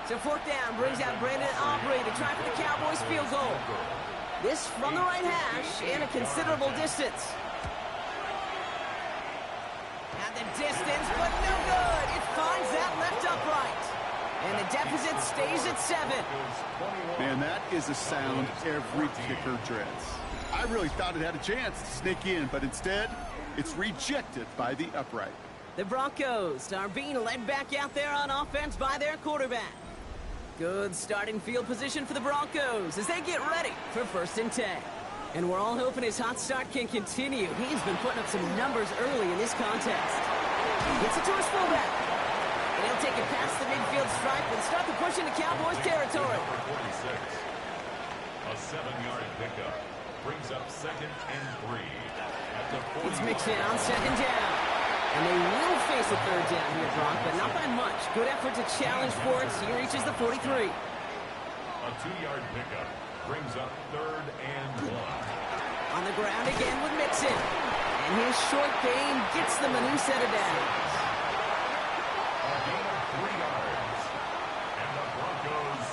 So 4th down brings out Brandon Aubrey to try for the Cowboys field goal. This from the right hash and a considerable distance. At the distance, but no good. It finds that left upright. And the deficit stays at 7. Man, that is a sound every kicker dreads. I really thought it had a chance to sneak in, but instead, it's rejected by the upright. The Broncos are being led back out there on offense by their quarterback. Good starting field position for the Broncos as they get ready for 1st and 10. And we're all hoping his hot start can continue. He's been putting up some numbers early in this contest. Gets it to his fullback. And he'll take it past the midfield stripe and start the push into Cowboys territory. Number 46. A 7-yard pickup. brings up 2nd and 3. At the 41. It's Mixon on 2nd down. And they will face a 3rd down here, Brock, but not by much. Good effort to challenge for it. He reaches the 43. A 2-yard pickup brings up 3rd and 1. On the ground again with Mixon. And his short game gets them a new set of downs. A gain of 3 yards. And the Broncos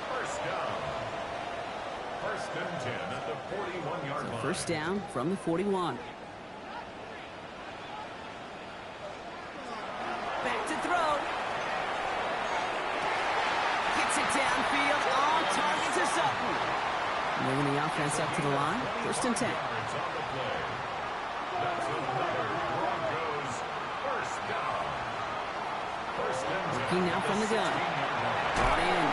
first down. 1st and 10 at the 41-yard line. First down from the 41. Back to throw. Gets it downfield. On target to Sutton. Moving the offense up to the line. 1st and 10. Yards on the play. That's another Broncos first down. 1st and 10. Looking now from the gun. Brought in.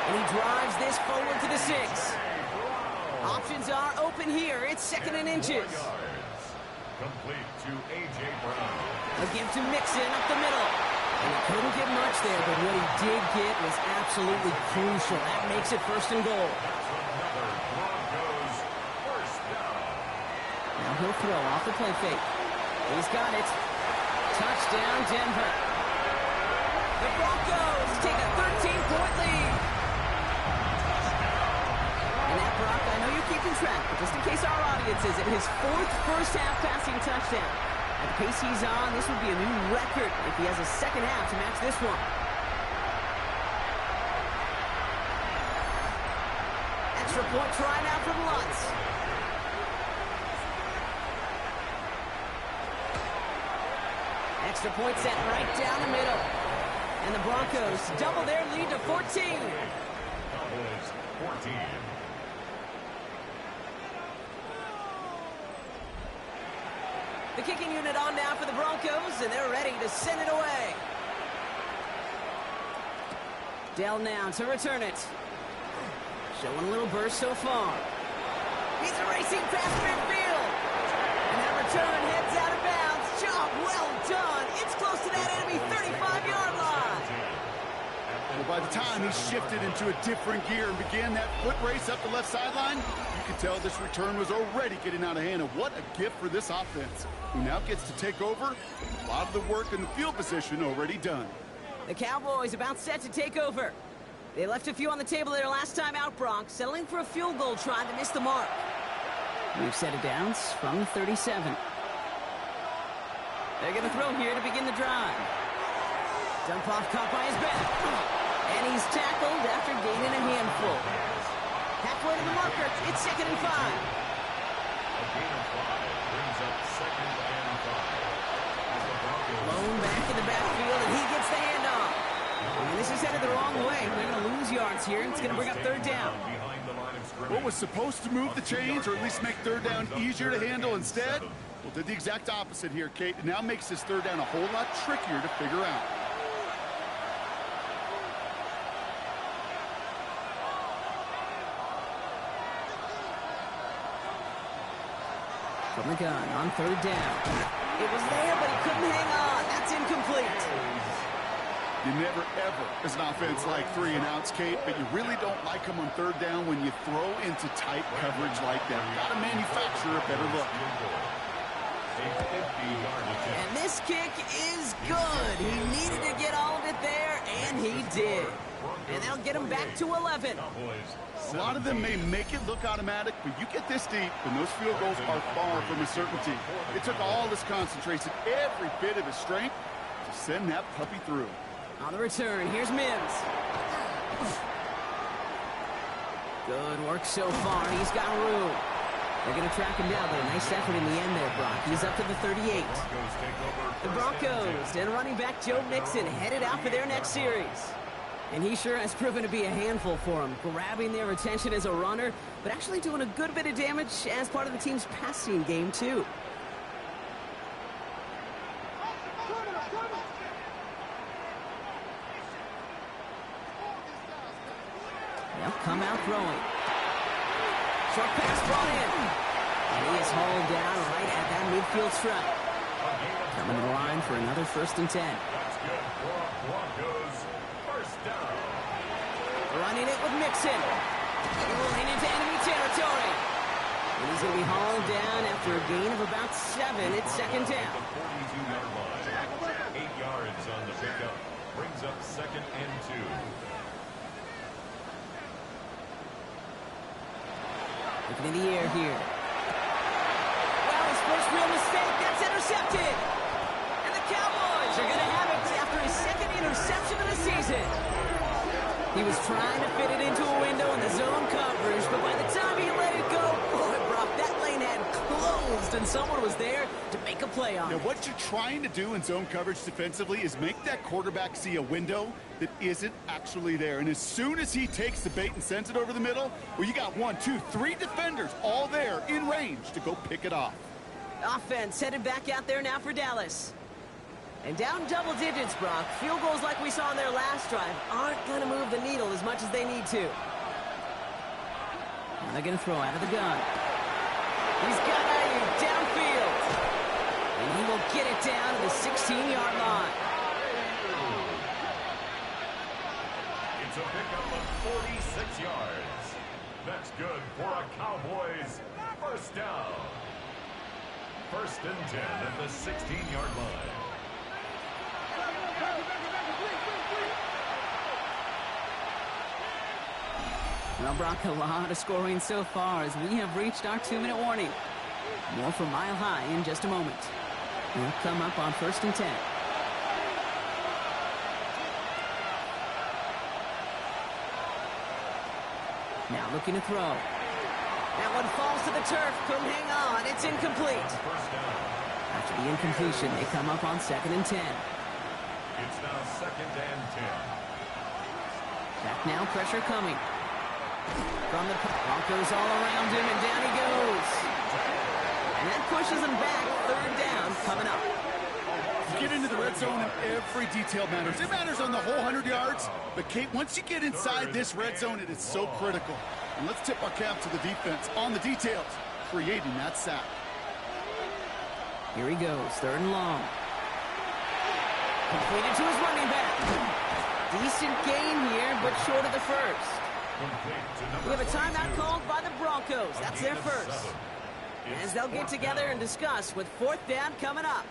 And he drives this forward to the 6. Options are open here. It's 2nd and inches. 4 yards. Complete to A.J. Brown. A give to Mixon up the middle. And he couldn't get much there, but what he did get was absolutely crucial. That makes it 1st and goal. Another Broncos first down. Now he'll throw off the play fake. He's got it. Touchdown, Denver. The Broncos take a 13-point lead. And that, Brock, I know you're keeping track, but just in case our audience isn't, his 4th first-half passing touchdown. At the pace he's on, this would be a new record if he has a second half to match this one. Extra point try now from Lutz. Extra point set right down the middle. And the Broncos double their lead to 14. Cowboys 14. The kicking unit on now for the Broncos, and they're ready to send it away. Dell now to return it. Showing a little burst so far. He's racing past midfield. And that return heads out of bounds. Job well done. It's close to that enemy 35-yard line. Well, by the time he shifted into a different gear and began that foot race up the left sideline, you could tell this return was already getting out of hand. And what a gift for this offense, who now gets to take over with a lot of the work in the field position already done. The Cowboys about set to take over. They left a few on the table their last time out, Bronx, settling for a field goal try to miss the mark. We've set it downs from the 37. They're going to throw here to begin the drive. Dump off caught by his back. And he's tackled after gaining a handful. Halfway to the marker. It's 2nd and 5. A gain of 5 brings up 2nd and 5. Blown back in the backfield, and he gets the handoff. And this is headed the wrong way. They're going to lose yards here, and it's going to bring up 3rd down. What was supposed to move the chains, or at least make 3rd down easier to handle instead, well, did the exact opposite here, Kate. It now makes this 3rd down a whole lot trickier to figure out. From the gun on 3rd down. It was there, but he couldn't hang on. That's incomplete. You never, ever, as an offense, like 3 and outs, Kate, but you really don't like them on 3rd down when you throw into tight coverage like that. You got to manufacture a better look. And this kick is good. He needed to get all of it there, and he did. And that'll get him back to 11. A lot of them may make it look automatic, but you get this deep, and those field goals are far from a certainty. It took all his concentration, every bit of his strength, to send that puppy through. On the return, here's Mims. Good work so far. He's got room. They're going to track him down, but a nice effort in the end there, Brock. He's up to the 38. The Broncos and running back Joe Mixon headed out for their next series. And he sure has proven to be a handful for him, grabbing their attention as a runner, but actually doing a good bit of damage as part of the team's passing game, too. They'll come out throwing. Short pass brought in. And he is hauled down right at that midfield stripe. Coming to the line for another 1st and 10. That's good for Broncos. First down. Running it with Mixon. Rolling into enemy territory. And he's going to be hauled down after a gain of about 7. It's second down. 42-yard line. 8 yards on the pickup. Brings up second and 2. Looking in the air here. Well, his first real mistake. That's intercepted. And the Cowboys are going to have it after his second interception of the season. He was trying to fit it into a window in the zone coverage, but by the time he let it go, boy, Brock, that lane had closed, and someone was there to make a play on it. Now, what you're trying to do in zone coverage defensively is make that quarterback see a window that isn't actually there. And as soon as he takes the bait and sends it over the middle, well, you got 1, 2, 3 defenders all there in range to go pick it off. Offense headed back out there now for Dallas. And down double digits, Brock. Field goals like we saw in their last drive aren't going to move the needle as much as they need to. Now they're going to throw out of the gun. He's got Ayuk downfield. And he will get it down to the 16-yard line. It's a pickup of 46 yards. That's good for a Cowboys first down. First and 10 at the 16-yard line. Well, Brock, a lot of scoring so far as we have reached our 2-minute warning. More from Mile High in just a moment. We'll come up on first and 10. Now looking to throw. That one falls to the turf. Couldn't hang on. It's incomplete. After the incompletion, they come up on second and 10. It's now second and 10. Back now, pressure coming. From the Broncos all around him, and down he goes. And that pushes him back. Third down coming up. You get into the red zone and every detail matters. It matters on the whole 100 yards. But, Kate, once you get inside this red zone, it is so critical. And let's tip our cap to the defense on the details, creating that sack. Here he goes, third and long. Completed to his running back. Decent gain here, but short of the first. We have a timeout called by the Broncos. That's their first. As they'll get together and discuss with fourth down coming up.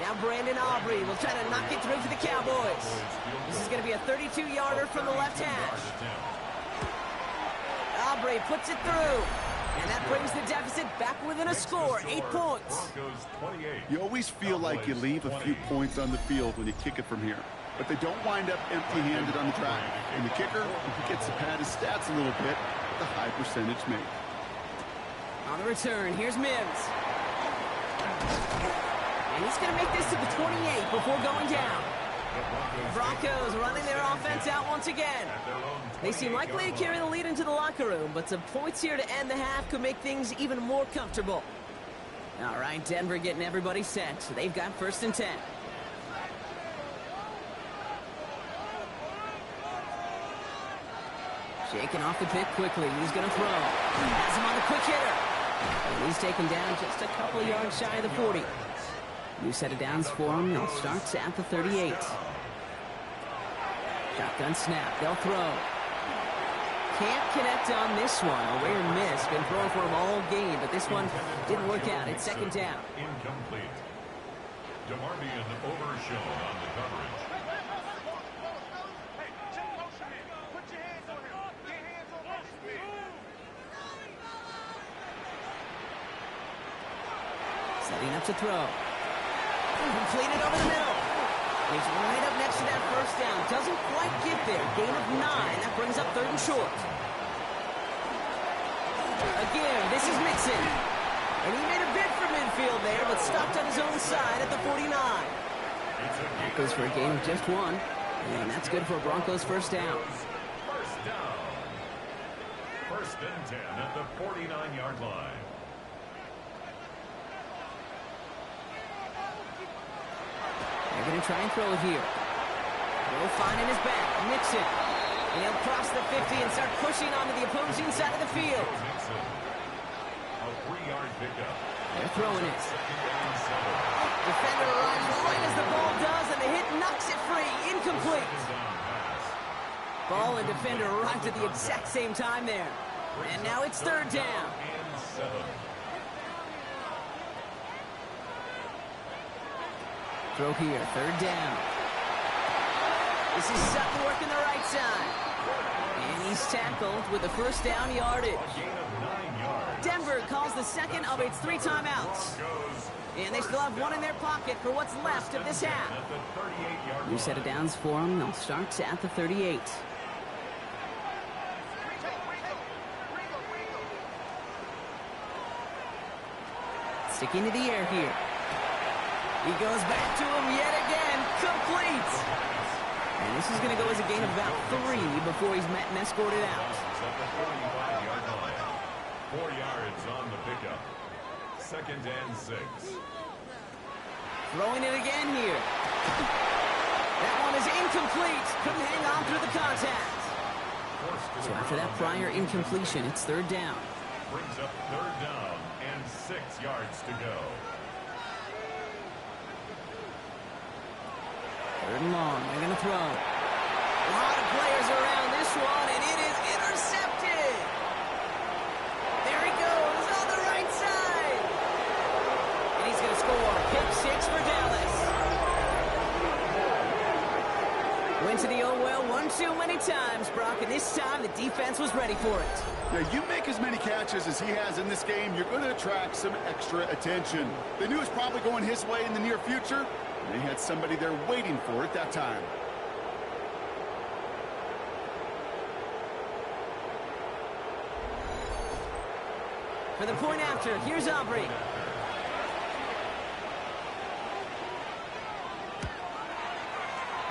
Now Brandon Aubrey will try to knock it through for the Cowboys. This is going to be a 32-yarder from the left hash. Aubrey puts it through. And that brings the deficit back within a score, 8 points. You always feel like you leave a few points on the field when you kick it from here. But they don't wind up empty-handed on the track. And the kicker, he gets to pad his stats a little bit with a high percentage make. On the return, here's Mims. And he's going to make this to the 28 before going down. Broncos running their offense out once again. They seem likely to carry the lead into the locker room, but some points here to end the half could make things even more comfortable. All right, Denver getting everybody set. They've got first and 10. Shaking off the pick quickly. He's going to throw. Has him on the quick hitter. And he's taken down just a couple of yards shy of the 40. New set of downs for him. They'll start at the 38. Shotgun snap. They'll throw. Can't connect on this one. A rare miss. Been throwing for him all game, but this one didn't work out. It's second down. Incomplete. DeMarvion overshown on the coverage. Setting up to throw. Completed over the middle. He's right up next to that first down. Doesn't quite get there. Gain of 9. That brings up third and short. Again, this is Mixon. And he made a bid for midfield there, but stopped on his own side at the 49. That goes for a gain of just 1. And that's good for a Broncos first down. First down. First and 10 at the 49-yard line. They're going to try and throw it here. Will finding his back. Mixon. And he'll cross the 50 and start pushing onto the opposing side of the field. A 3-yard pickup. They're throwing it. Defender runs right as the ball does, and the hit knocks it free. Incomplete. Ball and defender arrived at the exact same time there. And now it's third down. Throw here, third down. This is Sutton working the right side. And he's tackled with the first down yardage. Denver calls the second of its 3 timeouts. And they still have one in their pocket for what's left of this half. New set of downs for them. They'll start at the 38. Sticking to the air here. He goes back to him yet again. Complete. And this is going to go as a gain of about 3 before he's met and escorted out. 4 yards on the pickup. 2nd and 6. Throwing it again here. That one is incomplete. Couldn't hang on through the contact. So after that prior incompletion, it's 3rd down. Brings up 3rd down and 6 yards to go. 3rd and long. They're going to throw. A lot of players around this one, and it is intercepted. There he goes on the right side. And he's going to score. Pick 6 for Dallas. Went to the oh-well one too many times, Brock, and this time the defense was ready for it. Now, you make as many catches as he has in this game, you're going to attract some extra attention. They knew it was probably going his way in the near future. They had somebody there waiting for it that time. For the point after, here's Aubrey.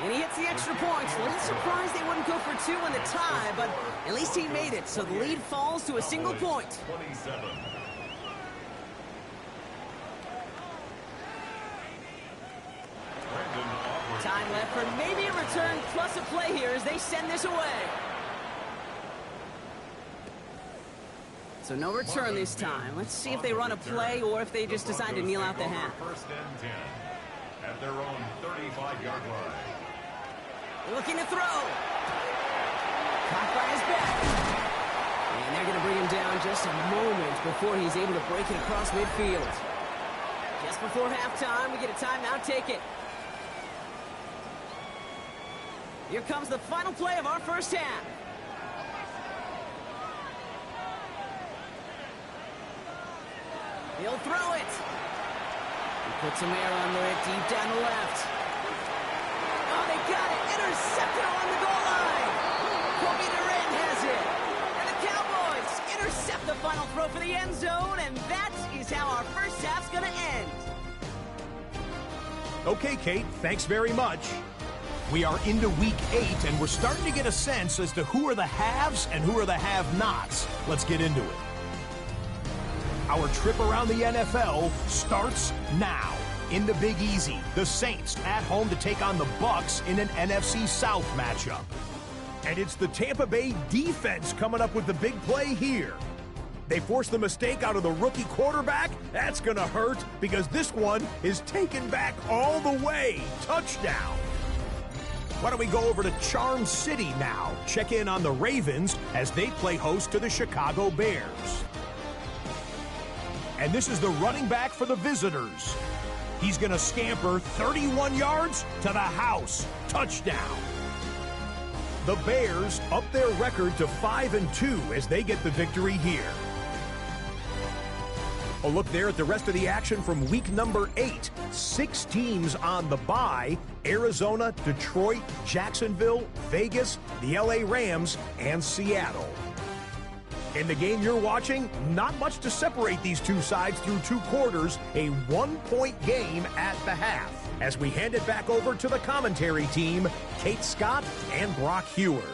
And he hits the extra points. A little surprised they wouldn't go for 2 in the tie, but at least he made it, so the lead falls to a single point. 27. Time left for maybe a return plus a play here as they send this away. So no return this time. Let's see if they run a play or if they just decide to kneel out the half. 1st and 10 at their own 35-yard line. Looking to throw. Caught by his back. And they're going to bring him down just a moment before he's able to break it across midfield. Just before halftime, we get a timeout. Take it. Here comes the final play of our first half. He'll throw it. He puts some air under it deep down the left. Oh, they got it. Intercepted on the goal line. Kobe Durant has it. And the Cowboys intercept the final throw for the end zone, and that is how our first half's going to end. Okay, Kate, thanks very much. We are into week 8, and we're starting to get a sense as to who are the haves and who are the have-nots. Let's get into it. Our trip around the NFL starts now. In the Big Easy, the Saints at home to take on the Bucs in an NFC South matchup. And it's the Tampa Bay defense coming up with the big play here. They force the mistake out of the rookie quarterback. That's going to hurt because this one is taken back all the way. Touchdown. Why don't we go over to Charm City now? Check in on the Ravens as they play host to the Chicago Bears. And this is the running back for the visitors. He's going to scamper 31 yards to the house. Touchdown. The Bears up their record to 5-2 as they get the victory here. A look there at the rest of the action from week number 8. 6 teams on the bye: Arizona, Detroit, Jacksonville, Vegas, the LA Rams, and Seattle. In the game you're watching, not much to separate these two sides through 2 quarters, a 1-point game at the half. As we hand it back over to the commentary team, Kate Scott and Brock Heward.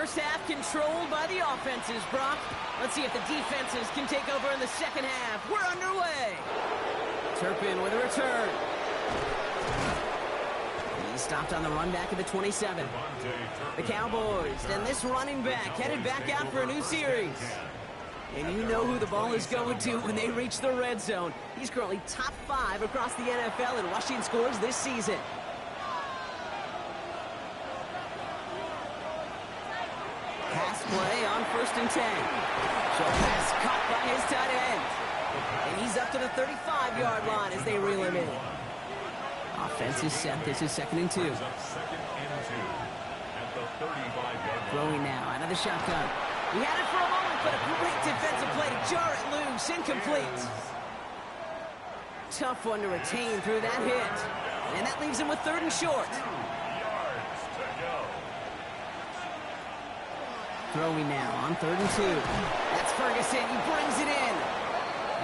first half controlled by the offenses, Brock. Let's see if the defenses can take over in the second half. We're underway. Turpin with a return. He's stopped on the run back at the 27. The Cowboys and this running back headed back out for a new series. And you know who the ball is going to when they reach the red zone. He's currently top 5 across the NFL in rushing scores this season. Pass play on 1st and 10. So pass caught by his tight end. And he's up to the 35-yard line as they reel him in. Offense is set. This is 2nd and 2. Throwing now out of the shotgun. He had it for a moment, but a great defensive play to jar it loose. Incomplete. Tough one to retain through that hit. And that leaves him with 3rd and short. Throwing now on 3rd and 2. That's Ferguson. He brings it in.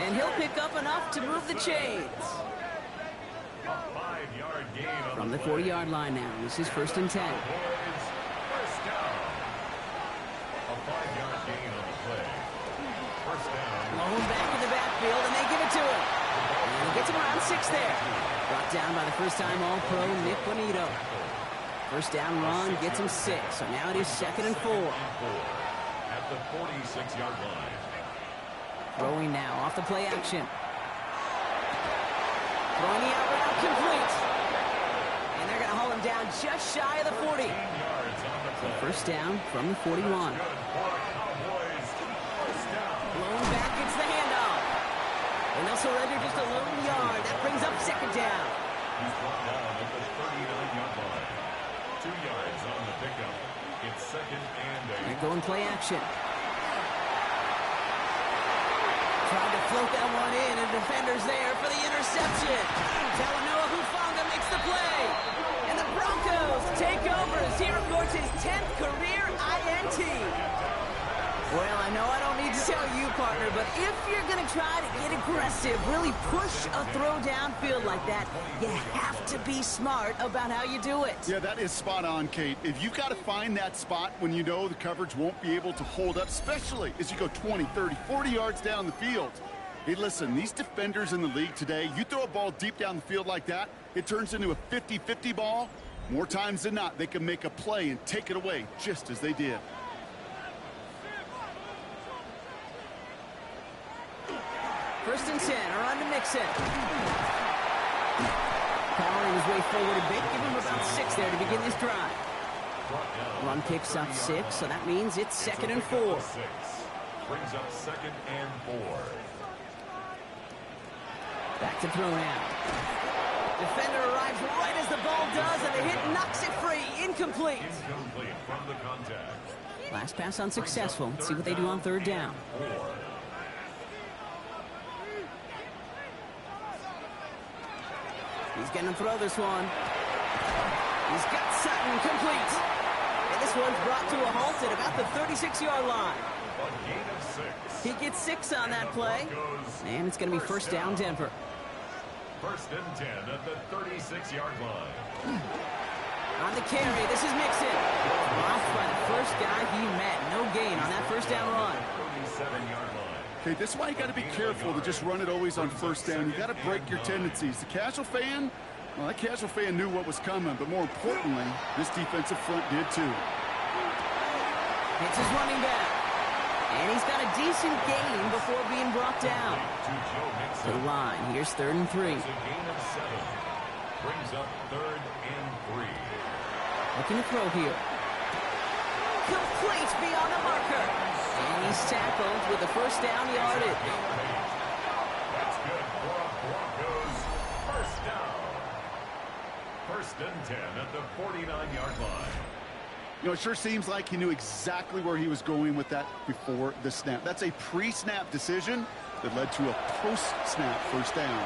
And he'll pick up enough to move the chains. From the 40-yard line now. This is 1st and 10. A 5-yard gain on the play. First down. Blown back in the backfield, and they give it to him. And he gets him around 6 there. Brought down by the first-time All-Pro Nick Bonito. First down run gets him 6. So now it is 2nd and 4. At the 46-yard line. Throwing now off the play action. Throwing the out route complete. And they're going to haul him down just shy of the 40. So first down from the 41. Blown back, it's the handoff. And they'll surrender just a lone yard. That brings up 2nd down. He's brought down at the 39-yard line. 2 yards on the pickup. It's 2nd and 8. They're going play action. Trying to float that one in, and defender's there for the interception. Talanoa Hufanga makes the play. And the Broncos take over as he records his 10th career INT. Well, I know I don't need to tell you, partner, but if you're going to try to get aggressive, really push a throw downfield like that, you have to be smart about how you do it. Yeah, that is spot on, Kate. If you've got to find that spot when you know the coverage won't be able to hold up, especially as you go 20, 30, 40 yards down the field. Hey, listen, these defenders in the league today, you throw a ball deep down the field like that, it turns into a 50-50 ball. More times than not, they can make a play and take it away just as they did. First and 10, around to Mixon. Powering his way forward a bit, give him about 6 there to begin this drive. Run picks up 6, so that means it's 2nd and 4. Brings up 2nd and 4. Back to throw now. Defender arrives right as the ball does, and the hit knocks it free. Incomplete. Incomplete from the contact. Last pass unsuccessful. Let's see what they do on 3rd down. 4. He's going to throw this one. He's got Sutton complete. And this one's brought to a halt at about the 36-yard line. A gain of 6. He gets 6 on that play. And it's going to be first down, Denver. 1st and 10 at the 36-yard line. On the carry, this is Mixon. Off by the first guy he met. No gain on that first down run. 37-yard line. Okay, this is why you got to be careful to just run it always on first down. You got to break your tendencies. The casual fan, well, that casual fan knew what was coming, but more importantly, this defensive front did too. It's his running back. And he's got a decent gain before being brought down. To the line, here's 3rd and 3. It's a gain of 7. Brings up 3rd and 3. Looking to throw here. Complete beyond the marker. And he's tackled with the first down yardage. That's good for a Broncos first down. 1st and 10 at the 49-yard line. You know, it sure seems like he knew exactly where he was going with that before the snap. That's a pre-snap decision that led to a post-snap first down.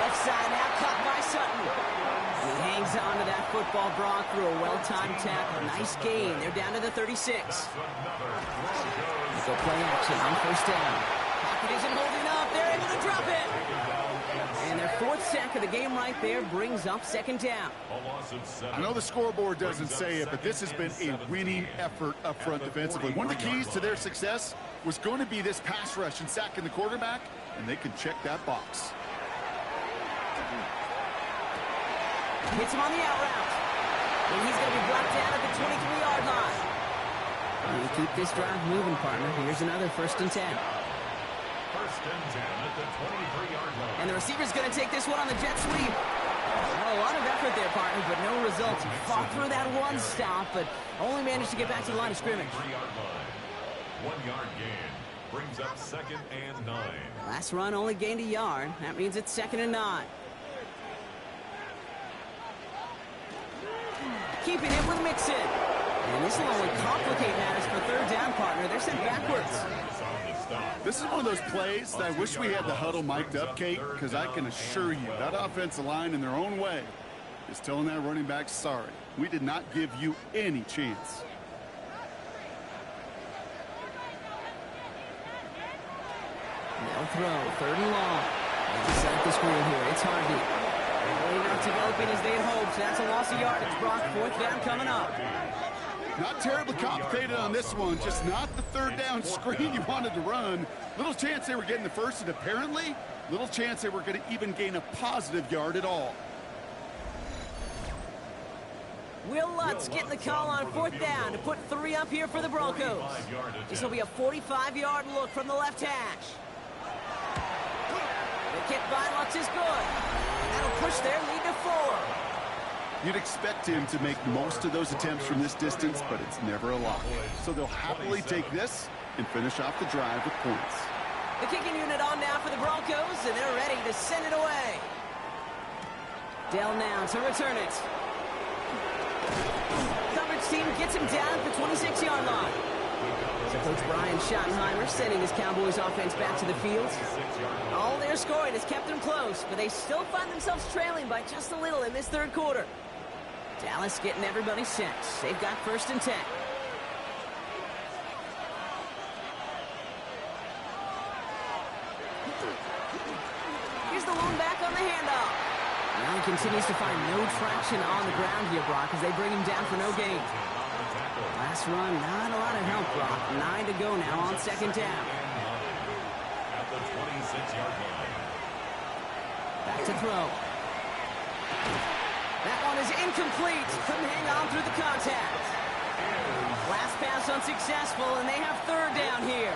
Left side now, caught by Sutton. He hangs on to that football, Brock, through a well-timed tackle. Nice gain. They're down to the 36. Go play action on first down. Pocket isn't holding up. They're able to drop it. And their 4th sack of the game right there brings up 2nd down. A loss of 7. I know the scoreboard doesn't say it, but this has been a winning effort up front defensively. One of the keys to their success was going to be this pass rush and sacking the quarterback, and they can check that box. Hits him on the out route. And he's going to be brought down at the 23-yard line. And we keep this drive moving, partner. Here's another 1st and 10. 1st and 10 at the 23-yard line. And the receiver's going to take this one on the jet sweep. A lot of effort there, partner, but no results. He fought through that one stop, but only managed to get back to the line of scrimmage. 3-yard line. 1-yard gain brings up 2nd and 9. Last run only gained a yard. That means it's 2nd and 9. Keeping it with Mixon. And this will only complicate matters for 3rd down, partner. They're sent backwards. This is one of those plays that I wish we had the huddle mic'd up, Kate, because I can assure you that offensive line in their own way is telling that running back, sorry, we did not give you any chance. They'll throw, 3rd and long. They set up the screen here. It's Harvey. Really not developing as they had hoped. That's a loss of yardage. Brock, 4th down coming up. Not terribly complicated on this one, just not the 3rd down screen you wanted to run. Little chance they were getting the 1st, and apparently, little chance they were going to even gain a positive yard at all. Will Lutz getting the call on 4th down to put 3 up here for the Broncos. This will be a 45-yard look from the left hash. The kick by Lutz is good. And that'll push their lead to 4. You'd expect him to make most of those attempts from this distance, but it's never a lock. So they'll happily take this and finish off the drive with points. The kicking unit on now for the Broncos, and they're ready to send it away. Dell now to return it. Coverage team gets him down at the 26-yard line. So Coach Brian Schottenheimer sending his Cowboys offense back to the field. All their scoring has kept them close, but they still find themselves trailing by just a little in this 3rd quarter. Dallas getting everybody set. They've got 1st and 10. Here's the lone back on the handoff. Now he continues to find no traction on the ground here, Brock, as they bring him down for no gain. Last run, not a lot of help, Brock. 9 to go now on 2nd down. At the 26-yard line. Back to throw. That one is incomplete. Couldn't hang on through the contact. Last pass unsuccessful, and they have 3rd down here.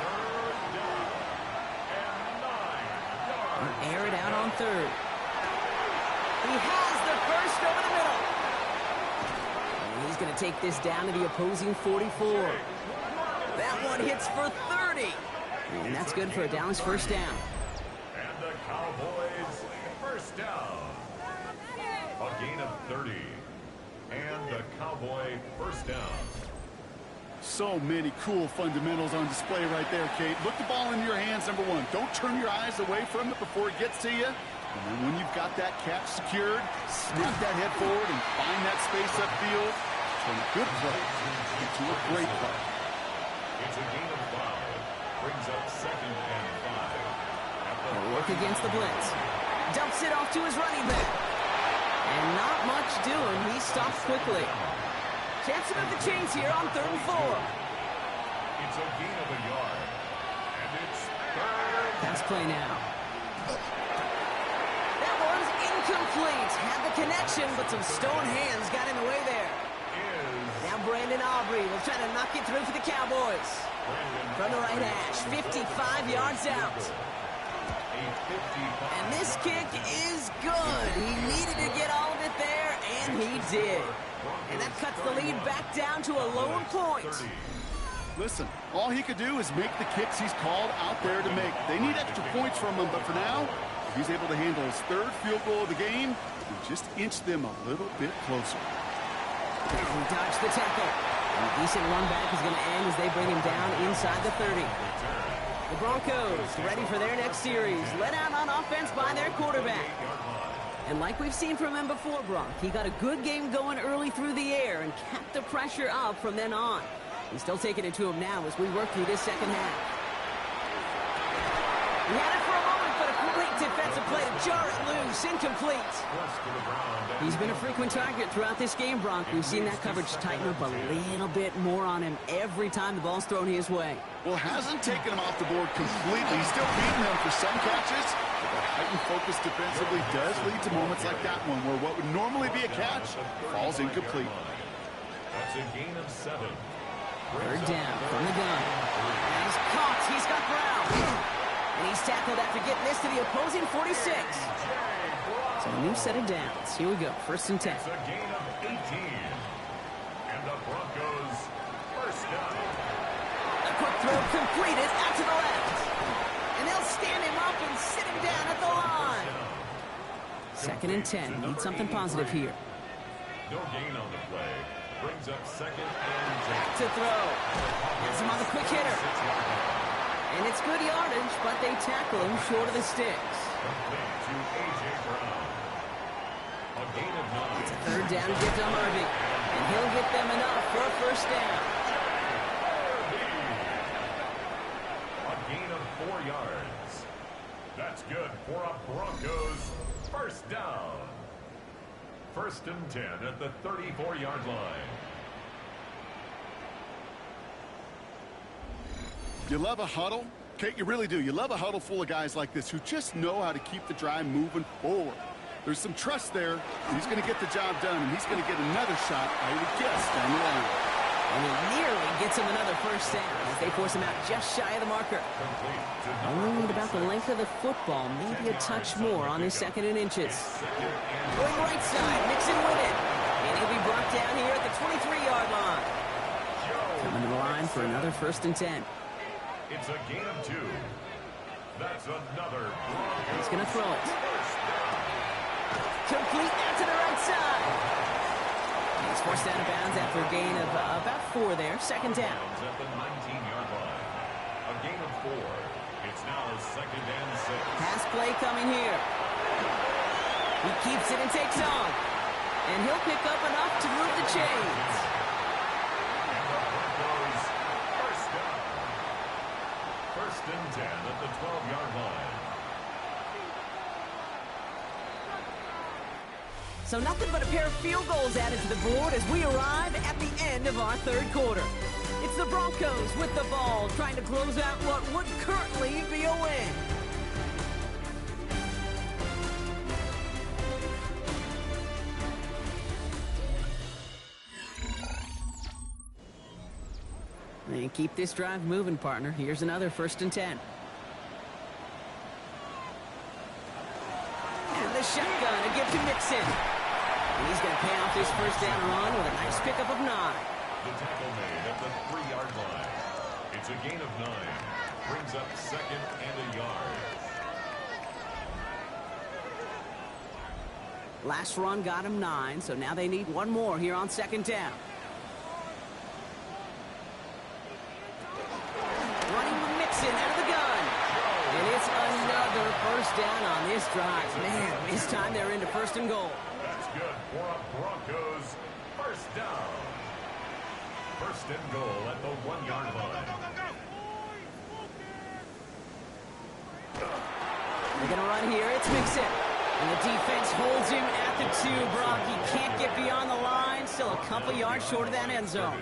Air it out on 3rd. He has the 1st over the middle. And he's going to take this down to the opposing 44. That one hits for 30. And that's good for a Dallas 1st down. And the Cowboys 1st down. A gain of 30. And the Cowboy 1st down. So many cool fundamentals on display right there, Kate. Look the ball in your hands, number 1. Don't turn your eyes away from it before it gets to you. And then when you've got that catch secured, snap that head forward and find that space upfield. From a good play into a great play. It's a gain of 5. Brings up 2nd and 5. He'll work against the blitz. Dumps it off to his running back. And not much doing. He stops quickly. Chance to move the chains here on 3rd and 4. It's a gain of a yard. And it's 3rd. Pass play now. That one's incomplete. Had the connection, but some stone hands got in the way there. Now Brandon Aubrey will try to knock it through for the Cowboys. From the right hash, 55 yards out. And this kick is good. He needed to get all of it there, and he did. And that cuts the lead back down to a lone point. Listen, all he could do is make the kicks he's called out there to make. They need extra points from him, but for now, if he's able to handle his 3rd field goal of the game, and just inch them a little bit closer. And he dodged the tackle. And a decent run back is going to end as they bring him down inside the 30. The Broncos ready for their next series. Let out on offense by their quarterback. And like we've seen from him before, Brock, he got a good game going early through the air and kept the pressure up from then on. He's still taking it to him now as we work through this 2nd half. He had it for a moment but a great defensive play to jar it loose. Incomplete. He's been a frequent target throughout this game, Bronk. We've seen that coverage tighten up a little bit more on him every time the ball's thrown his way. Well, hasn't taken him off the board completely. He's still beating them for some catches. But that heightened focus defensively does lead to moments like that one, where what would normally be a catch falls incomplete. That's a gain of 7. Third down from the gun. And he's caught. He's got Brown. And he's tackled after getting this to the opposing 46. So a new set of downs. Here we go. First and 10. It's a gain of 18. And the Broncos first down. A quick throw completed out to the left. And they'll stand him up and sit him down at the line. Second and 10. Need something positive here. No gain on the play. Brings up second and 10. Back to throw. Has him on the quick hitter. And it's good yardage, but they tackle him short of the sticks. Complete to A.J. Brown. A gain of 9. It's a third down to get to Harvey. And he'll get them enough for a first down. A gain of 4 yards. That's good for a Broncos first down. First and 10 at the 34-yard line. You love a huddle? Kate, you really do. You love a huddle full of guys like this who just know how to keep the drive moving forward. There's some trust there. He's going to get the job done, and he's going to get another shot, I would guess, down the line. And he nearly gets him another first down as they force him out just shy of the marker. Only need about the length of the football, maybe a touch more on his second and inches. Going right side, Mixon with it. And he'll be brought down here at the 23-yard line. Coming to the line for another first and 10. It's a gain of 2. That's another. He's going to throw it. Complete out to the right side. He's forced out of bounds after a gain of about 4 there. Second down. At the 19-yard line. A gain of 4. It's now second and 6. Pass play coming here. He keeps it and takes on. And he'll pick up enough to move the chains. And the Broncos first down. First and 10 at the 12-yard line. So nothing but a pair of field goals added to the board as we arrive at the end of our third quarter. It's the Broncos with the ball, trying to close out what would currently be a win. And keep this drive moving, partner. Here's another first and 10. And the shotgun to give to Mixon. And he's going to pay off this first down run with a nice pickup of 9. The tackle made at the 3-yard line. It's a gain of 9. Brings up second and a yard. Last run got him 9, so now they need one more here on second down. Running with Mixon out of the gun. And it's another first down on this drive. Man, this time they're into first and goal. That's good for a Broncos first down. First and goal at the 1-yard line. They're going to run here. It's Mixon. And the defense holds him at the 2. Brock, he can't get beyond the line. Still a couple yards short of that end zone.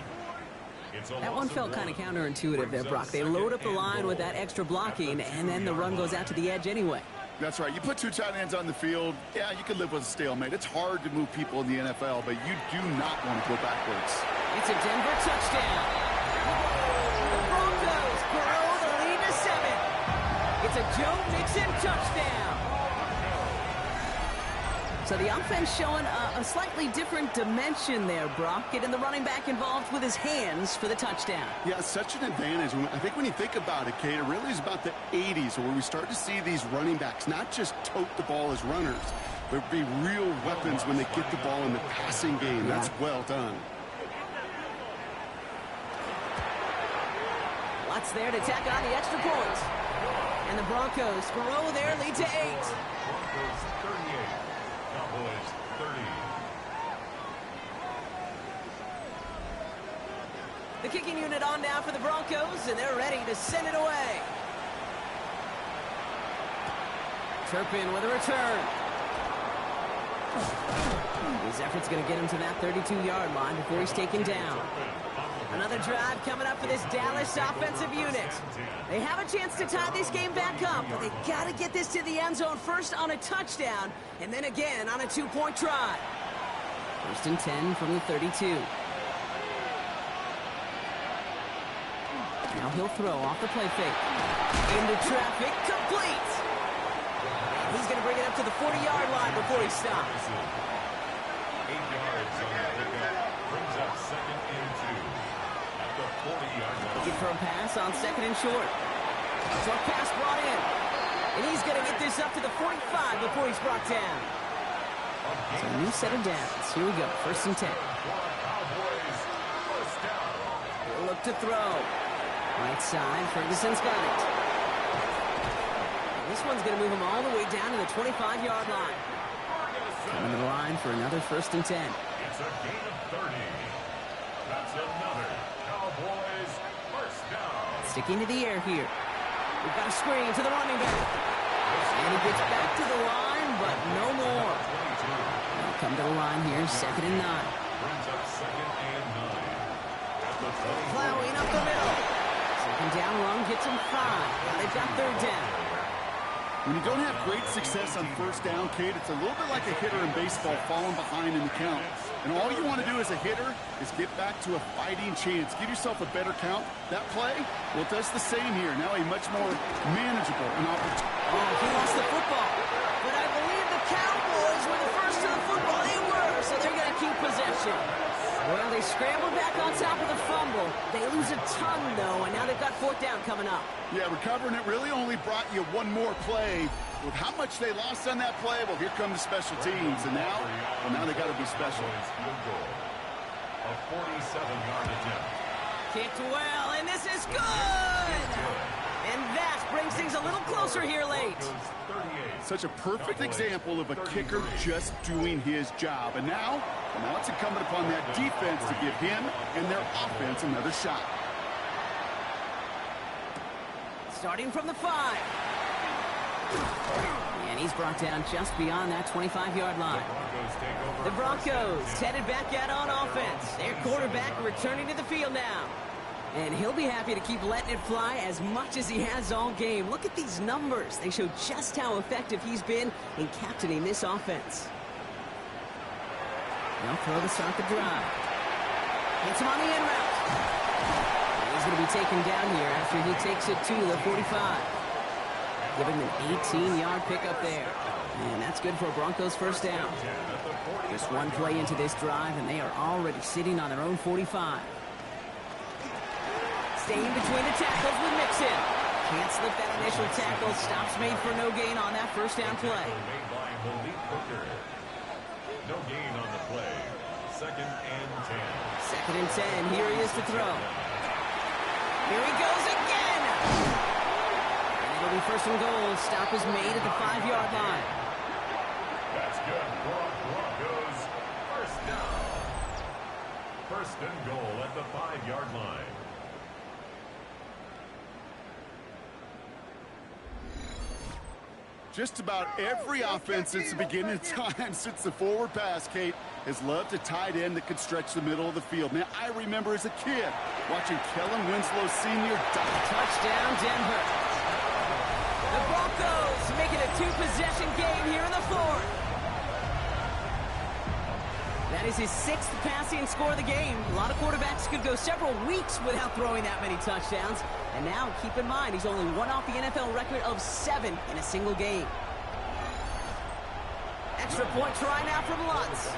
That one felt kind of counterintuitive there, Brock. They load up the line with that extra blocking, and then the run goes out to the edge anyway. That's right. You put 2 tight ends on the field, yeah, you can live with a stalemate. It's hard to move people in the NFL, but you do not want to go backwards. It's a Denver touchdown. The Broncos grow the lead to 7. It's a Joe Mixon touchdown. So the offense showing a slightly different dimension there, Brock. Getting the running back involved with his hands for the touchdown. Yeah, it's such an advantage. I think when you think about it, Kate, it really is about the 80s where we start to see these running backs not just tote the ball as runners, but be real weapons when they get the ball in the passing game. That's well done. Lots there to tack on the extra point. And the Broncos grow their lead to 8. Broncos 38. Cowboys 30. The kicking unit on now for the Broncos, and they're ready to send it away. Turpin with a return. His effort's going to get him to that 32-yard line before he's taken down. Another drive coming up for this Dallas offensive unit. They have a chance to tie this game back up, but they got to get this to the end zone first on a touchdown, and then again on a 2-point try. First and 10 from the 32. Now he'll throw off the play fake. Into traffic, complete. And he's going to bring it up to the 40-yard line before he stops. 8 yards on the pickup. Brings up second and 2 at the 40-yard line. Looking for a pass on second and short. Short pass brought in. And he's going to get this up to the 45 before he's brought down. So a new set of downs. Here we go. First and 10. Cowboys, first down. He'll look to throw. Right side, Ferguson's got it. And this one's going to move him all the way down to the 25-yard line. Coming to the line for another first and 10. It's a gain of 30. That's another Cowboys first down. Sticking to the air here. We've got a screen to the running back. And he gets back to the line, but no more. They'll come to the line here, second and 9. Brings up second and 9 at the 20. Plowing up the middle. Second down run gets him 5. Now they've got third down. When you don't have great success on first down, Kate, it's a little bit like a hitter in baseball falling behind in the count. And all you want to do as a hitter is get back to a fighting chance. Give yourself a better count. That play, well, it does the same here. Now a much more manageable and opportunity. Oh, he lost the football. But I believe the Cowboys were the first to the football. They were, so they're going to keep possession. Well, they scrambled back on top of the fumble. They lose a ton, though, and now they've got fourth down coming up. Yeah, recovering it really only brought you one more play. With how much they lost on that play, well, here come the special teams. And now, well, now they got to be special. Field goal. A 47-yard attempt. Kicked well, and this is good! And that brings things a little closer here late. Such a perfect example of a kicker just doing his job. And now it's incumbent upon that defense to give him and their offense another shot. Starting from the 5. And he's brought down just beyond that 25-yard line. The Broncos headed back out on offense. Their quarterback returning to the field now. And he'll be happy to keep letting it fly as much as he has all game. Look at these numbers. They show just how effective he's been in captaining this offense. They'll throw to start the drive. Hits him on the in route. He's going to be taken down here after he takes it to the 45. Giving him an 18-yard pickup there. And that's good for a Broncos first down. Just one play into this drive, and they are already sitting on their own 45. Staying between the tackles with Mixon. Can't slip that initial tackle. Stops made for no gain on that first down play. No gain on the play. Second and 10. Second and 10. Here he is to throw. Here he goes again. And it'll be first and goal. Stop is made at the 5-yard line. That's good for Broncos. First down. First and goal at the 5-yard line. Just about every offense since the beginning of time, since the forward pass, Kate, has loved a tight end that could stretch the middle of the field. Now, I remember as a kid watching Kellen Winslow Sr. dive. Touchdown, Denver. The Broncos make it a 2-possession game here in the 4th. That is his 6th passing score of the game. A lot of quarterbacks could go several weeks without throwing that many touchdowns. And now, keep in mind, he's only one off the NFL record of 7 in a single game. Extra point try now from Lutz.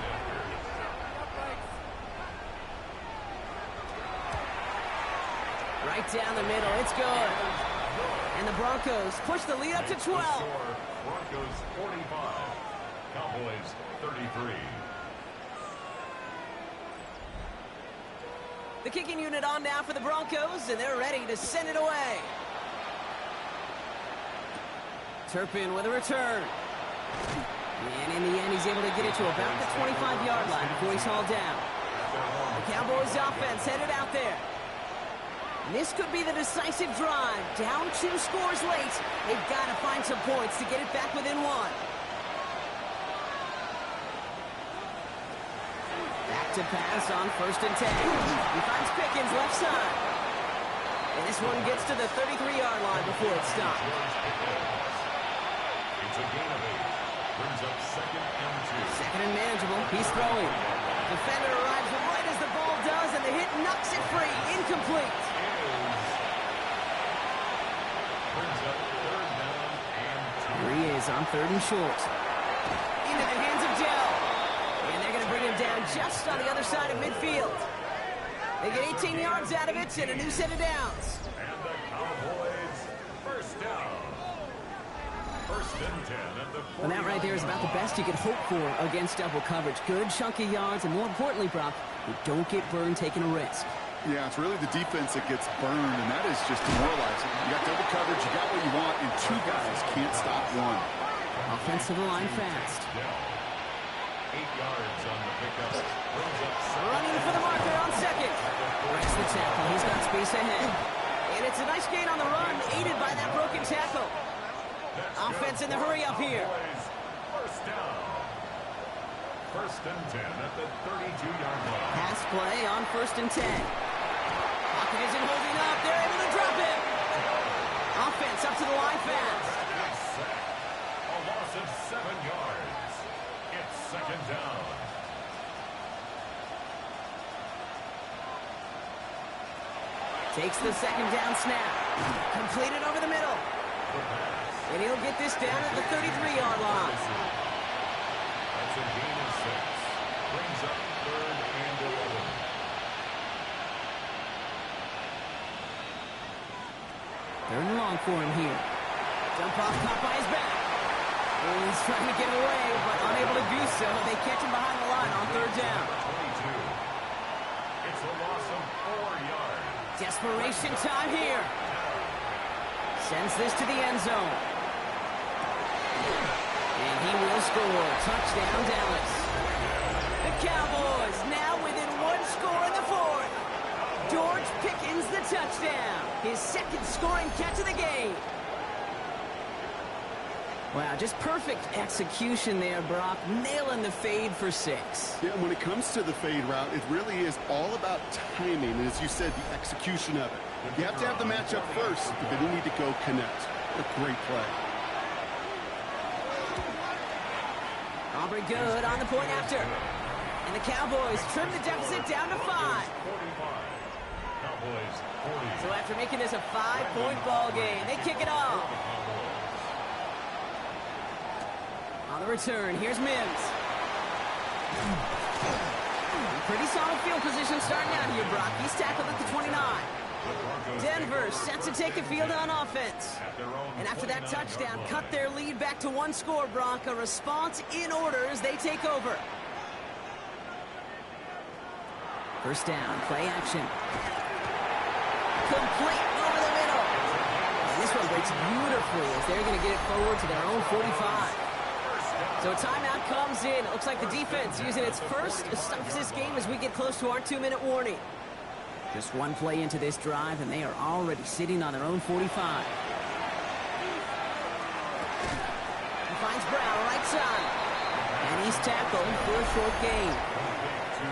Right down the middle, it's good. And the Broncos push the lead up to 12. Broncos 45, Cowboys 33. The kicking unit on now for the Broncos, and they're ready to send it away. Turpin with a return. And in the end, he's able to get it to about the 25-yard line before he's hauled down. The Cowboys offense headed out there. This could be the decisive drive. Down 2 scores late. They've got to find some points to get it back within 1. Back to pass on 1st and 10. He finds Pickens left side. And this one gets to the 33-yard line before it stops. It's a gain of 8. Brings up 2nd and 2. Second and manageable. He's throwing. Defender arrives right as the ball does, and the hit knocks it free. Incomplete. Brings up 3rd down and 2. Here he is on 3rd and short. Into the hands of Dell. And they're going to bring him down just on the other side of midfield. They get 18 yards out of it and a new set of downs. And the Cowboys first down. 1st and 10 at the 40. And that right there is about the best you could hope for against double coverage. Good chunky yards, and more importantly, Brock, you don't get burned taking a risk. Yeah, it's really the defense that gets burned, and that is just demoralizing. You got double coverage, you got what you want, and 2 guys can't stop one. Offensive line fast. 8 yards on the pickup. Brings up Running for the marker on 2nd. Breaks the tackle. He's got space ahead. And it's a nice gain on the run, aided by that broken tackle. Offense in the hurry up here. First down. 1st and 10 at the 32-yard line. Pass play on 1st and 10. Pocket isn't holding up. They're able to drop it. Offense up to the line fast. A loss of 7 yards. It's 2nd down. Takes the 2nd down snap. Completed over the middle. And he'll get this down at the 33-yard line. That's a gain of 6. Brings up 3rd and 11. Third and long for him here. Jump off, caught by his back. Oh, he's trying to get away, but unable to do so. They catch him behind the line on 3rd down. 22. It's a loss of 4 yards. Desperation time here. Sends this to the end zone. And he will score. Touchdown, Dallas. The Cowboys now within 1 score in the 4th. George Pickens the touchdown. His 2nd scoring catch of the game. Wow, just perfect execution there, Brock. Nailing the fade for 6. Yeah, when it comes to the fade route, it really is all about timing, and as you said, the execution of it. You have to have the matchup first, but then you need to go connect. A great play. Aubrey good on the point after. And the Cowboys trim the deficit down to 5. 45. Cowboys 40. So after making this a 5-point ball game, they kick it off. On the return, here's Mims. Pretty solid field position starting out here, Brock. He's tackled at the 29. Denver set to take the field on offense. And after that touchdown, cut their lead back to 1 score, Brock. A response in order as they take over. First down, play action. Complete over the middle. And this one breaks beautifully as they're going to get it forward to their own 45. So a timeout comes in. It looks like the defense using its first stops this game as we get close to our 2-minute warning. Just 1 play into this drive, and they are already sitting on their own 45. He finds Brown right side. And he's tackled for a short gain.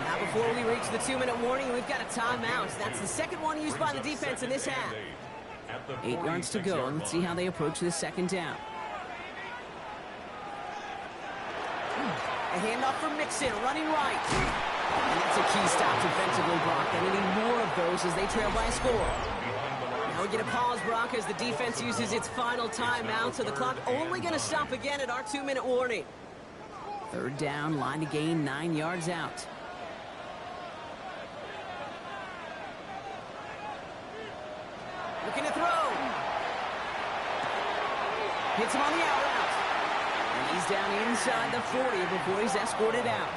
Now before we reach the 2-minute warning, we've got a timeout. That's the 2nd one used by the defense in this half. 8 yards to go, and let's see how they approach this 2nd down. A handoff for Mixon, running right. And that's a key stop defensively, Brock. They need more of those as they trail by a score. Now we get a pause, Brock, as the defense uses its final timeout, so the clock only going to stop again at our 2-minute warning. 3rd down, line to gain 9 yards out. Looking to throw. Hits him on the out route. And he's down inside the 40 before he's escorted out.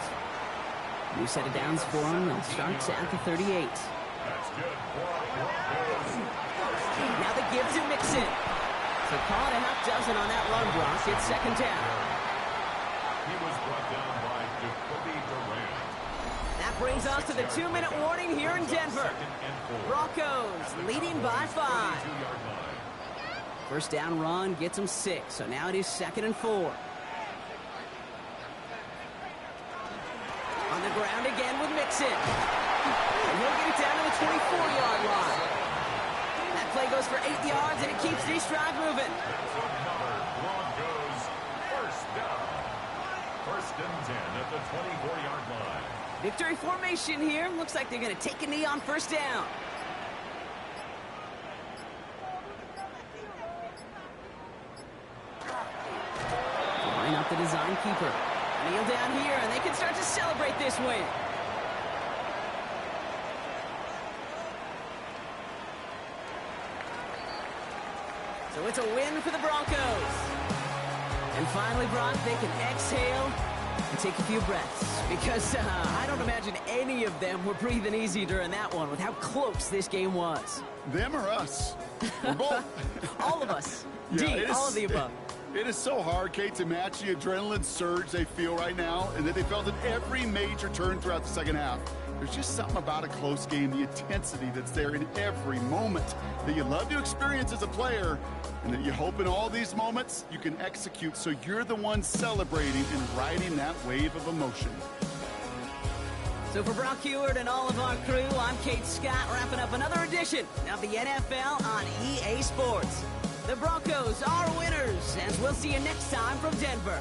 New set of downs for him. They'll start at the 38. Now the give to Mixon. So call it a half dozen on that run block. It's 2nd down. He was brought down by Jacoby Durant. That brings us to the 2-minute warning here in Denver. Broncos leading by 5. First down run gets them 6, so now it is 2nd and 4. On the ground again with Mixon. And he'll get it down to the 24-yard line. That play goes for 8 yards, and it keeps this drive moving. Broncos first down. 1st and 10 at the 24-yard line. Victory formation here. Looks like they're going to take a knee on 1st down. Line up the design keeper. Kneel down here, and they can start to celebrate this win. So it's a win for the Broncos. And finally, Brock, they can exhale and take a few breaths. Because I don't imagine any of them were breathing easy during that one with how close this game was. Them or us? We're both. All of us. Yeah, D, all of the above. It is so hard, Kate, to match the adrenaline surge they feel right now and that they felt in every major turn throughout the second half. There's just something about a close game, the intensity that's there in every moment that you love to experience as a player, and that you hope in all these moments you can execute so you're the one celebrating and riding that wave of emotion. So for Brock Heward and all of our crew, I'm Kate Scott, wrapping up another edition of the NFL on EA Sports. The Broncos are winners, and we'll see you next time from Denver.